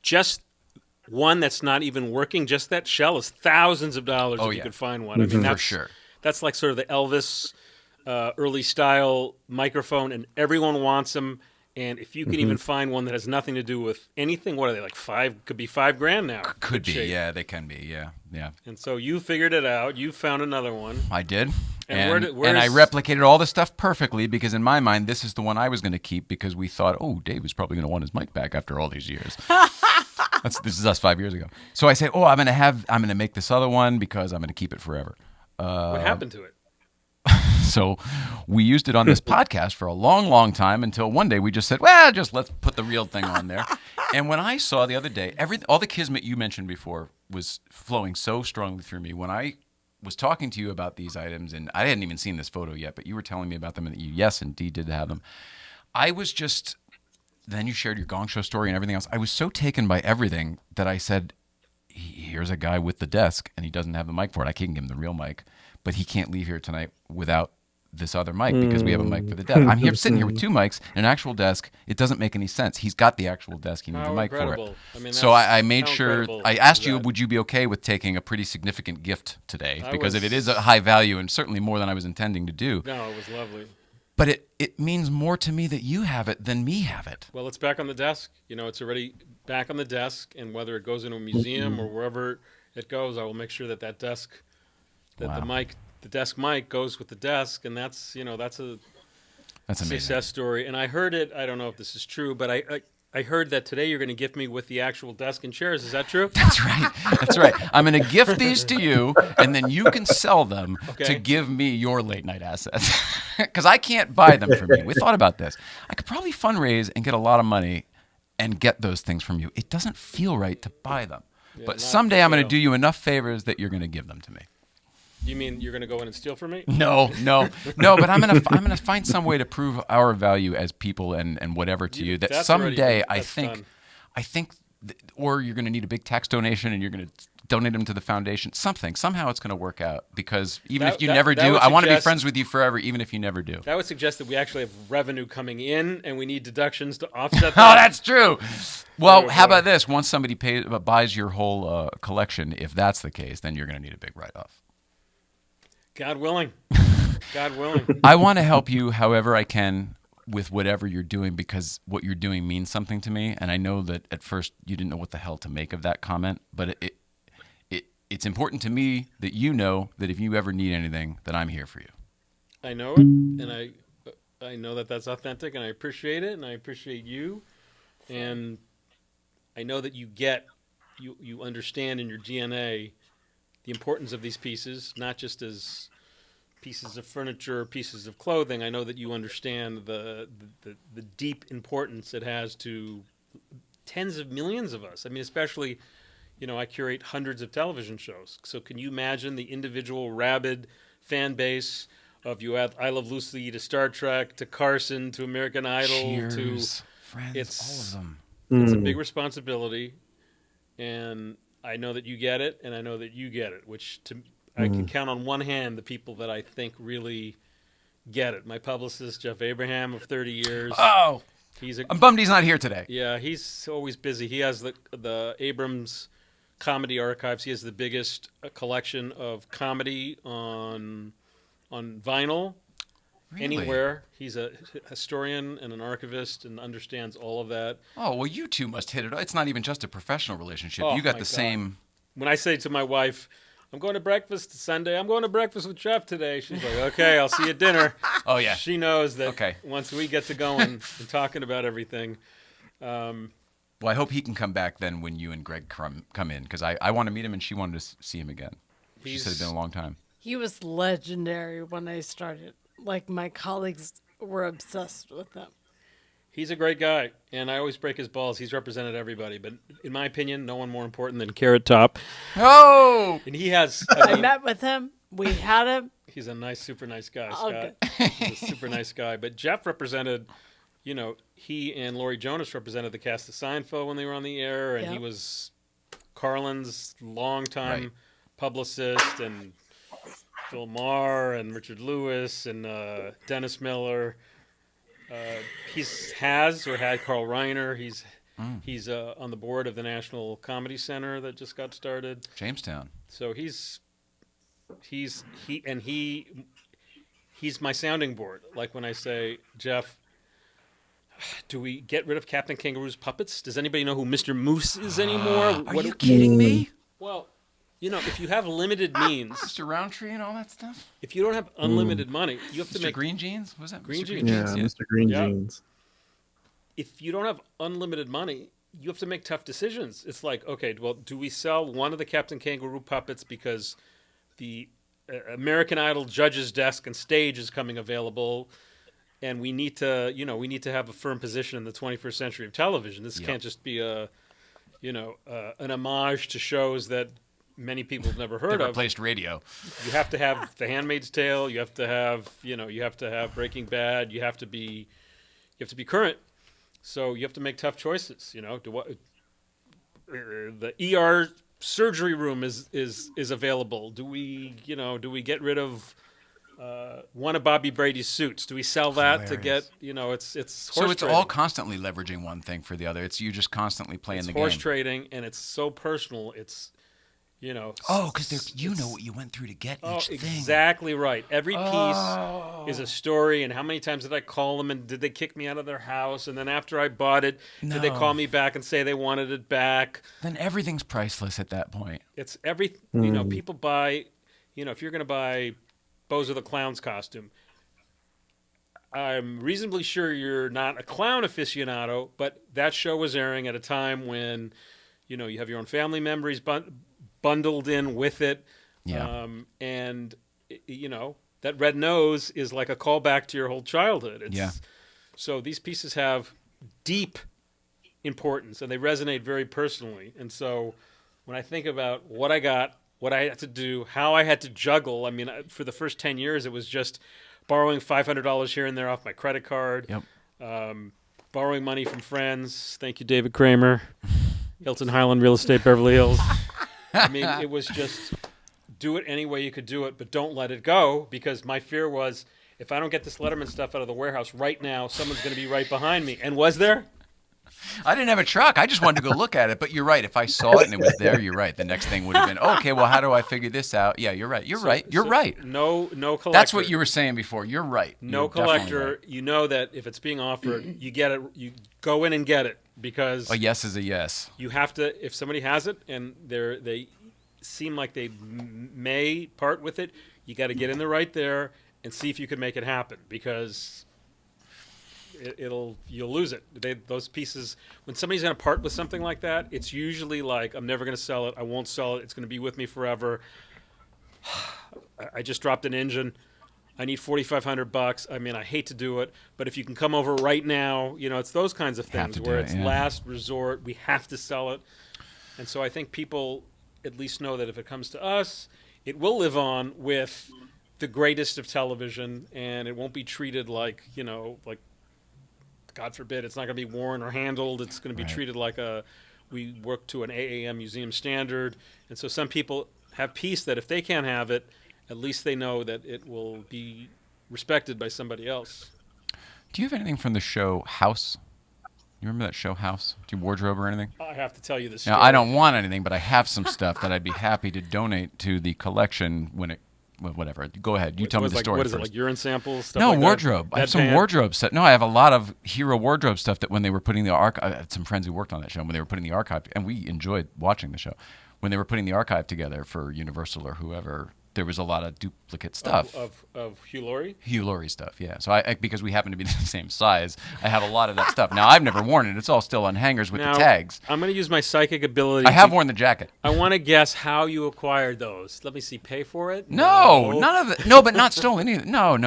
just one that's not even working, just that shell is thousands of dollars if you could find one. I mean, that's, for sure. That's like sort of the Elvis early style microphone, and everyone wants them. And if you can even find one that has nothing to do with anything, what are they, like Could be $5,000 now. Could be, shape. yeah, they can be, yeah. And so you figured it out. You found another one. I did. And and I replicated all the stuff perfectly because in my mind, this is the one I was going to keep because we thought, oh, Dave is probably going to want his mic back after all these years. This is us 5 years ago. So I say, oh, I'm going to make this other one because I'm going to keep it forever. What happened to it? So we used it on this podcast for a long, long time until one day we just said, well, just let's put the real thing on there. And when I saw the other day, all the kismet you mentioned before was flowing so strongly through me. When I was talking to you about these items, and I hadn't even seen this photo yet, but you were telling me about them and that you, yes, indeed did have them. I was just, then you shared your Gong Show story and everything else. I was so taken by everything that I said, here's a guy with the desk and he doesn't have the mic for it. I can give him the real mic, but he can't leave here tonight without this other mic because we have a mic for the desk. I'm sitting here with two mics and an actual desk. It doesn't make any sense. He's got the actual desk. He needs a mic for it. I mean, so I made sure, incredible I asked is you, that? would you be okay with taking a pretty significant gift today? I Because was- if it is a high value and certainly more than I was intending to do. No, it was lovely. But it means more to me that you have it than me have it. Well, it's back on the desk. You know, it's already back on the desk, and whether it goes into a museum or wherever it goes, I will make sure that desk, that the mic the desk mic goes with the desk, and that's that's a amazing. success story. And I heard it. I don't know if this is true, but I heard that today you're going to gift me with the actual desk and chairs. Is that true? That's right. That's right. I'm going to gift these to you, and then you can sell them to Okay. give me your late night assets. Because I can't buy them from you. We thought about this. I could probably fundraise and get a lot of money and get those things from you. It doesn't feel right to buy them. But not someday I'm going to for do you enough favors that you're going to give them to me. You mean you're going to go in and steal from me? No. But I'm gonna find some way to prove our value as people and whatever to you that That's someday already- that's done. I think, or you're gonna need a big tax donation and you're gonna donate them to the foundation. Somehow it's gonna work out because even if you never that do, would I want to be suggest- friends with you forever, even if you never do. That would suggest that we actually have revenue coming in, and we need deductions to offset that. Oh, that's true. Well, Oh, how boy. about this? Once somebody buys your whole collection, if that's the case, then you're gonna need a big write-off. God willing. God willing. I want to help you however I can with whatever you're doing because what you're doing means something to me. And I know that at first you didn't know what the hell to make of that comment, but it's important to me that you know that if you ever need anything, that I'm here for you. I know it, and I know that that's authentic, and I appreciate it, and I appreciate you, and I know that you understand in your DNA the importance of these pieces, not just as pieces of furniture, pieces of clothing. I know that you understand the deep importance it has to tens of millions of us. I mean, especially, I curate hundreds of television shows. So can you imagine the individual rabid fan base of you at I Love Lucy to Star Trek to Carson to American Idol Cheers, to Friends, all of them. It's a big responsibility, and I know that you get it, and I know that you get it, which I can count on one hand the people that I think really get it. My publicist, Jeff Abraham, of 30 years. Oh, I'm bummed he's not here today. Yeah, he's always busy. He has the Abrams Comedy Archives. He has the biggest collection of comedy on vinyl. Really? Anywhere. He's a historian and an archivist and understands all of that. Oh, well, you two must hit it. It's not even just a professional relationship. Oh, you got my the God. same. When I say to my wife, I'm going to breakfast Sunday, I'm going to breakfast with Jeff today, she's like, okay, I'll see you at dinner. Oh, yeah. She knows that Okay. once we get to going and talking about everything. Well, I hope he can come back then when you and Greg come in because I want to meet him and she wanted to see him again. She said it's been a long time. He was legendary when I started. Like, my colleagues were obsessed with him. He's a great guy, and I always break his balls. He's represented everybody, but in my opinion, no one more important than Carrot Top. Oh! And he has... I met with him. We had him. He's a super nice guy, Okay. Scott. He's a super nice guy. But Jeff represented, he and Laurie Jonas represented the cast of Seinfeld when they were on the air, and he Yep. was Carlin's longtime Right. publicist, and Phil Maher, and Richard Lewis, and Dennis Miller. Had Carl Reiner. He's on the board of the National Comedy Center that just got started. Jamestown. So he's my sounding board. Like when I say, Jeff, do we get rid of Captain Kangaroo's puppets? Does anybody know who Mr. Moose is anymore? Are you kidding me? Well, if you have limited means, Mr. Roundtree and all that stuff? if you don't have unlimited money, you have to Mr. make Green Jeans? Was that Green Mr. Jeans. Yeah, Mr. Green Yeah. Jeans. If you don't have unlimited money, you have to make tough decisions. It's like, okay, well, do we sell one of the Captain Kangaroo puppets because the American Idol judge's desk and stage is coming available, and we need to have a firm position in the 21st century of television. This can't just be an homage to shows that many people have never heard They of. replaced radio. You have to have The Handmaid's Tale. You have to have Breaking Bad. You have to be current. So you have to make tough choices. The ER surgery room is available. Do we get rid of one of Bobby Brady's suits? Do we sell that to get it's horse So it's trading. all constantly leveraging one thing for the other. It's you just constantly playing It's the horse game. trading, and it's so personal. It's Oh, because you know what you went through to get each thing. Exactly right. Every piece is a story, and how many times did I call them, and did they kick me out of their house? And then after I bought it, did they call me back and say they wanted it back? Then everything's priceless at that point. It's people buy, if you're going to buy Bozo the Clown's costume. I'm reasonably sure you're not a clown aficionado, but that show was airing at a time when, you have your own family members bundled in with it. Yeah. And, that red nose is like a callback to your whole childhood. So these pieces have deep importance, and they resonate very personally. And so when I think about what I got, what I had to do, how I had to juggle, I mean, for the first 10 years, it was just borrowing $500 here and there off my credit card, borrowing money from friends. Thank you, David Kramer, Hilton Highland Real Estate, Beverly Hills. I mean, it was just do it any way you could do it, but don't let it go, because my fear was if I don't get this Letterman stuff out of the warehouse right now, someone's going to be right behind me. And was there? I didn't have a truck. I just wanted to go look at it. But you're right. If I saw it and it was there, you're right. The next thing would have been, okay, well, how do I figure this out? Yeah, you're right. You're right. No collector. That's what you were saying before. You're right. No collector. Right. You know that if it's being offered, you get it. You go in and get it, because a yes is a yes. You have to. If somebody has it and they seem like they may part with it, you got to get in there right there and see if you can make it happen, because you'll lose it. Those pieces, when somebody's going to part with something like that, it's usually like, I'm never going to sell it. I won't sell it. It's going to be with me forever. I just dropped an engine. I need $4,500. I mean, I hate to do it, but if you can come over right now, it's those kinds of things where it's last resort. We have to sell it. And so I think people at least know that if it comes to us, it will live on with the greatest of television, and it won't be treated like, like, God forbid, it's not going to be worn or handled. It's going to be treated like we work to an AAM museum standard. And so some people have peace that if they can't have it, at least they know that it will be respected by somebody else. Do you have anything from the show House? You remember that show House? Do you wardrobe or anything? I have to tell you this story. Now, I don't want anything, but I have some stuff that I'd be happy to donate to the collection when it whatever. Go ahead. You tell me the story What first. is it, like urine samples? Stuff No, like wardrobe. That? I have some wardrobe stuff. No, I have a lot of hero wardrobe stuff that when they were putting the archive, I had some friends who worked on that show, when they were putting the archive, and we enjoyed watching the show. When they were putting the archive together for Universal or whoever, there was a lot of duplicate stuff. Of Hugh Laurie? Hugh Laurie stuff, yeah. So I because we happen to be the same size, I have a lot of that stuff. Now, I've never worn it. It's all still on hangers with the tags. I'm going to use my psychic ability. I have worn the jacket. I want to guess how you acquired those. Let me see. Pay for it? No, none of it. No, but not stolen either. No.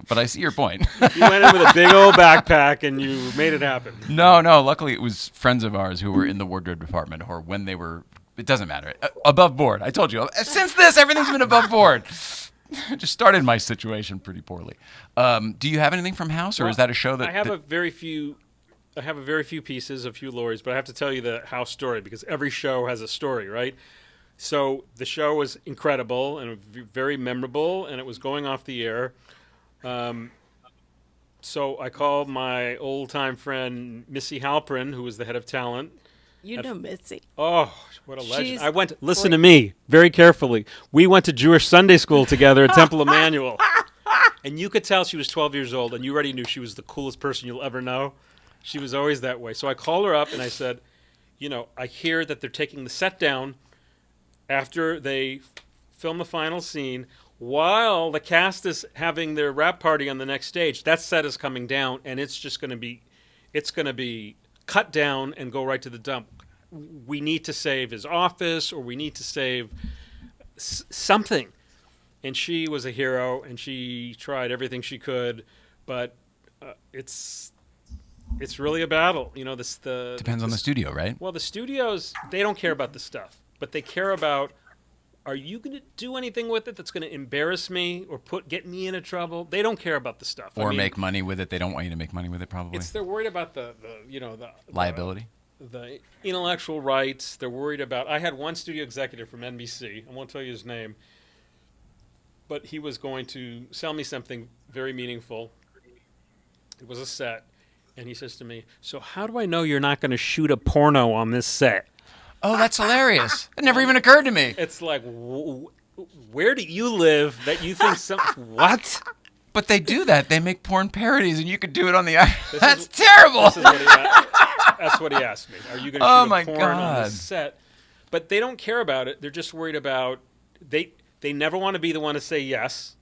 But I see your point. You went in with a big old backpack and you made it happen. No. Luckily, it was friends of ours who were in the wardrobe department, or when they were. It doesn't matter. Above board. I told you. Since this, everything's been above board. Just started my situation pretty poorly. Do you have anything from House, or is that a show that I have a very few pieces of Hugh Laurie's, but I have to tell you the House story, because every show has a story, right? So the show was incredible and very memorable, and it was going off the air. So I called my old-time friend Missy Halprin, who was the head of talent. You know Missy. Oh, what a legend. Listen to me very carefully. We went to Jewish Sunday school together at Temple Emmanuel. And you could tell she was 12 years old, and you already knew she was the coolest person you'll ever know. She was always that way. So I called her up, and I said, I hear that they're taking the set down after they film the final scene, while the cast is having their wrap party on the next stage. That set is coming down, and it's going to be cut down and go right to the dump. We need to save his office, or we need to save something. And she was a hero, and she tried everything she could, but it's really a battle. Depends on the studio, right? Well, the studios, they don't care about the stuff, but they care about, are you going to do anything with it that's going to embarrass me or get me into trouble? They don't care about the stuff. Or make money with it. They don't want you to make money with it, probably. They're worried about the liability, the intellectual rights. They're worried about. I had one studio executive from NBC. I won't tell you his name, but he was going to sell me something very meaningful. It was a set, and he says to me, "So how do I know you're not going to shoot a porno on this set?" Oh, that's hilarious. It never even occurred to me. It's like, where do you live that you think what? But they do that. They make porn parodies, and you could do it on the air. That's terrible. That's what he asked me. Are you going to shoot a porn on this set? But they don't care about it. They're just worried about they never want to be the one to say yes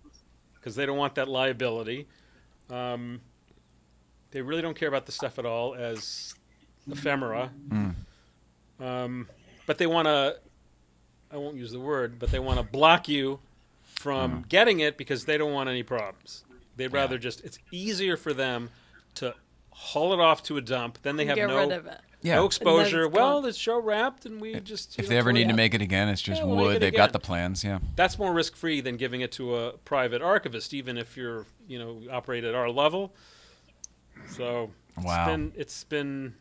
because they don't want that liability. They really don't care about the stuff at all as ephemera. But they want to, I won't use the word, but they want to block you from getting it because they don't want any problems. They'd rather just, it's easier for them to haul it off to a dump. Then they have Get no, rid of it. no exposure. it's Well, gone. it's show wrapped and we just, If they ever need to make it again, it's just we'll make wood. it They've again. got the plans. Yeah. That's more risk-free than giving it to a private archivist, even if you're, operate at our level. So Wow. it's been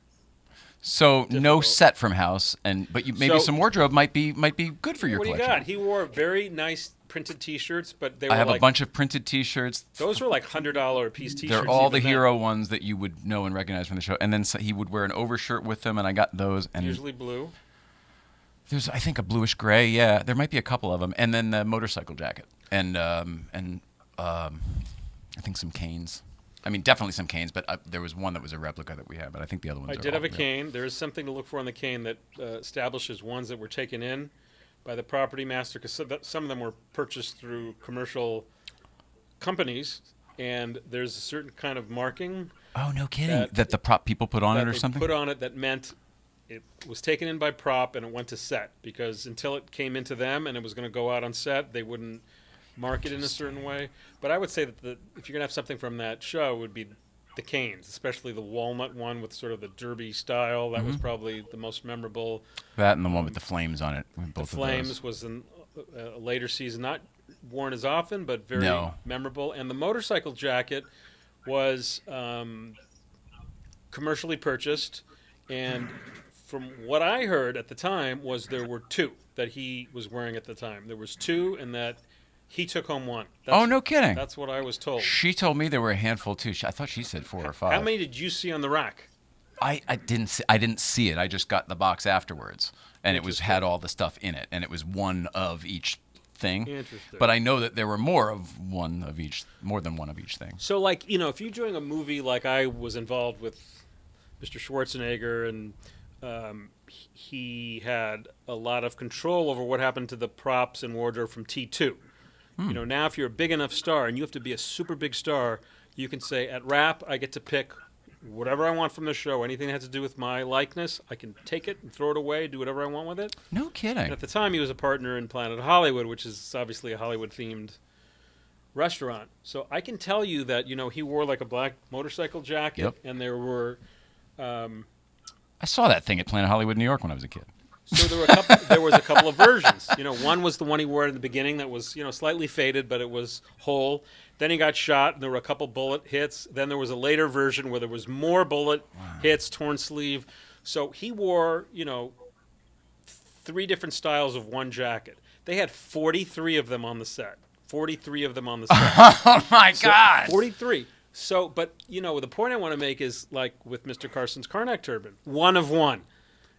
So no difficult. set from house, but maybe So- some wardrobe might be good for your what do you collection. got? He wore very nice printed T-shirts, but they were I have like, a bunch of printed T-shirts. those were like $100 a piece T-shirts. They're all the even then. hero ones that you would know and recognize from the show. And then he would wear an overshirt with them, and I got those. And Usually blue. there's, I think, a bluish gray. Yeah, there might be a couple of them. And then the motorcycle jacket, and I think some canes. I mean, definitely some canes, but there was one that was a replica that we had. But I think the other ones. I did have a cane. There is something to look for on the cane that establishes ones that were taken in by the property master, because some of them were purchased through commercial companies, and there's a certain kind of marking Oh, no kidding! That the prop people put on that it or they something. put on it that meant it was taken in by prop and it went to set, because until it came into them and it was going to go out on set, they wouldn't mark it in a certain way. But I would say that if you're going to have something from that show, it would be the canes, especially the walnut one with sort of the derby style. That was probably the most memorable. That and the one with the flames on it. Both The of flames those. was in a later season, not worn as often, but very No. memorable. And the motorcycle jacket was commercially purchased, and from what I heard at the time was there were two that he was wearing at the time. There was two, and that he took home one. Oh, no kidding! That's what I was told. She told me there were a handful too. I thought she said 4 or 5. How many did you see on the rack? I didn't see it. I just got the box afterwards, and it had all the stuff in it, and it was one of each thing. Interesting. But I know that there were more than one of each thing. So, like, if you're doing a movie like I was involved with Mr. Schwarzenegger, and he had a lot of control over what happened to the props and wardrobe from T2. Now if you're a big enough star, and you have to be a super big star, you can say, at Rap, I get to pick whatever I want from the show. Anything that has to do with my likeness, I can take it and throw it away, do whatever I want with it. No kidding. And at the time, he was a partner in Planet Hollywood, which is obviously a Hollywood-themed restaurant. So I can tell you that, he wore like a black motorcycle jacket, Yep. and there were... I saw that thing at Planet Hollywood, New York, when I was a kid. So there was a couple of versions. One was the one he wore in the beginning that was, slightly faded, but it was whole. Then he got shot, and there were a couple bullet hits. Then there was a later version where there was more bullet hits, torn sleeve. So he wore, 3 different styles of one jacket. They had 43 of them on the set. 43 of them on the set. Oh my God! 43. So, but, the point I want to make is, like with Mr. Carson's Karnak turban, one of one.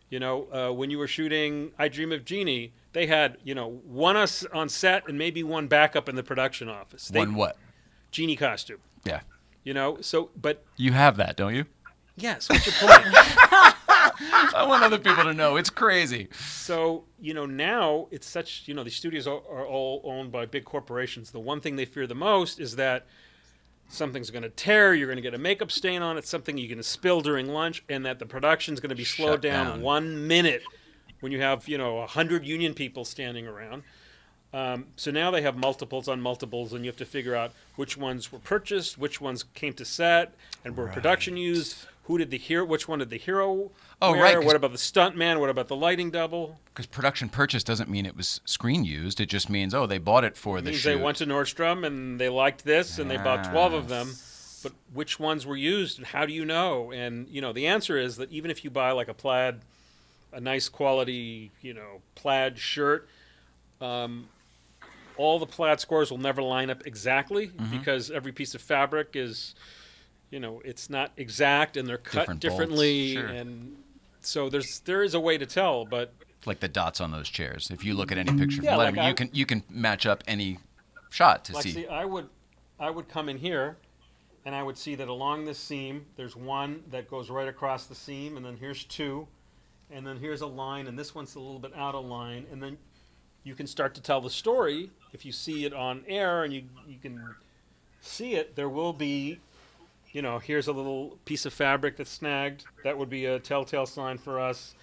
When you were shooting I Dream of Jeannie, they had, one on set and maybe one backup in the production office. One what? Genie costume. Yeah. But... You have that, don't you? Yes, what's your point? I want other people to know. It's crazy. So, now it's such, these studios are all owned by big corporations. The one thing they fear the most is that something's going to tear, you're going to get a makeup stain on it, something you're going to spill during lunch, and that the production's going to be slowed Shut down 1 minute when you have, 100 union people standing around. So now they have multiples on multiples, and you have to figure out which ones were purchased, which ones came to set and were production used, which one did the hero wear, right, 'cause- what about the stuntman, what about the lighting double? Because production purchase doesn't mean it was screen used. It just means, they bought it for the Means shoot. they went to Nordstrom and they liked this and they bought 12 of them. But which ones were used and how do you know? And, the answer is that even if you buy like a nice quality, plaid shirt, all the plaid scores will never line up exactly because every piece of fabric is, it's not exact and they're cut Different bolts, differently. sure. And so there is a way to tell, but... Like the dots on those chairs. If you look at any picture from Yeah, like Letterman, you can match up any shot to Like, see. see, I would come in here, and I would see that along this seam, there's one that goes right across the seam, and then here's 2, and then here's a line, and this one's a little bit out of line, and then you can start to tell the story. If you see it on air and you can see it, there will be, here's a little piece of fabric that's snagged. That would be a telltale sign for us.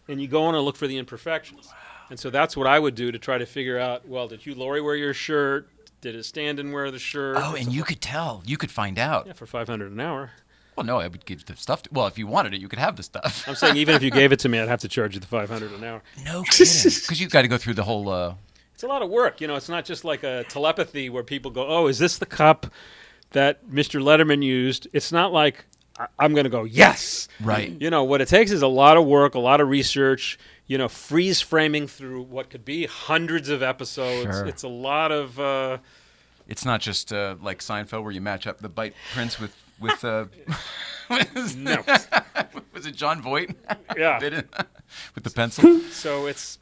And you go on and look for the imperfections. And so that's what I would do to try to figure out, well, did Hugh Laurie wear your shirt? Did his stand-in wear the shirt? Oh, and you could tell. You could find out. Yeah, for $500 an hour. Well, no, I would give the stuff. Well, if you wanted it, you could have the stuff. I'm saying even if you gave it to me, I'd have to charge you the $500 an hour. No kidding. Because you've got to go through the whole... It's a lot of work. It's not just like a telepathy where people go, oh, is this the cup that Mr. Letterman used? It's not like I'm going to go, yes. Right. What it takes is a lot of work, a lot of research, freeze framing through what could be hundreds of episodes. Sure. It's a lot of... It's not just like Seinfeld where you match up the bite prints with no. Was it John Voight? Yeah. With the pencil. So it's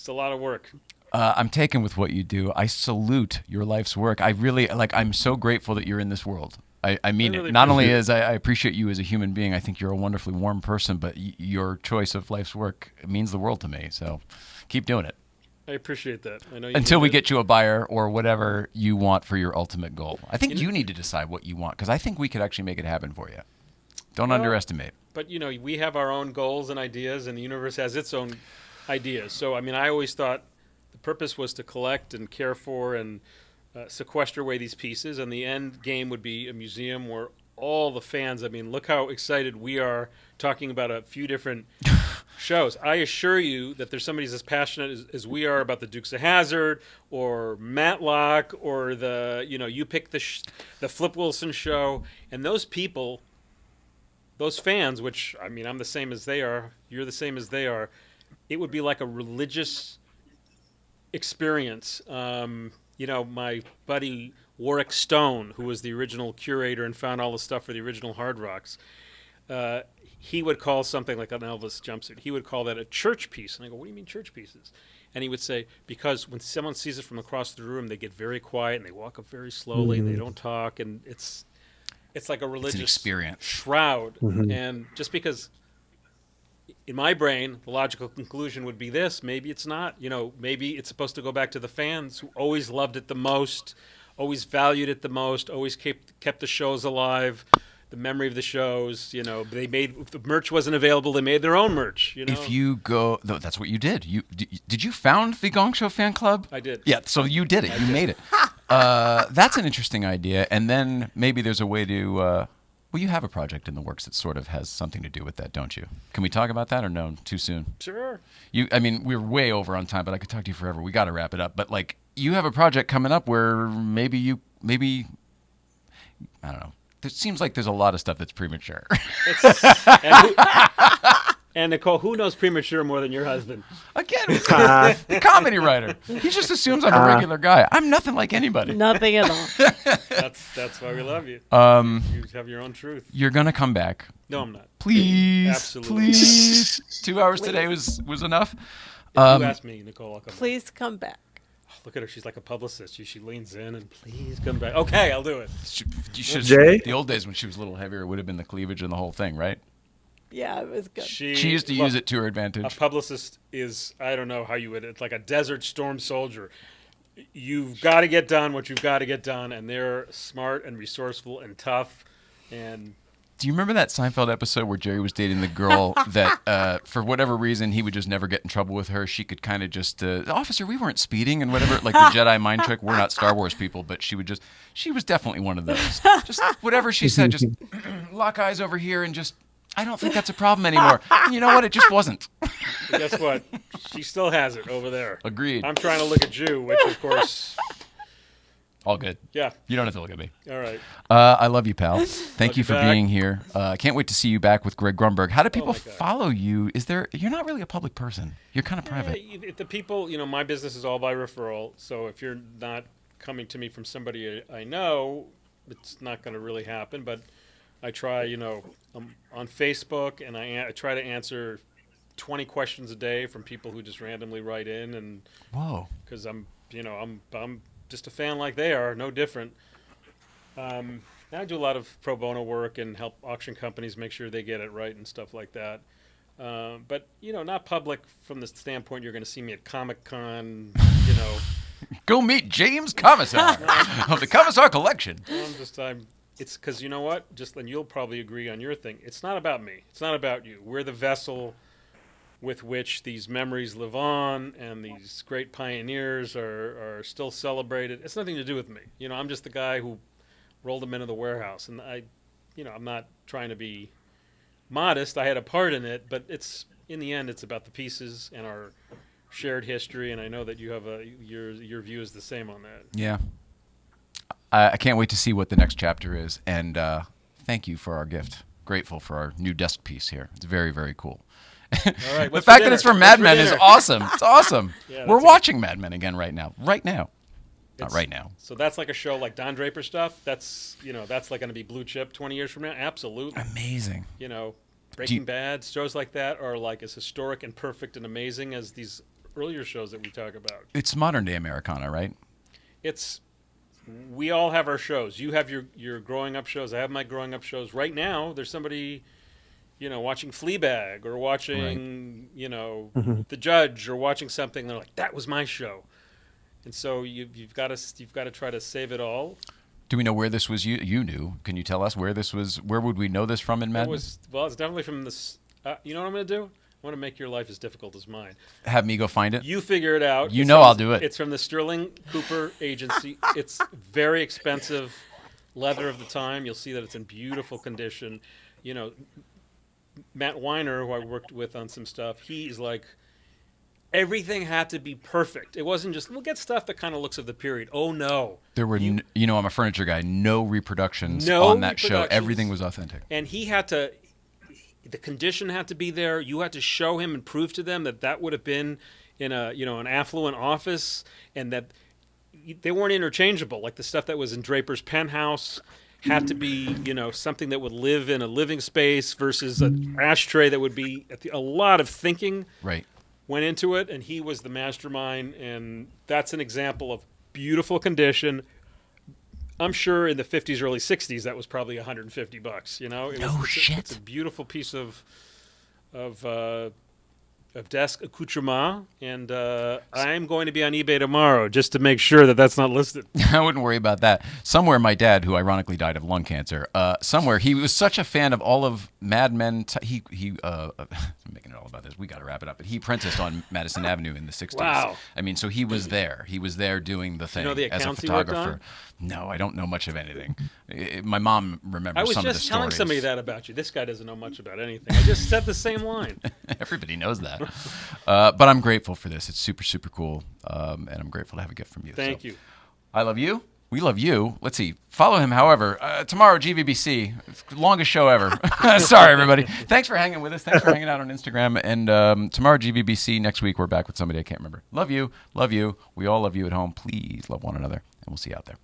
a lot of work. I'm taken with what you do. I salute your life's work. I really I'm so grateful that you're in this world. I mean really it. Not only appreciate as I appreciate you as a human being, I think you're a wonderfully warm person, but your choice of life's work means the world to me. So keep doing it. I appreciate that. I know you Until we did. get you a buyer or whatever you want for your ultimate goal. I think you need to decide what you want because I think we could actually make it happen for you. Don't underestimate. But, we have our own goals and ideas, and the universe has its own ideas. So, I always thought the purpose was to collect and care for and sequester away these pieces, and the end game would be a museum where all the fans, look how excited we are talking about a few different shows. I assure you that there's somebody as passionate as we are about the Dukes of Hazzard or Matlock or the, you pick the Flip Wilson show, and those people, those fans, which, I'm the same as they are, you're the same as they are, it would be like a religious experience. My buddy Warwick Stone, who was the original curator and found all the stuff for the original Hard Rocks, he would call something like an Elvis jumpsuit, he would call that a church piece. And I go, what do you mean church pieces? And he would say, because when someone sees it from across the room, they get very quiet and they walk up very slowly, and they don't talk, and it's like a religious experience. shroud. And just because in my brain, the logical conclusion would be this, maybe it's not. Maybe it's supposed to go back to the fans who always loved it the most, always valued it the most, always kept the shows alive, the memory of the shows. They made, if the merch wasn't available, they made their own merch. If you go, that's what you did. Did you found the Gong Show fan club? I did. Yeah, so you did it. You made it. That's an interesting idea. And then maybe there's a way to. Well, you have a project in the works that sort of has something to do with that, don't you? Can we talk about that or no? Too soon? Sure. We're way over on time, but I could talk to you forever. We got to wrap it up. But you have a project coming up where maybe I don't know. It seems like there's a lot of stuff that's premature. And Nicole, who knows premature more than your husband? Again, the comedy writer. He just assumes I'm a regular guy. I'm nothing like anybody. Nothing at all. That's why we love you. You have your own truth. You're gonna come back. No, I'm not. Please, Absolutely. please. 2 hours today was enough. If you ask me, Nicole, I'll come back. Please come back. Look at her. She's like a publicist. She leans in and please come back. Okay, I'll do it. You should. Jay? The old days when she was a little heavier, it would have been the cleavage and the whole thing, right? Yeah, it was good. She used to use it to her advantage. A publicist is, I don't know how you would, it's like a Desert Storm soldier. You've got to get done what you've got to get done, and they're smart and resourceful and tough. And do you remember that Seinfeld episode where Jerry was dating the girl that, for whatever reason, he would just never get in trouble with her? She could kind of just, officer, we weren't speeding and whatever, like the Jedi mind trick. We're not Star Wars people, but she was definitely one of those. Just whatever she said, just lock eyes over here and just, I don't think that's a problem anymore. And you know what? It just wasn't. guess what? She still has it over there. Agreed. I'm trying to look at you, which of course. All good. Yeah. You don't have to look at me. All right. I love you, pal. Thank you for back. being here. I can't wait to see you back with Greg Grunberg. How do people follow you? You're not really a public person. You're kind of private. If the people, my business is all by referral. So if you're not coming to me from somebody I know, it's not going to really happen. But I try, I'm on Facebook, and I try to answer 20 questions a day from people who just randomly write in. And whoa, because I'm just a fan like they are, no different. I do a lot of pro bono work and help auction companies make sure they get it right and stuff like that. But not public from the standpoint you're going to see me at Comic-Con. Go meet James Comisar of the Comisar Collection. It's because you know what? And you'll probably agree on your thing. It's not about me. It's not about you. We're the vessel with which these memories live on, and these great pioneers are still celebrated. It's nothing to do with me. I'm just the guy who rolled them into the warehouse, and I'm not trying to be modest. I had a part in it, but in the end, it's about the pieces and our shared history, and I know that you have your view is the same on that. Yeah. I can't wait to see what the next chapter is, and thank you for our gift. Grateful for our new desk piece here. It's very, very cool. All right, the fact that it's from Mad Men is awesome. It's awesome. Yeah, we're watching Mad Men again right now. Right now. Not right now. So that's like a show like Don Draper stuff. That's like going to be blue chip 20 years from now. Absolutely. Amazing. Breaking Bad, shows like that are like as historic and perfect and amazing as these earlier shows that we talk about. It's modern day Americana, right? We all have our shows. You have your growing up shows. I have my growing up shows. Right now, there's somebody, watching Fleabag or watching, The Judge or watching something. They're like, that was my show. And so you've got to try to save it all. Do we know where this was? You knew. Can you tell us where this was? Where would we know this from in Mad Men? It's definitely from this. You know what I'm going to do? I want to make your life as difficult as mine. Have me go find it? You figure it out. I'll do it. It's from the Sterling Cooper Agency. It's very expensive leather of the time. You'll see that it's in beautiful condition. Matt Weiner, who I worked with on some stuff, he's like, everything had to be perfect. It wasn't just, we'll get stuff that kind of looks of the period. Oh, no. There were, I'm a furniture guy, no reproductions on that show. Everything was authentic. And he had to, the condition had to be there. You had to show him and prove to them that would have been in an affluent office, and that they weren't interchangeable. Like the stuff that was in Draper's penthouse had to be, something that would live in a living space versus an ashtray that would be, a lot of thinking went into it, and he was the mastermind, and that's an example of beautiful condition. I'm sure in the 50s, early 60s, that was probably $150. It's a beautiful piece of desk accoutrement, and I'm going to be on eBay tomorrow just to make sure that that's not listed. I wouldn't worry about that. Somewhere, my dad, who ironically died of lung cancer, somewhere he was such a fan of all of Mad Men. I'm making it all about this. We got to wrap it up. But he apprenticed on Madison Avenue in the 60s. Wow. I mean, so he was there. He was there doing the thing the as a accounts he worked photographer. on? No, I don't know much of anything. My mom remembers I was some of the just stories. telling somebody that about you. This guy doesn't know much about anything. I just said the same line. Everybody knows that. But I'm grateful for this. It's super, super cool. And I'm grateful to have a gift from you. Thank you. I love you. We love you. Let's see. Follow him, however. Tomorrow, GVBC. Longest show ever. Sorry, everybody. Thanks for hanging with us. Thanks for hanging out on Instagram. And tomorrow, GVBC. Next week, we're back with somebody I can't remember. Love you. Love you. We all love you at home. Please love one another. And we'll see you out there.